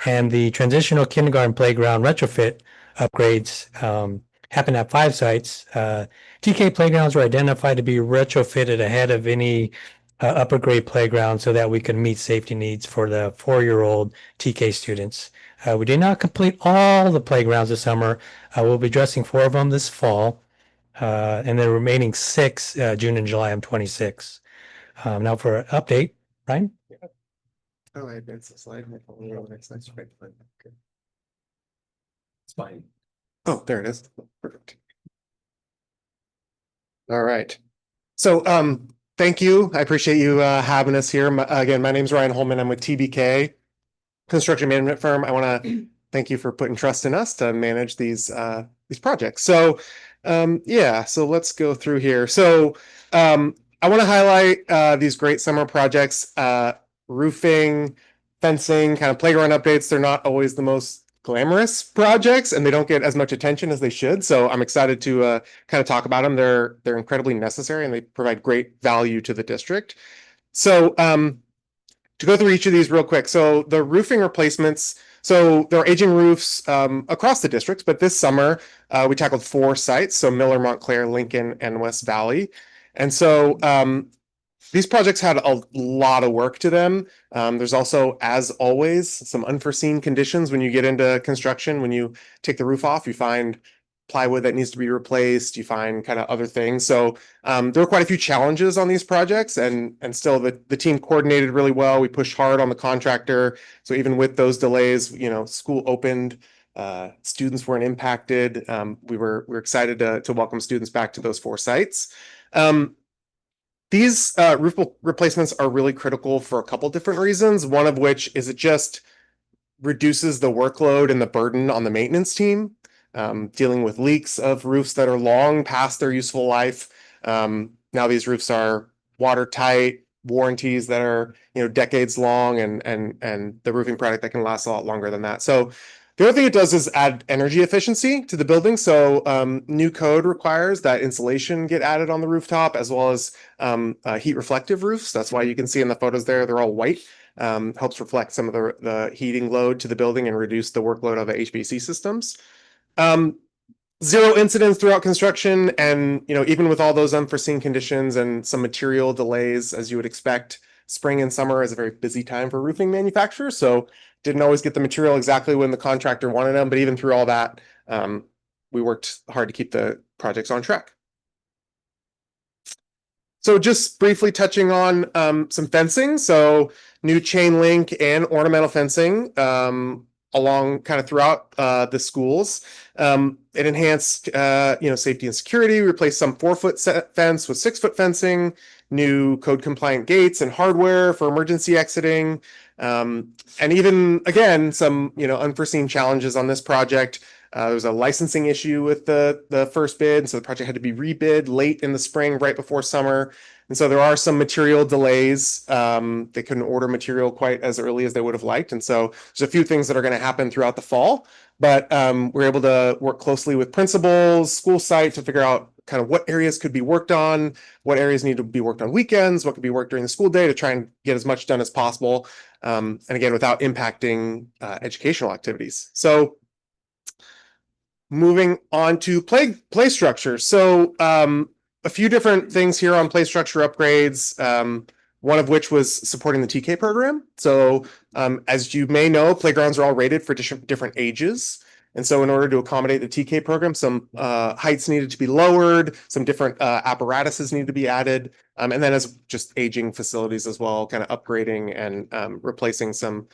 and the transitional kindergarten playground retrofit upgrades happened at 5 sites. TK playgrounds were identified to be retrofitted ahead of any upper grade playground so that we could meet safety needs for the 4-year-old TK students. We did not complete all the playgrounds this summer. We'll be addressing 4 of them this fall, and the remaining 6, June and July of 26. Now for an update, Ryan? Oh, I advanced the slide. It's fine. Oh, there it is. Perfect. All right. So, thank you. I appreciate you having us here. Again, my name is Ryan Holman. I'm with TBK construction management firm. I want to thank you for putting trust in us to manage these projects. So, yeah, so let's go through here. So, I want to highlight these great summer projects, roofing, fencing, kind of playground updates. They're not always the most glamorous projects and they don't get as much attention as they should. So I'm excited to kind of talk about them. They're incredibly necessary and they provide great value to the district. So to go through each of these real quick. So the roofing replacements, so there are aging roofs across the districts, but this summer we tackled 4 sites. So Miller, Montclair, Lincoln, and West Valley. And so these projects had a lot of work to them. There's also, as always, some unforeseen conditions when you get into construction. When you take the roof off, you find plywood that needs to be replaced. You find kind of other things. So there were quite a few challenges on these projects, and still the team coordinated really well. We pushed hard on the contractor. So even with those delays, you know, school opened Students weren't impacted. We're excited to welcome students back to those 4 sites. These roof replacements are really critical for a couple different reasons. One of which is it just reduces the workload and the burden on the maintenance team, dealing with leaks of roofs that are long past their useful life. Now these roofs are watertight, warranties that are decades long, and the roofing product that can last a lot longer than that. So the other thing it does is add energy efficiency to the building. So new code requires that insulation get added on the rooftop, as well as heat reflective roofs. That's why you can see in the photos there, they're all white. Helps reflect some of the heating load to the building and reduce the workload of the HVAC systems. 0 incidents throughout construction, and even with all those unforeseen conditions and some material delays, as you would expect, spring and summer is a very busy time for roofing manufacturers, so didn't always get the material exactly when the contractor wanted them, but even through all that, we worked hard to keep the projects on track. So just briefly touching on some fencing. So new chain link and ornamental fencing along kind of throughout the schools. It enhanced safety and security, replaced some 4-foot fence with 6-foot fencing, new code compliant gates and hardware for emergency exiting. And even again, some unforeseen challenges on this project. There was a licensing issue with the first bid, so the project had to be rebid late in the spring, right before summer. And so there are some material delays. They couldn't order material quite as early as they would have liked. And so there's a few things that are going to happen throughout the fall. But we're able to work closely with principals, school site to figure out kind of what areas could be worked on, what areas need to be worked on weekends, what could be worked during the school day to try and get as much done as possible. And again, without impacting educational activities. So moving on to play structure. So a few different things here on play structure upgrades, one of which was supporting the TK program. So as you may know, playgrounds are all rated for different ages. And so in order to accommodate the TK program, some heights needed to be lowered, some different apparatuses needed to be added, and then as just aging facilities as well, kind of upgrading and replacing some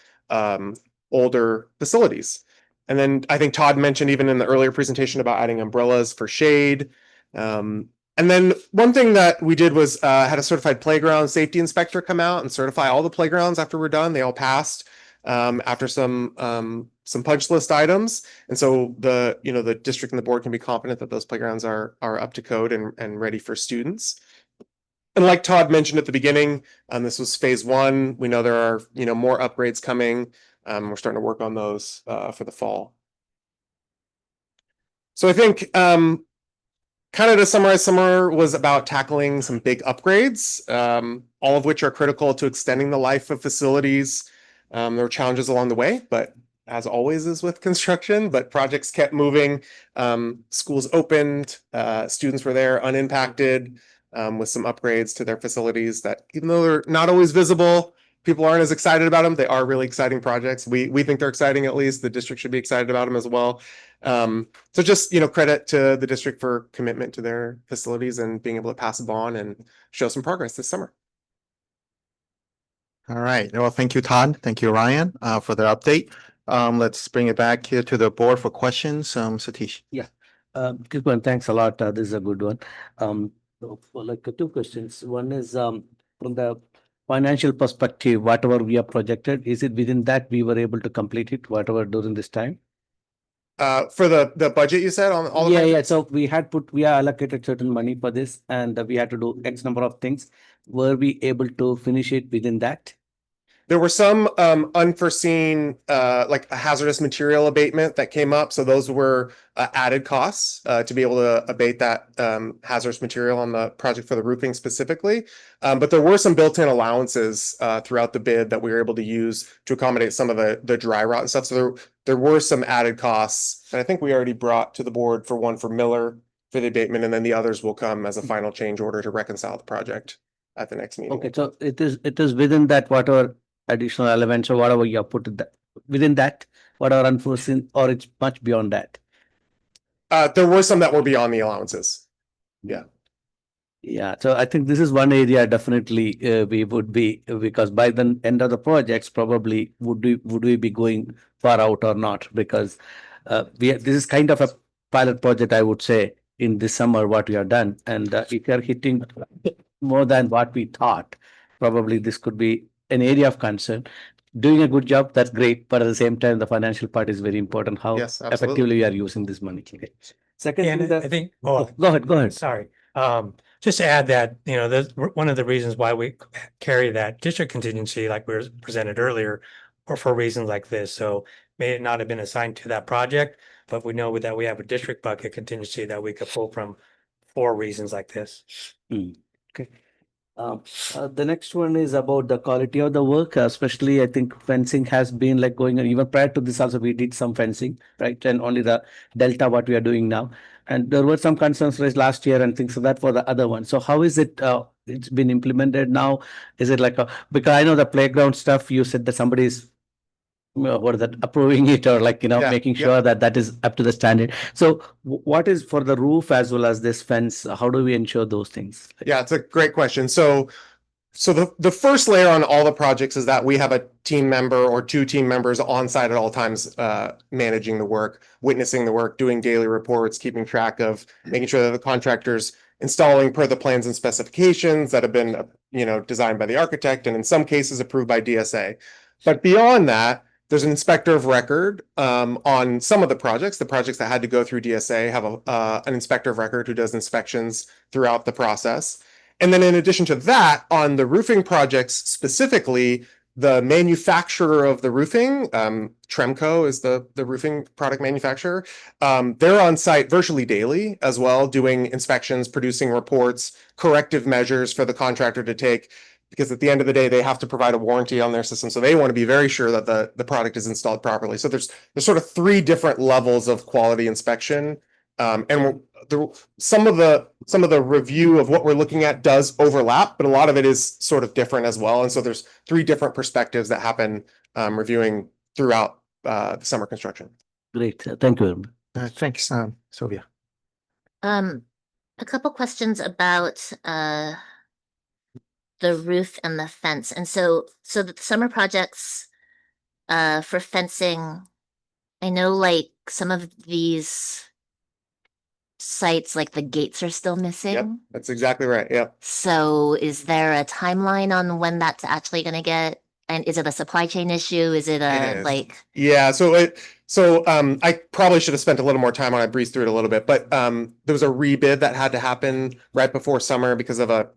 older facilities. And then I think Todd mentioned even in the earlier presentation about adding umbrellas for shade. And then one thing that we did was had a certified playground safety inspector come out and certify all the playgrounds after we're done. They all passed after some punch list items. And so the district and the board can be confident that those playgrounds are up to code and ready for students. And like Todd mentioned at the beginning, this was phase 1. We know there are more upgrades coming. We're starting to work on those for the fall. So I think kind of to summarize, summer was about tackling some big upgrades, all of which are critical to extending the life of facilities. There were challenges along the way, but as always is with construction, but projects kept moving. Schools opened, students were there unimpacted with some upgrades to their facilities that, even though they're not always visible, people aren't as excited about them. They are really exciting projects. We think they're exciting, at least. The district should be excited about them as well. So just, credit to the district for commitment to their facilities and being able to pass a bond and show some progress this summer. All right. Well, thank you, Todd. Thank you, Ryan, for the update. Let's bring it back here to the board for questions. Satish. Yeah, good one. Thanks a lot. This is a good one. Like 2 questions. One is from the financial perspective, whatever we have projected, is it within that we were able to complete it, whatever during this time? For the budget you said on all yeah. So we allocated certain money for this, and we had to do X number of things. Were we able to finish it within that? There were some unforeseen, like a hazardous material abatement that came up. So those were added costs to be able to abate that hazardous material on the project for the roofing specifically. But there were some built-in allowances throughout the bid that we were able to use to accommodate some of the dry rot and stuff. So there were some added costs. And I think we already brought to the board for one for Miller for the abatement, and then the others will come as a final change order to reconcile the project at the next meeting. Okay, so it is within that whatever additional elements or whatever you have put within that, whatever unforeseen, or it's much beyond that? There were some that were beyond the allowances. Yeah. Yeah, so I think this is one area definitely we would be, because by the end of the projects, probably would we be going far out or not? Because this is kind of a pilot project, I would say, in this summer, what we have done. And if you are hitting more than what we thought, probably this could be an area of concern. Doing a good job, that's great, but at the same time, the financial part is very important, how Yes, absolutely. effectively we are using this money. Okay. Second And thing, I think, go ahead. sorry. Just to add that, one of the reasons why we carry that district contingency, like we were presented earlier, or for reasons like this. So may it not have been assigned to that project, but we know that we have a district bucket contingency that we could pull from for reasons like this. Okay. The next one is about the quality of the work, especially I think fencing has been like going on. Even prior to this also we did some fencing, right? And only the delta what we are doing now. And there were some concerns raised last year and things like that for the other one. So how is it, it's been implemented now? Is it like because I know the playground stuff, you said that somebody's what is that, approving it or like, making sure that that is up to the standard. So what is for the roof as well as this fence? How do we ensure those things? Yeah, it's a great question. So the first layer on all the projects is that we have a team member or two team members on site at all times, managing the work, witnessing the work, doing daily reports, keeping track of, making sure that the contractor's installing per the plans and specifications that have been, designed by the architect and in some cases approved by DSA. But beyond that, there's an inspector of record on some of the projects. The projects that had to go through DSA have an inspector of record who does inspections throughout the process. And then in addition to that, on the roofing projects specifically, the manufacturer of the roofing, Tremco is the roofing product manufacturer, they're on site virtually daily as well, doing inspections, producing reports, corrective measures for the contractor to take, because at the end of the day, they have to provide a warranty on their system. So they want to be very sure that the product is installed properly. So there's sort of three different levels of quality inspection. And some of the review of what we're looking at does overlap, but a lot of it is sort of different as well. And so there's three different perspectives that happen reviewing throughout the summer construction. Great. Thank you. Thanks, Sylvia. A couple questions about the roof and the fence. And so the summer projects for fencing, I know like some of these sites, like the gates are still missing. Yep, that's exactly right. Yep. So is there a timeline on when that's actually going to get? And is it a supply chain issue? Is it Yeah, so I probably should have spent a little more time on it. I breezed through it a little bit, but there was a rebid that had to happen right before summer because of a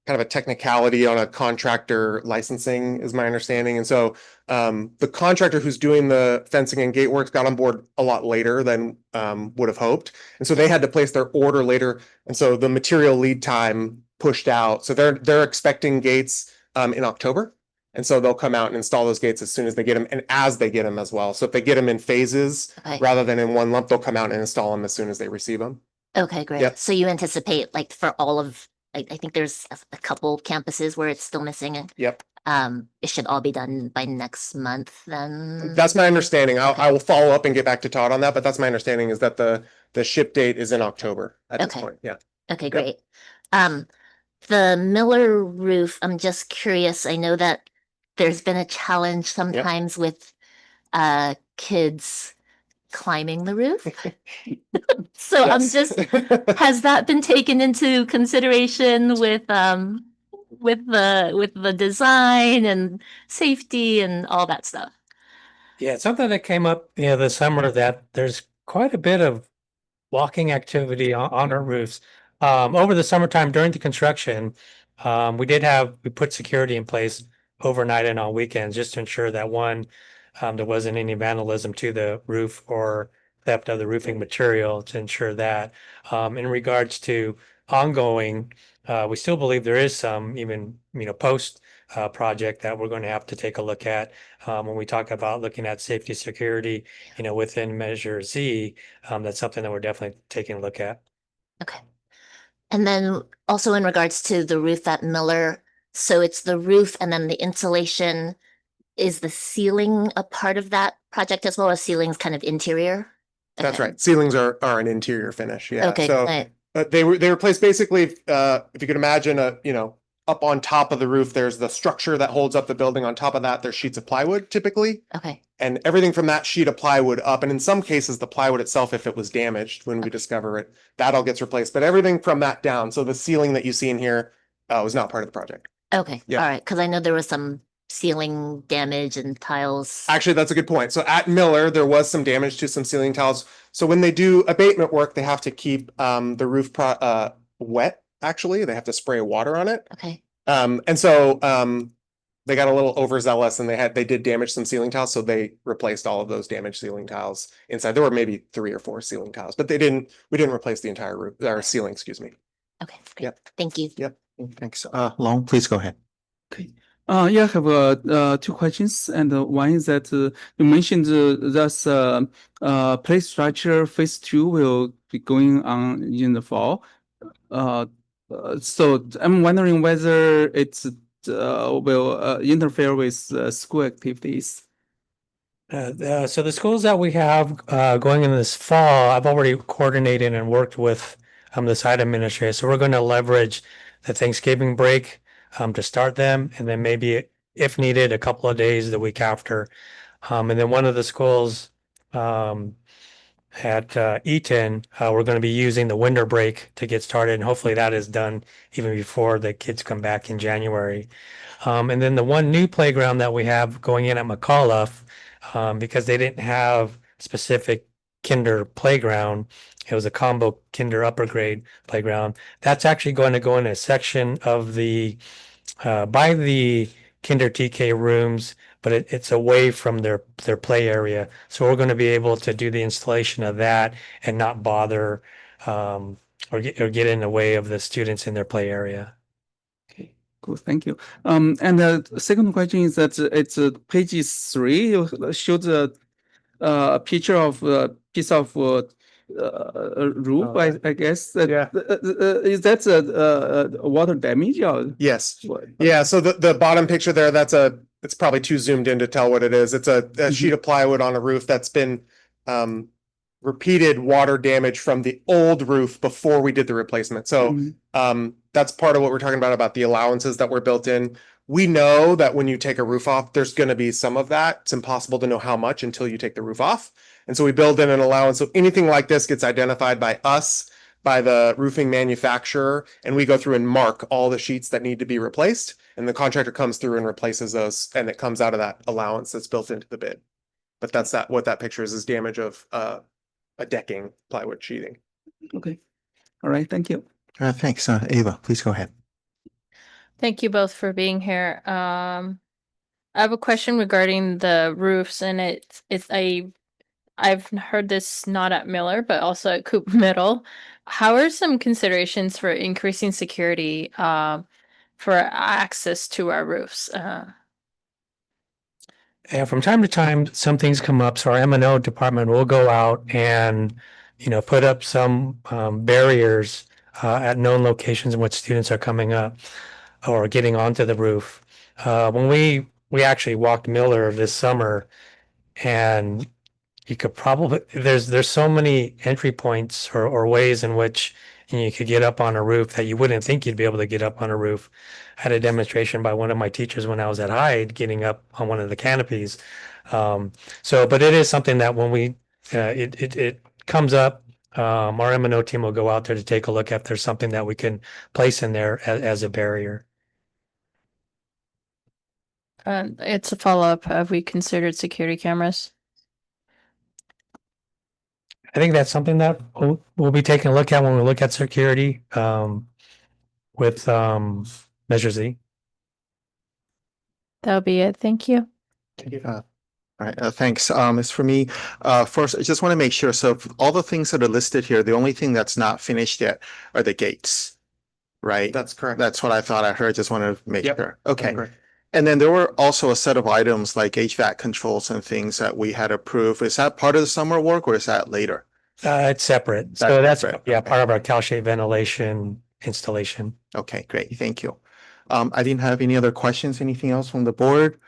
kind of a technicality on a contractor licensing is my understanding. And so the contractor who's doing the fencing and gate works got on board a lot later than would have hoped. And so they had to place their order later. And so the material lead time pushed out. So they're expecting gates in October. And so they'll come out and install those gates as soon as they get them and as they get them as well. So if they get them in phases rather than in one lump, they'll come out and install them as soon as they receive them. Okay, great. Yep. So you anticipate like for all of, I think there's a couple campuses where it's still missing it. Yep. It should all be done by next month then. That's my understanding. I will follow up and get back to Todd on that, but that's my understanding is that the ship date is in October at this point. Yeah. Okay, great. The Miller roof, I'm just curious. I know that there's been a challenge sometimes with kids climbing the roof. So I'm just, has that been taken into consideration with the design and safety and all that stuff? Yeah, it's something that came up, this summer that there's quite a bit of walking activity on our roofs. Over the summertime during the construction, we put security in place overnight and on weekends just to ensure that there wasn't any vandalism to the roof or theft of the roofing material to ensure that. In regards to ongoing, we still believe there is some even, post project that we're going to have to take a look at when we talk about looking at safety security, within Measure Z. That's something that we're definitely taking a look at. Okay. And then also in regards to the roof at Miller, so it's the roof and then the insulation. Is the ceiling a part of that project as well as ceilings kind of interior? That's right. Ceilings are an interior finish. Yeah. Okay. So they replace basically, if you could imagine up on top of the roof, there's the structure that holds up the building. On top of that, there's sheets of plywood typically. Okay. and everything from that sheet of plywood up, and in some cases, the plywood itself, if it was damaged when we discover it, that all gets replaced. But everything from that down, so the ceiling that you see in here was not part of the project. Okay, Yeah. all right, because I know there was some ceiling damage and tiles. Actually, that's a good point. So at Miller, there was some damage to some ceiling tiles. So when they do abatement work, they have to keep the roof wet. Actually, they have to spray water on it. Okay. And so they got a little overzealous, and they did damage some ceiling tiles. So they replaced all of those damaged ceiling tiles inside. There were maybe 3 or 4 ceiling tiles, but we didn't replace the entire roof or ceiling. Excuse me. Okay. Great. Yep. Thank you. Yep. Thanks. Long, please go ahead. Yeah, I have 2 questions, and one is that you mentioned that play structure phase 2 will be going on in the fall. So I'm wondering whether it will interfere with school activities. So the schools that we have going in this fall, I've already coordinated and worked with the site administrator. So we're going to leverage the Thanksgiving break to start them, and then maybe if needed, a couple of days the week after. And then one of the schools at Eaton, we're going to be using the winter break to get started, and hopefully that is done even before the kids come back in January. And then the one new playground that we have going in at McAuliffe, because they didn't have specific kinder playground, it was a combo kinder upper grade playground. That's actually going to go in a section of the by the kinder TK rooms, but it's away from their play area. So we're going to be able to do the installation of that and not bother or get in the way of the students in their play area. Okay, cool. Thank you. And the second question is that it's page 3. You showed a picture of a piece of roof. I guess. Is that water damage or? Yes. Yeah. So the bottom picture there, it's probably too zoomed in to tell what it is. It's a sheet of plywood on a roof that's been repeated water damage from the old roof before we did the replacement. So that's part of what we're talking about the allowances that were built in. We know that when you take a roof off, there's going to be some of that. It's impossible to know how much until you take the roof off. And so we build in an allowance. So anything like this gets identified by us, by the roofing manufacturer, and we go through and mark all the sheets that need to be replaced. And the contractor comes through and replaces those, and it comes out of that allowance that's built into the bid. But that's what that picture is damage of a decking plywood sheeting. Okay. All right. Thank you. Thanks. Ava, please go ahead. Thank you both for being here. I have a question regarding the roofs, and I've heard this not at Miller, but also at Cooper Middle. How are some considerations for increasing security for access to our roofs? And from time to time, some things come up. So our M&O department will go out and, put up some barriers at known locations in which students are coming up or getting onto the roof. When we actually walked Miller this summer, and you could probably there's so many entry points or ways in which you could get up on a roof that you wouldn't think you'd be able to get up on a roof. I had a demonstration by one of my teachers when I was at Hyde getting up on one of the canopies. But it is something that when it comes up, our M&O team will go out there to take a look if there's something that we can place in there as a barrier. It's a follow-up. Have we considered security cameras? I think that's something that we'll be taking a look at when we look at security with Measure Z. That'll be it. Thank you. All right, thanks. As for me, first, I just want to make sure. So all the things that are listed here, the only thing that's not finished yet are the gates, right? That's correct. That's what I thought I heard. Just wanted to make sure. Okay. Correct. And then there were also a set of items like HVAC controls and things that we had approved. Is that part of the summer work or is that later? It's separate. So that's part of our CalShape ventilation installation. Okay, great. Thank you. I didn't have any other questions. Anything else from the board?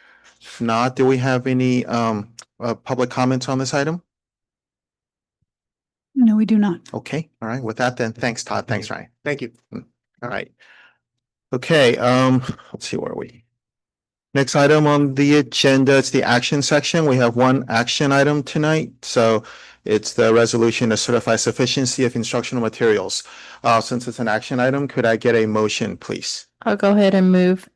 If not, do we have any public comments on this item? No, we do not. Okay, all right. With that then, thanks, Todd. Thanks, Ryan. Thank you. All right. Okay, let's see where are we. Next item on the agenda is the action section. We have one action item tonight. So it's the resolution to certify sufficiency of instructional materials. Since it's an action item, could I get a motion, please? I'll go ahead and move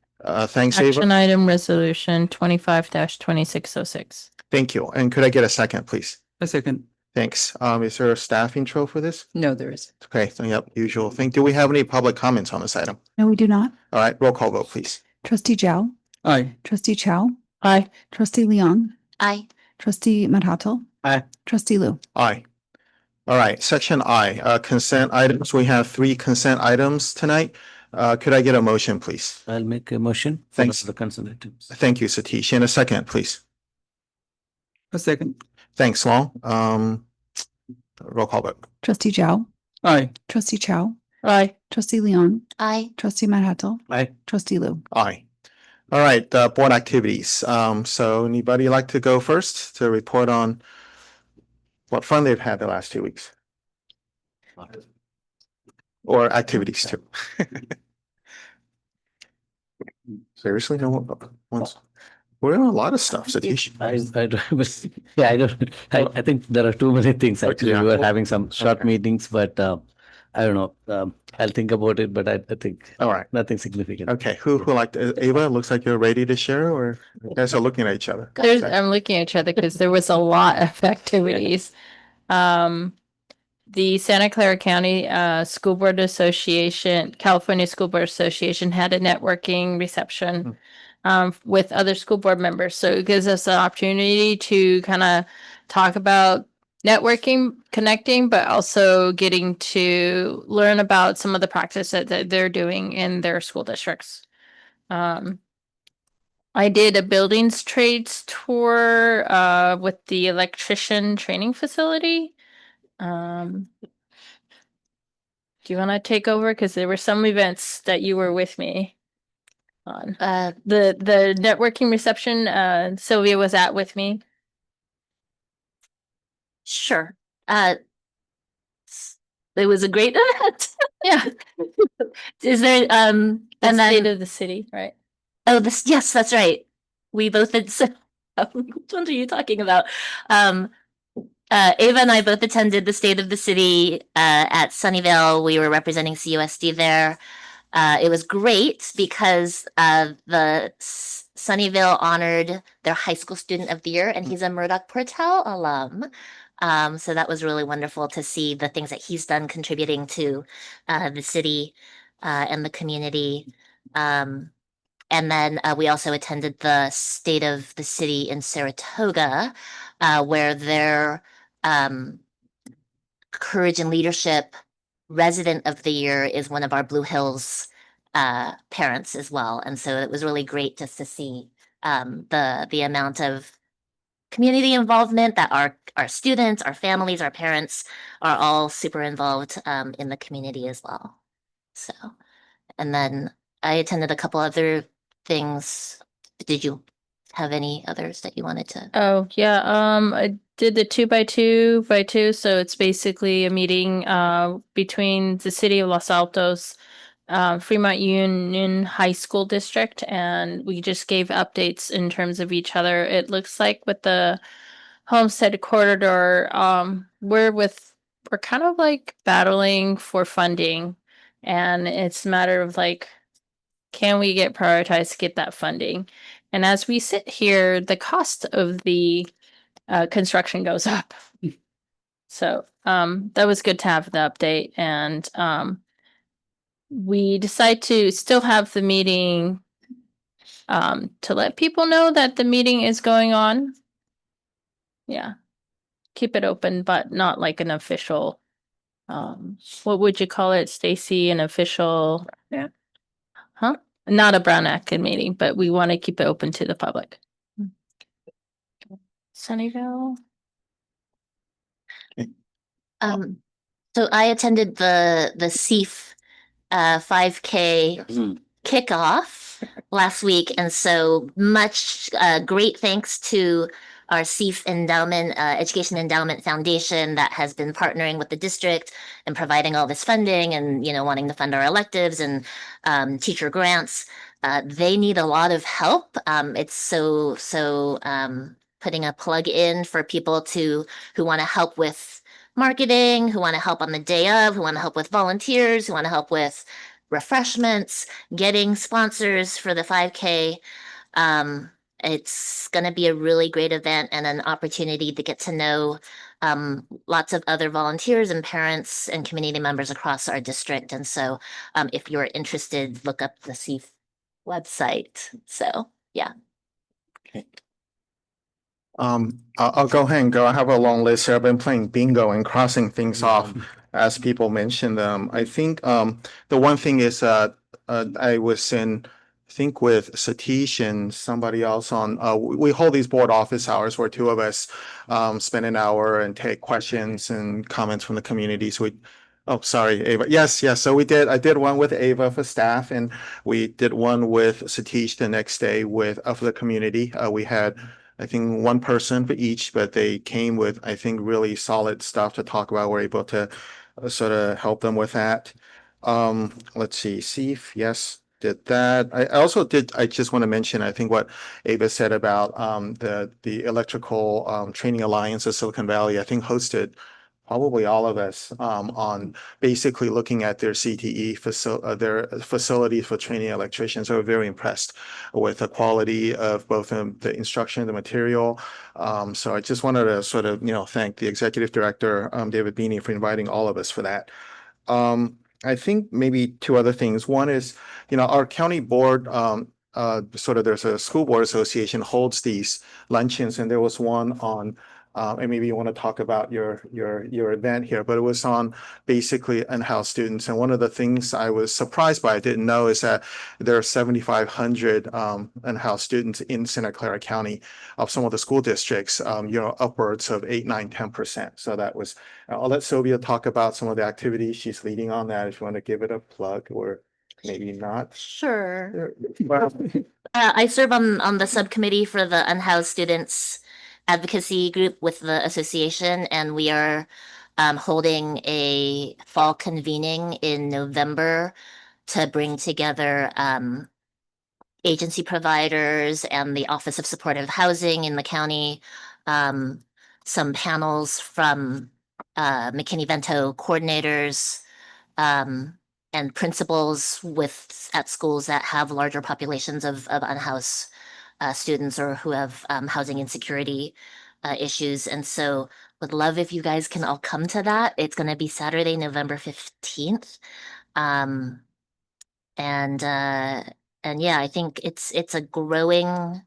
Thanks, Ava. action item resolution 25-2606. Thank you. And could I get a second, please? A second. Thanks. Is there a staff intro for this? No, there is. Okay, so yep, usual thing. Do we have any public comments on this item? No, we do not. All right, roll call vote, please. Trustee Zhao, Aye. trustee Chow, Aye. trustee Leon, Aye. trustee Madhato, Aye. trustee Lu. Aye. All right, section I, consent items. We have 3 consent items tonight. Could I get a motion, please? I'll make a motion. Thanks. For the consent items. Thank you, Satish. And a second, please. A second. Thanks, Long. Roll call vote. Trustee Zhao, Aye. trustee Chow, Aye. trustee Leon, Aye. trustee Madhato, Aye. trustee Lu. Aye. All right, board activities. So anybody like to go first to report on what fun they've had the last 2 weeks? Or activities too. Seriously, no one wants. We're in a lot of stuff, Satish. I think there are too many things actually. Yeah. We were having some short meetings, but I don't know. I'll think about it, but I think All right. nothing significant. Okay, who liked Ava? Looks like you're ready to share, or you guys are looking at each other. I'm looking at each other because there was a lot of activities. The Santa Clara County School Board Association, California School Board Association had a networking reception with other school board members. So it gives us an opportunity to kind of talk about networking, connecting, but also getting to learn about some of the practice that they're doing in their school districts. I did a buildings trades tour with the electrician training facility. Do you want to take over? Because there were some events that you were with me on. The networking reception, Sylvia was at with me. Sure. It was a great event. Yeah. Is there And and state then of the city, right? oh yes, that's right. We both did so which ones are you talking about? Ava and I both attended the State of the City at Sunnyvale. We were representing CUSD there. It was great because Sunnyvale honored their high school student of the year, and he's a Murdoch Portal alum. So that was really wonderful to see the things that he's done contributing to the city and the community. And then we also attended the State of the City in Saratoga, where their Courage and Leadership Resident of the Year is one of our Blue Hills parents as well. And so it was really great just to see the amount of community involvement that our students, our families, our parents are all super involved in the community as well. So, and then I attended a couple other things. Did you have any others that you wanted to? Oh, yeah. I did the 2x2 so it's basically a meeting between the city of Los Altos, Fremont Union High School District, and we just gave updates in terms of each other. It looks like with the Homestead Corridor, we're kind of like battling for funding, and it's a matter of like, can we get prioritized to get that funding? And as we sit here, the cost of the construction goes up. So that was good to have the update. And we decide to still have the meeting to let people know that the meeting is going on. Yeah. Keep it open, but not like an official, what would you call it, Stacy? An official, Yeah. huh? Not a Brown Act meeting, but we want to keep it open to the public. Sunnyvale. So I attended the CEF 5K kickoff last week, and so much great thanks to our CEF Endowment, Education Endowment Foundation that has been partnering with the district and providing all this funding and, wanting to fund our electives and teacher grants. they need a lot of help. It's putting a plug in for people who want to help with marketing, who want to help on the day of, who want to help with volunteers, who want to help with refreshments, getting sponsors for the 5K. It's going to be a really great event and an opportunity to get to know lots of other volunteers and parents and community members across our district. And so if you're interested, look up the CEF website. So, yeah. I'll go ahead and go. I have a long list here. I've been playing bingo and crossing things off as people mentioned them. I think the one thing is I was in, I think with Satish and somebody else on, we hold these board office hours where two of us spend an hour and take questions and comments from the community. So oh, sorry, Ava. Yes. So I did one with Ava for staff, and we did one with Satish the next day for the community. We had, I think, one person for each, but they came with, I think, really solid stuff to talk about. We're able to sort of help them with that. Let's see, CEF, yes, did that. I just want to mention, I think what Ava said about the Electrical Training Alliance of Silicon Valley, I think hosted probably all of us on basically looking at their CTE their facilities for training electricians. So we're very impressed with the quality of both the instruction, the material. So I just wanted to sort of, thank the executive director, David Beanie, for inviting all of us for that. I think maybe two other things. One is, our county board, there's a school board association holds these luncheons, and there was one on, and maybe you want to talk about your event here, but it was on basically in-house students. And one of the things I was surprised by, I didn't know, is that there are 7,500 in-house students in Santa Clara County of some of the school districts, upwards of 8, 9, 10%. So that was, I'll let Sylvia talk about some of the activities she's leading on that, if you want to give it a plug or maybe not. Sure. Well, I serve on the subcommittee for the unhoused students advocacy group with the association, and we are holding a fall convening in November to bring together agency providers and the Office of Supportive Housing in the county, some panels from McKinney-Vento coordinators, and principals at schools that have larger populations of unhoused students or who have housing insecurity issues. And so would love if you guys can all come to that. It's going to be Saturday, November 15th. And yeah, I think it's a growing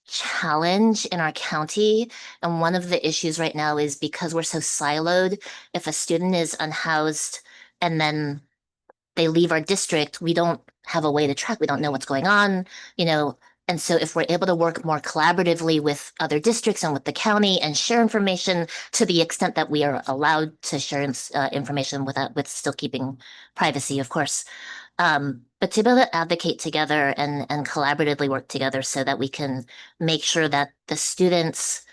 challenge in our county. And one of the issues right now is because we're so siloed, if a student is unhoused and then they leave our district, we don't have a way to track. We don't know what's going on, And so if we're able to work more collaboratively with other districts and with the county and share information to the extent that we are allowed to share information with still keeping privacy, of course. But to be able to advocate together and collaboratively work together so that we can make sure that the students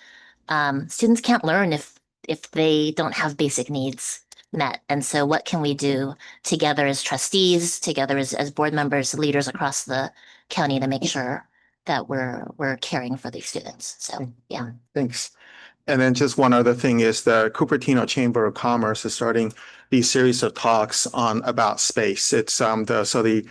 can't learn if they don't have basic needs met. And so what can we do together as trustees, together as board members, leaders across the county to make sure that we're caring for these students. So yeah. Thanks. And then just one other thing is the Cupertino Chamber of Commerce is starting these series of talks about space. It's the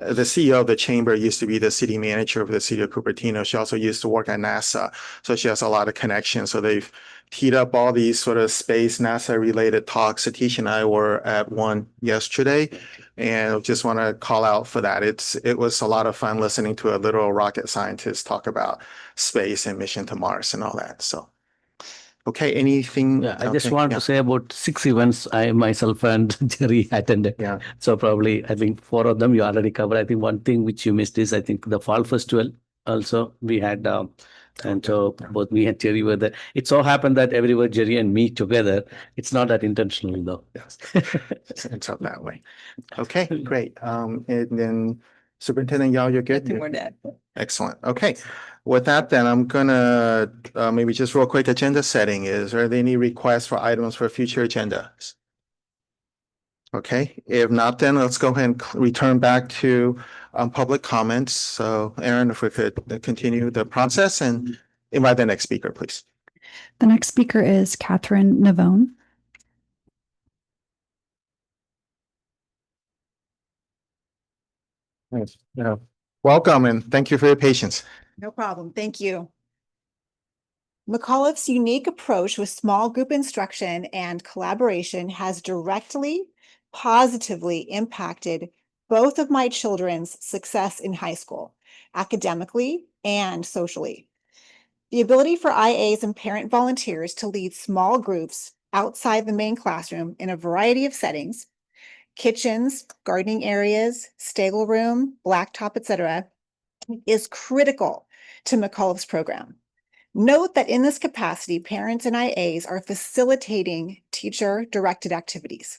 CEO of the chamber used to be the city manager of the city of Cupertino. She also used to work at NASA, so she has a lot of connections. So they've teed up all these sort of space NASA related talks. Satish and I were at one yesterday, and I just want to call out for that. It was a lot of fun listening to a literal rocket scientist talk about space and mission to Mars and all that. So. Okay, anything? Yeah, I just want to say about 6 events I myself and Jerry attended. Yeah. So probably I think 4 of them you already covered. I think one thing which you missed is I think the fall festival also we had and so both me and Jerry were there. It so happened that everywhere Jerry and me together. It's not that intentional though. Yes. It's up that way. Okay, great. And then Superintendent Yao, you're good? Nothing more to add. Excellent. Okay. With that, then I'm gonna maybe just real quick agenda setting. Is there any requests for items for future agendas? Okay, if not, then let's go ahead and return back to public comments. So Aaron, if we could continue the process and invite the next speaker, please. The next speaker is Catherine Navone. Yes. Yeah. Welcome and thank you for your patience. No problem. Thank you. McAuliffe's unique approach with small group instruction and collaboration has directly, positively impacted both of my children's success in high school, academically and socially. The ability for IAs and parent volunteers to lead small groups outside the main classroom in a variety of settings, kitchens, gardening areas, stable room, blacktop, etc., is critical to McAuliffe's program. Note that in this capacity, parents and IAs are facilitating teacher-directed activities.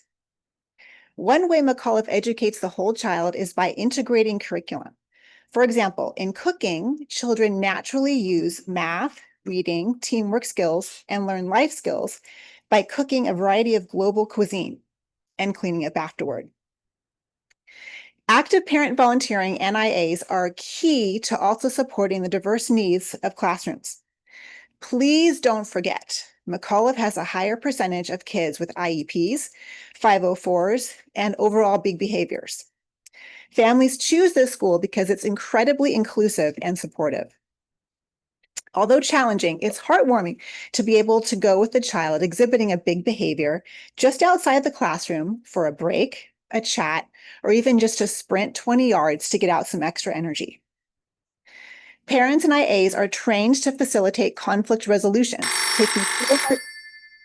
One way McAuliffe educates the whole child is by integrating curriculum. For example, in cooking, children naturally use math, reading, teamwork skills, and learn life skills by cooking a variety of global cuisine and cleaning up afterward. Active parent volunteering and IAs are key to also supporting the diverse needs of classrooms. Please don't forget, McAuliffe has a higher percentage of kids with IEPs, 504s, and overall big behaviors. Families choose this school because it's incredibly inclusive and supportive. Although challenging, it's heartwarming to be able to go with the child exhibiting a big behavior just outside the classroom for a break, a chat, or even just to sprint 20 yards to get out some extra energy. Parents and IAs are trained to facilitate conflict resolution.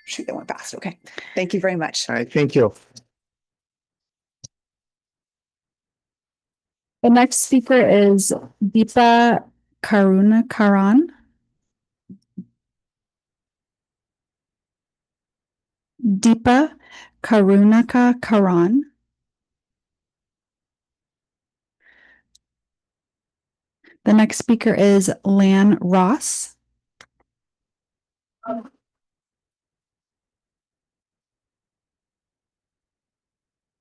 Shoot, that went fast. Okay. Thank you very much. All right, thank you. The next speaker is Deepa Karunakaran. Deepa Karunakaran. The next speaker is Lan Ross.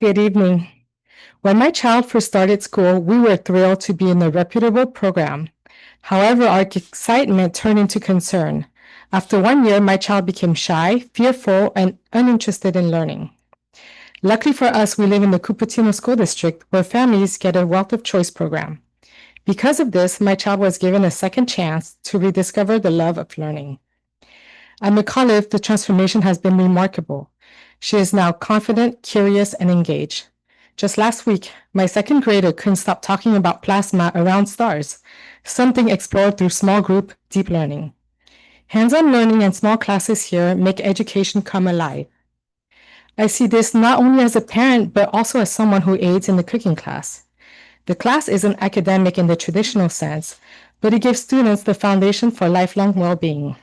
Good evening. When my child first started school, we were thrilled to be in a reputable program. However, our excitement turned into concern. After 1 year, my child became shy, fearful, and uninterested in learning. Luckily for us, we live in the Cupertino School District, where families get a wealth of choice program. Because of this, my child was given a second chance to rediscover the love of learning. At McAuliffe, the transformation has been remarkable. She is now confident, curious, and engaged. Just last week, my second grader couldn't stop talking about plasma around stars, something explored through small group deep learning. Hands-on learning and small classes here make education come alive. I see this not only as a parent, but also as someone who aids in the cooking class. The class isn't academic in the traditional sense, but it gives students the foundation for lifelong well-being.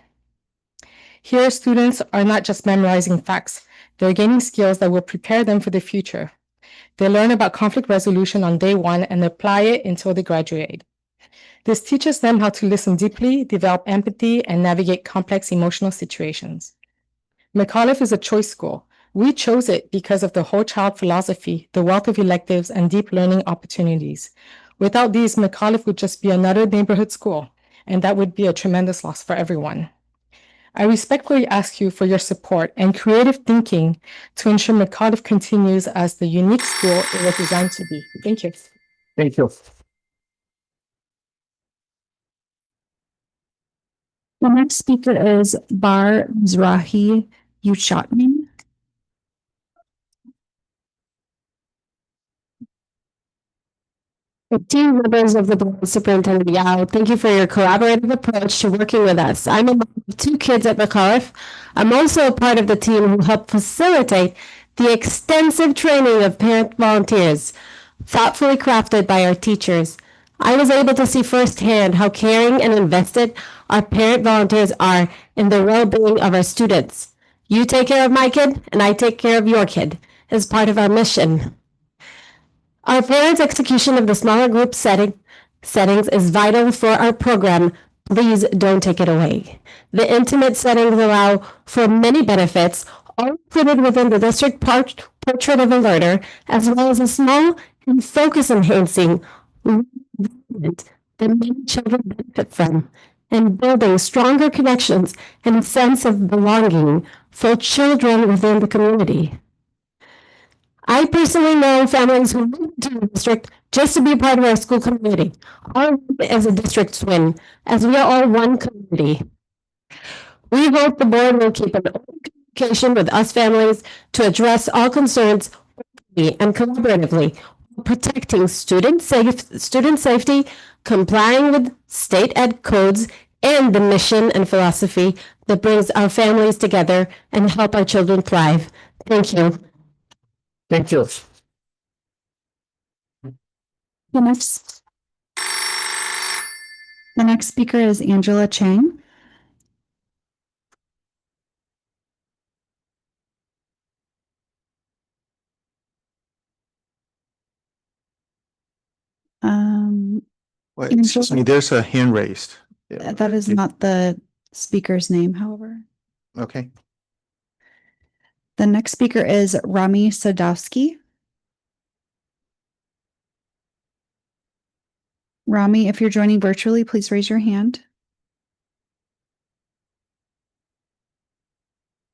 Here, students are not just memorizing facts, they're gaining skills that will prepare them for the future. They learn about conflict resolution on day one and apply it until they graduate. This teaches them how to listen deeply, develop empathy, and navigate complex emotional situations. McAuliffe is a choice school. We chose it because of the whole child philosophy, the wealth of electives, and deep learning opportunities. Without these, McAuliffe would just be another neighborhood school, and that would be a tremendous loss for everyone. I respectfully ask you for your support and creative thinking to ensure McAuliffe continues as the unique school it was designed to be. Thank you. Thank you. the next speaker is Bar Mizrahi Yuchatmin. Team members of the Board, Superintendent Yao, thank you for your collaborative approach to working with us. I'm a mom of 2 kids at McAuliffe. I'm also a part of the team who helped facilitate the extensive training of parent volunteers, thoughtfully crafted by our teachers. I was able to see firsthand how caring and invested our parent volunteers are in the well-being of our students. You take care of my kid, and I take care of your kid as part of our mission. Our parents' execution of the smaller group settings is vital for our program. Please don't take it away. The intimate settings allow for many benefits, all fitted within the district portrait of a learner, as well as a small and focus enhancing movement that many children benefit from, and building stronger connections and a sense of belonging for children within the community. I personally know families who moved to the district just to be part of our school community. Our win is a district win, as we are all one community. We hope the board will keep an open communication with us families to address all concerns openly and collaboratively, protecting student safety, complying with state ed codes, and the mission and philosophy that brings our families together and help our children thrive. Thank you. Thank you. The next speaker is Angela Chang. Wait, excuse me, there's a hand raised. That is not the speaker's name, however. Okay. The next speaker is Rami Sadowski. Rami, if you're joining virtually, please raise your hand.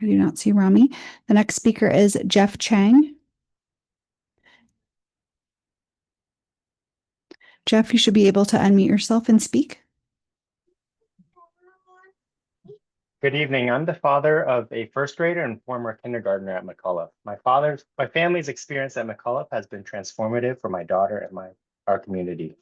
I do not see Rami. The next speaker is Jeff Chang. Jeff, you should be able to unmute yourself and speak. Good evening. I'm the father of a first grader and former kindergartner at McCullough. My family's experience at McCullough has been transformative for my daughter and our community.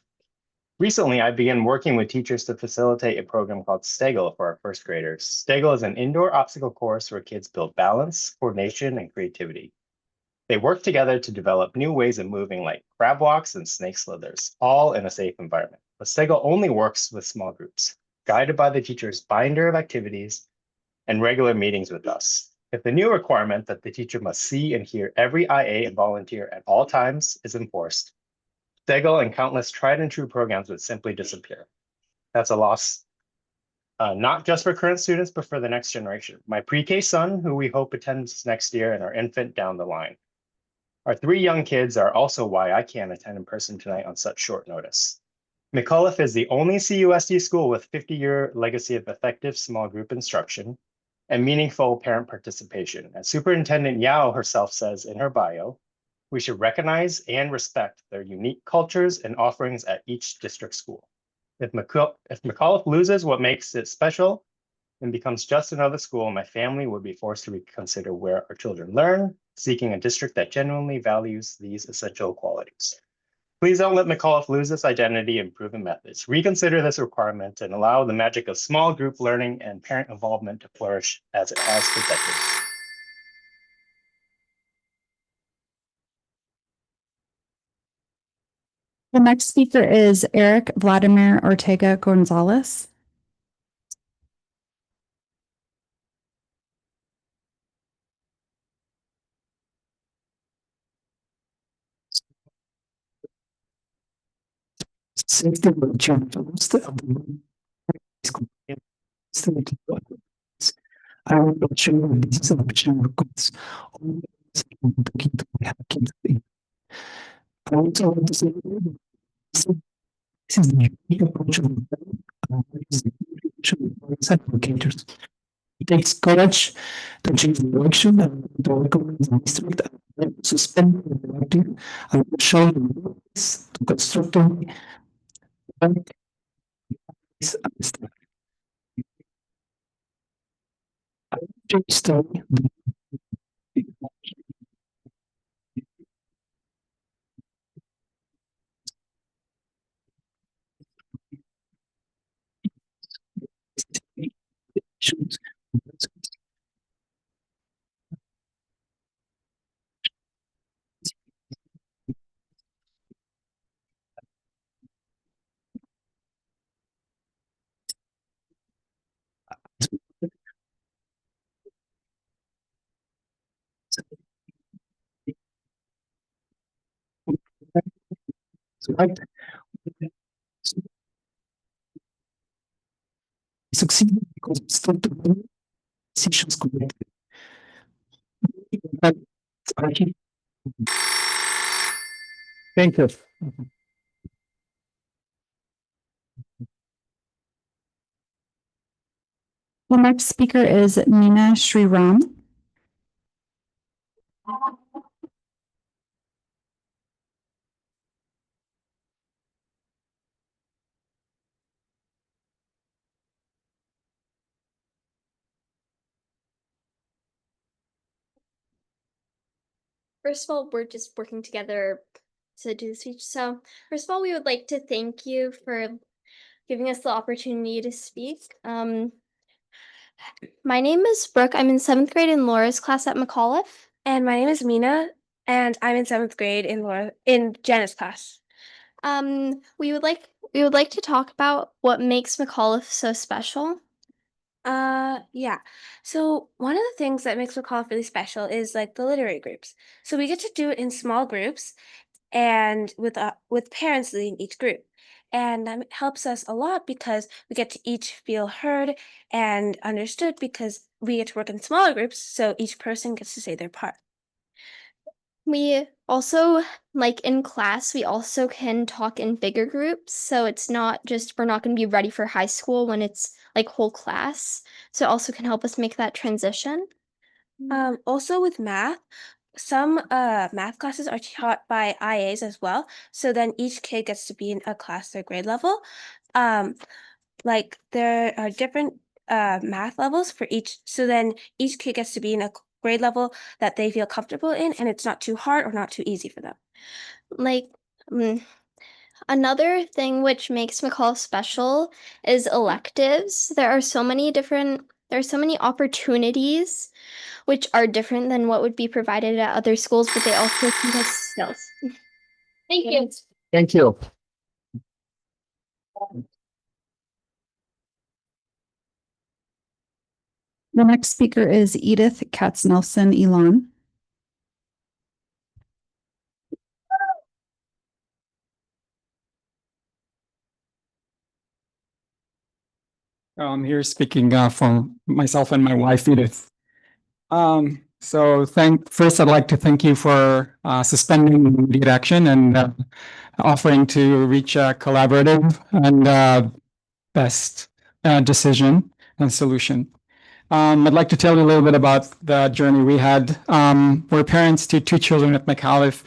Recently, I began working with teachers to facilitate a program called Stegel for our first graders. Stegel is an indoor obstacle course where kids build balance, coordination, and creativity. They work together to develop new ways of moving like crab walks and snake slithers, all in a safe environment. But Stegel only works with small groups, guided by the teacher's binder of activities and regular meetings with us. If the new requirement that the teacher must see and hear every IA and volunteer at all times is enforced, Stegel and countless tried and true programs would simply disappear. That's a loss, not just for current students, but for the next generation. My pre-K son, who we hope attends next year, and our infant down the line. Our 3 young kids are also why I can't attend in person tonight on such short notice. McCullough is the only CUSD school with 50-year legacy of effective small group instruction and meaningful parent participation. As Superintendent Yao herself says in her bio, we should recognize and respect their unique cultures and offerings at each district school. If McCullough loses what makes it special and becomes just another school, my family would be forced to reconsider where our children learn, seeking a district that genuinely values these essential qualities. Please don't let McCullough lose this identity and proven methods. Reconsider this requirement and allow the magic of small group learning and parent involvement to flourish as it has for decades. The next speaker is Eric Vladimir Ortega Gonzalez. Safety of children I will not show you this is an option because all talking to my kids. I also want to say this is the unique approach of advocators. It takes courage to change the direction and to recommend the district and suspend the directive and show the ways to constructively story. Succeeded because we started doing decisions correctly. Thank you. The next speaker is Meena Sriram. First of all, we're just working together to do the speech. So, first of all, we would like to thank you for giving us the opportunity to speak. My name is Brooke. I'm in 7th grade in Laura's class at McAuliffe. And my name is Mina, and I'm in 7th grade in Janet's class. We would like to talk about what makes McAuliffe so special. Yeah. So one of the things that makes McAuliffe really special is like the literary groups. So we get to do it in small groups and with parents leading each group. And that helps us a lot because we get to each feel heard and understood because we get to work in smaller groups, so each person gets to say their part. We also, like in class, we also can talk in bigger groups. So it's not just, we're not going to be ready for high school when it's like whole class. So it also can help us make that transition. Also with math, some math classes are taught by IAs as well. So then each kid gets to be in a class their grade level. Like there are different math levels for each. So then each kid gets to be in a grade level that they feel comfortable in, and it's not too hard or not too easy for them. Like, another thing which makes McCall special is electives. There are so many opportunities which are different than what would be provided at other schools, but they also teach us skills. Thank you. Thank you. The next speaker is Edith Katz-Nelson Elon. I'm here speaking for myself and my wife, Edith. First, I'd like to thank you for suspending immediate action and offering to reach a collaborative and best decision and solution. I'd like to tell you a little bit about the journey we had. We're parents to 2 children at McAuliffe.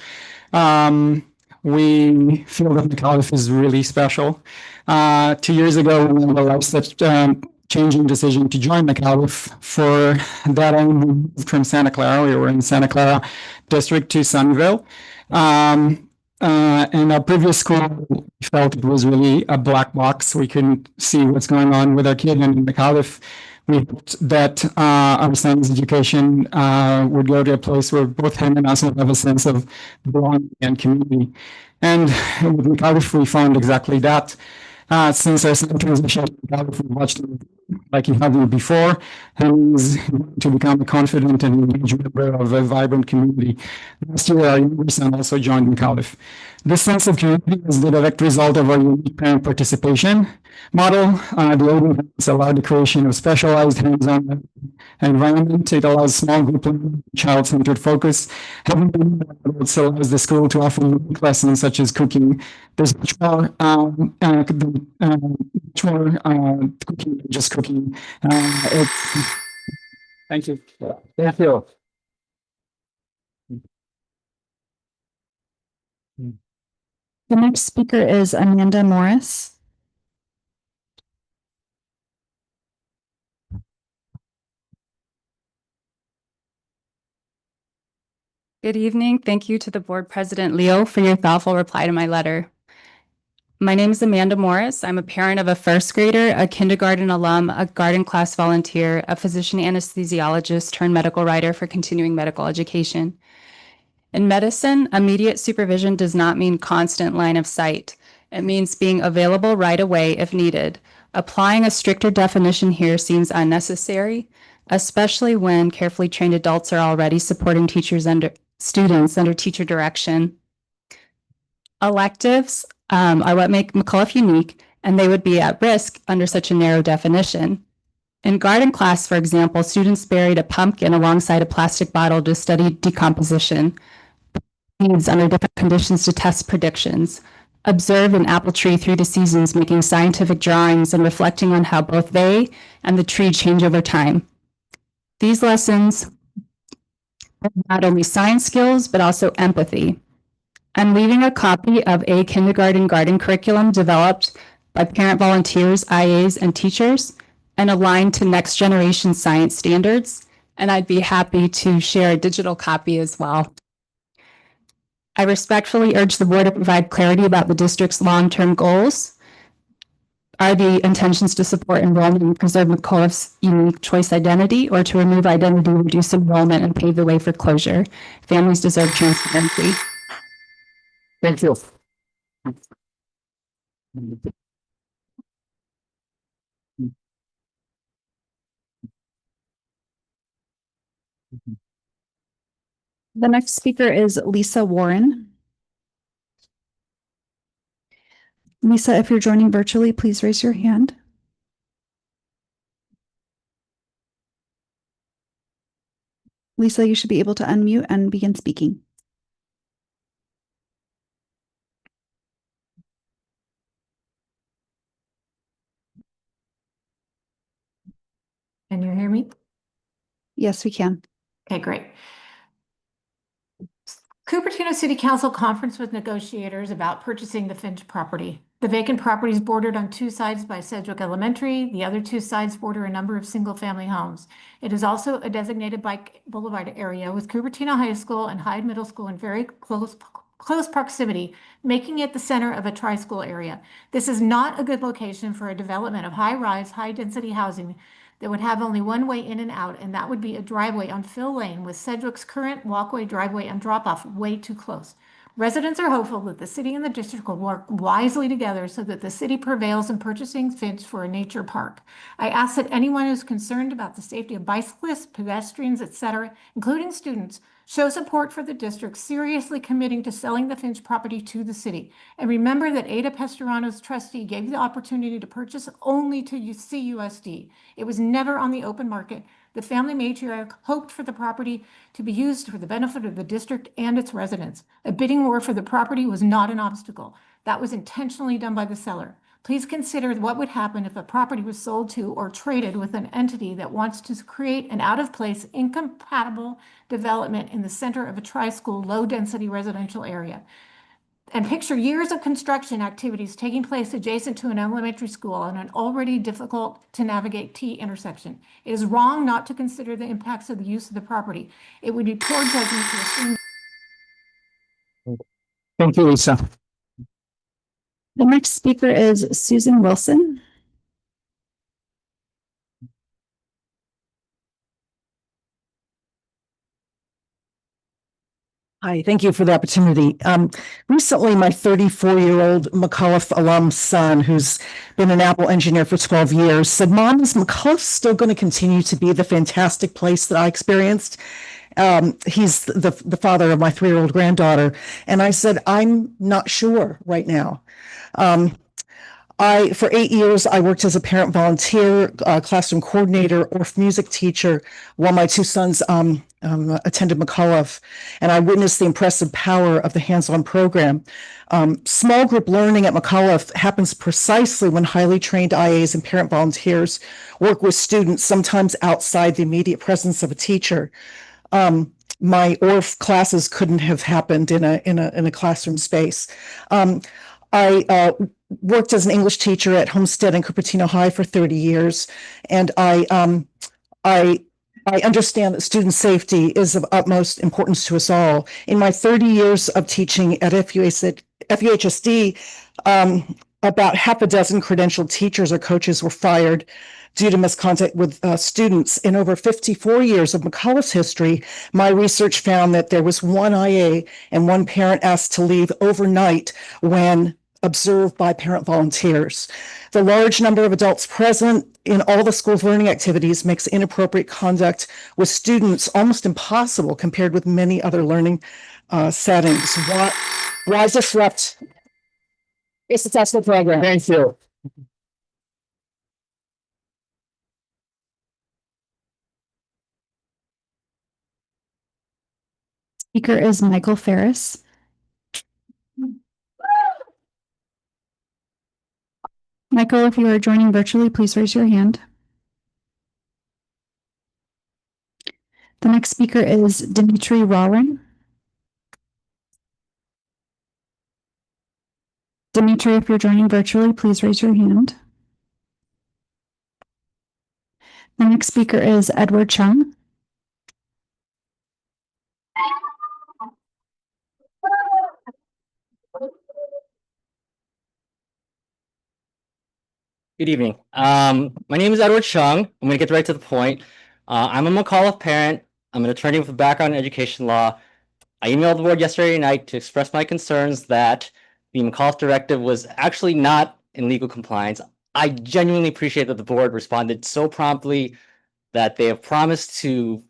We feel that McAuliffe is really special. 2 years ago, we made a life-changing decision to join McAuliffe. For that, I moved from Santa Clara. We were in Santa Clara district to Sunnyvale. In our previous school, we felt it was really a black box. We couldn't see what's going on with our kid. And in McAuliffe, we hoped that our son's education would go to a place where both him and us would have a sense of belonging and community. And with McAuliffe, we found exactly that. Since our son transitioned to McAuliffe, we watched him like he hadn't before, and he's to become a confident and engaged member of a vibrant community. Last year, our younger son also joined McAuliffe. This sense of community is the direct result of our unique parent participation model. The Open House allowed the creation of specialized hands-on environment. It allows small group learning, child-centered focus. Having it allows the school to offer unique lessons such as cooking. There's much more cooking than just cooking. Thank you. Thank you. The next speaker is Amanda Morris. Good evening. Thank you to the board president, Leo, for your thoughtful reply to my letter. My name is Amanda Morris. I'm a parent of a first grader, a kindergarten alum, a garden class volunteer, a physician anesthesiologist turned medical writer for continuing medical education. In medicine, immediate supervision does not mean constant line of sight. It means being available right away if needed. Applying a stricter definition here seems unnecessary, especially when carefully trained adults are already supporting students under teacher direction. Electives are what make McAuliffe unique, and they would be at risk under such a narrow definition. In garden class, for example, students buried a pumpkin alongside a plastic bottle to study decomposition, needs under different conditions to test predictions, observe an apple tree through the seasons, making scientific drawings and reflecting on how both they and the tree change over time. These lessons not only science skills, but also empathy. I'm leaving a copy of a kindergarten garden curriculum developed by parent volunteers, IAs, and teachers, and aligned to next generation science standards. And I'd be happy to share a digital copy as well. I respectfully urge the board to provide clarity about the district's long-term goals. Are the intentions to support enrollment and preserve McAuliffe's unique choice identity, or to remove identity, reduce enrollment, and pave the way for closure? Families deserve transparency. Thank you. The next speaker is Lisa Warren. Lisa, if you're joining virtually, please raise your hand. Lisa, you should be able to unmute and begin speaking. Can you hear me? Yes, we can. Okay, great. Cupertino City Council conference with negotiators about purchasing the Finch property. The vacant property is bordered on two sides by Sedgwick Elementary. The other two sides border a number of single-family homes. It is also a designated bike boulevard area with Cupertino High School and Hyde Middle School in very close proximity, making it the center of a tri-school area. This is not a good location for a development of high-rise, high-density housing that would have only one way in and out, and that would be a driveway on Phil Lane with Sedgwick's current walkway, driveway, and drop-off way too close. Residents are hopeful that the city and the district will work wisely together so that the city prevails in purchasing Finch for a nature park. I ask that anyone who's concerned about the safety of bicyclists, pedestrians, etc., including students, show support for the district seriously committing to selling the Finch property to the city. And remember that Ada Pesturano's trustee gave the opportunity to purchase only to CUSD. It was never on the open market. The family matriarch hoped for the property to be used for the benefit of the district and its residents. A bidding war for the property was not an obstacle. That was intentionally done by the seller. Please consider what would happen if a property was sold to or traded with an entity that wants to create an out-of-place, incompatible development in the center of a tri-school, low-density residential area. And picture years of construction activities taking place adjacent to an elementary school on an already difficult to navigate T intersection. It is wrong not to consider the impacts of the use of the property. It would be poor judgment to assume. Thank you, Lisa. The next speaker is Susan Wilson. Hi, thank you for the opportunity. Recently, my 34-year-old McAuliffe alum son, who's been an Apple engineer for 12 years, said, "Mom, is McAuliffe still going to continue to be the fantastic place that I experienced?" He's the father of my 3-year-old granddaughter. And I said, "I'm not sure right now." For 8 years, I worked as a parent volunteer, classroom coordinator, orff music teacher, while my two sons attended McAuliffe, and I witnessed the impressive power of the hands-on program. Small group learning at McAuliffe happens precisely when highly trained IAs and parent volunteers work with students, sometimes outside the immediate presence of a teacher. My orff classes couldn't have happened in a classroom space. I worked as an English teacher at Homestead and Cupertino High for 30 years, and I understand that student safety is of utmost importance to us all. In my 30 years of teaching at FUHSD, about half a dozen credentialed teachers or coaches were fired due to misconduct with students. In over 54 years of McAuliffe's history, my research found that there was one IA and one parent asked to leave overnight when observed by parent volunteers. The large number of adults present in all the school's learning activities makes inappropriate conduct with students almost impossible compared with many other learning settings. Why disrupt a successful program? Thank you. Speaker is Michael Ferris. Michael, if you are joining virtually, please raise your hand. The next speaker is Dimitri Rawlin. Dimitri, if you're joining virtually, please raise your hand. The next speaker is Edward Chung. Good evening. My name is Edward Chung. I'm going to get right to the point. I'm a McAuliffe parent. I'm an attorney with a background in education law. I emailed the board yesterday night to express my concerns that the McAuliffe directive was actually not in legal compliance. I genuinely appreciate that the board responded so promptly, that they have promised to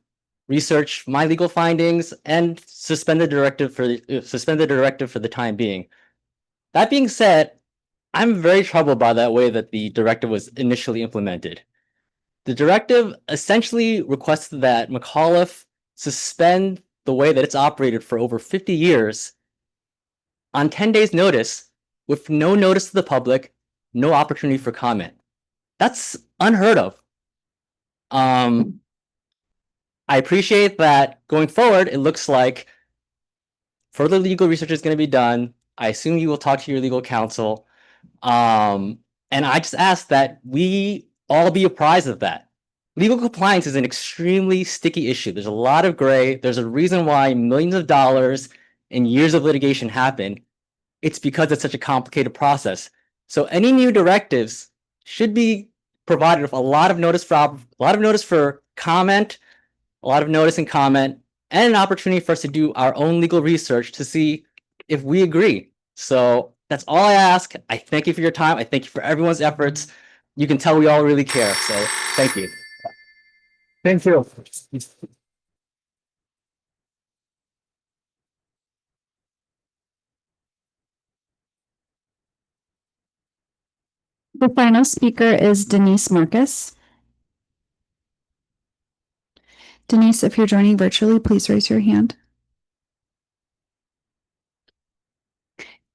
research my legal findings and suspend the directive for the time being. That being said, I'm very troubled by that way that the directive was initially implemented. The directive essentially requested that McAuliffe suspend the way that it's operated for over 50 years on 10 days notice with no notice to the public, no opportunity for comment. That's unheard of. I appreciate that going forward, it looks like further legal research is going to be done. I assume you will talk to your legal counsel. And I just ask that we all be apprised of that. Legal compliance is an extremely sticky issue. There's a lot of gray. There's a reason why millions of dollars and years of litigation happen. It's because it's such a complicated process. So any new directives should be provided with a lot of notice for comment, a lot of notice and comment, and an opportunity for us to do our own legal research to see if we agree. So that's all I ask. I thank you for your time. I thank you for everyone's efforts. You can tell we all really care. So thank you. Thank you. The final speaker is Denise Marcus. Denise, if you're joining virtually, please raise your hand.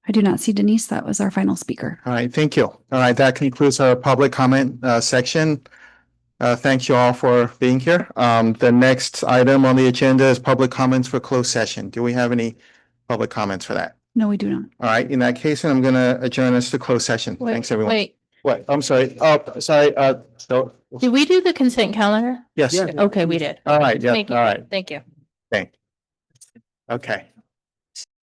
I do not see Denise. That was our final speaker. All right, thank you. All right, that concludes our public comment section. Thank you all for being here. The next item on the agenda is public comments for closed session. Do we have any public comments for that? No, we do not. All right, in that case, I'm going to adjourn us to closed session. Thanks, everyone. Wait, What? I'm sorry. Oh, sorry. So, did we do the consent calendar? yes. Okay, we did. All right. Yeah. Thank you. All right. Thank you. Thank. Okay.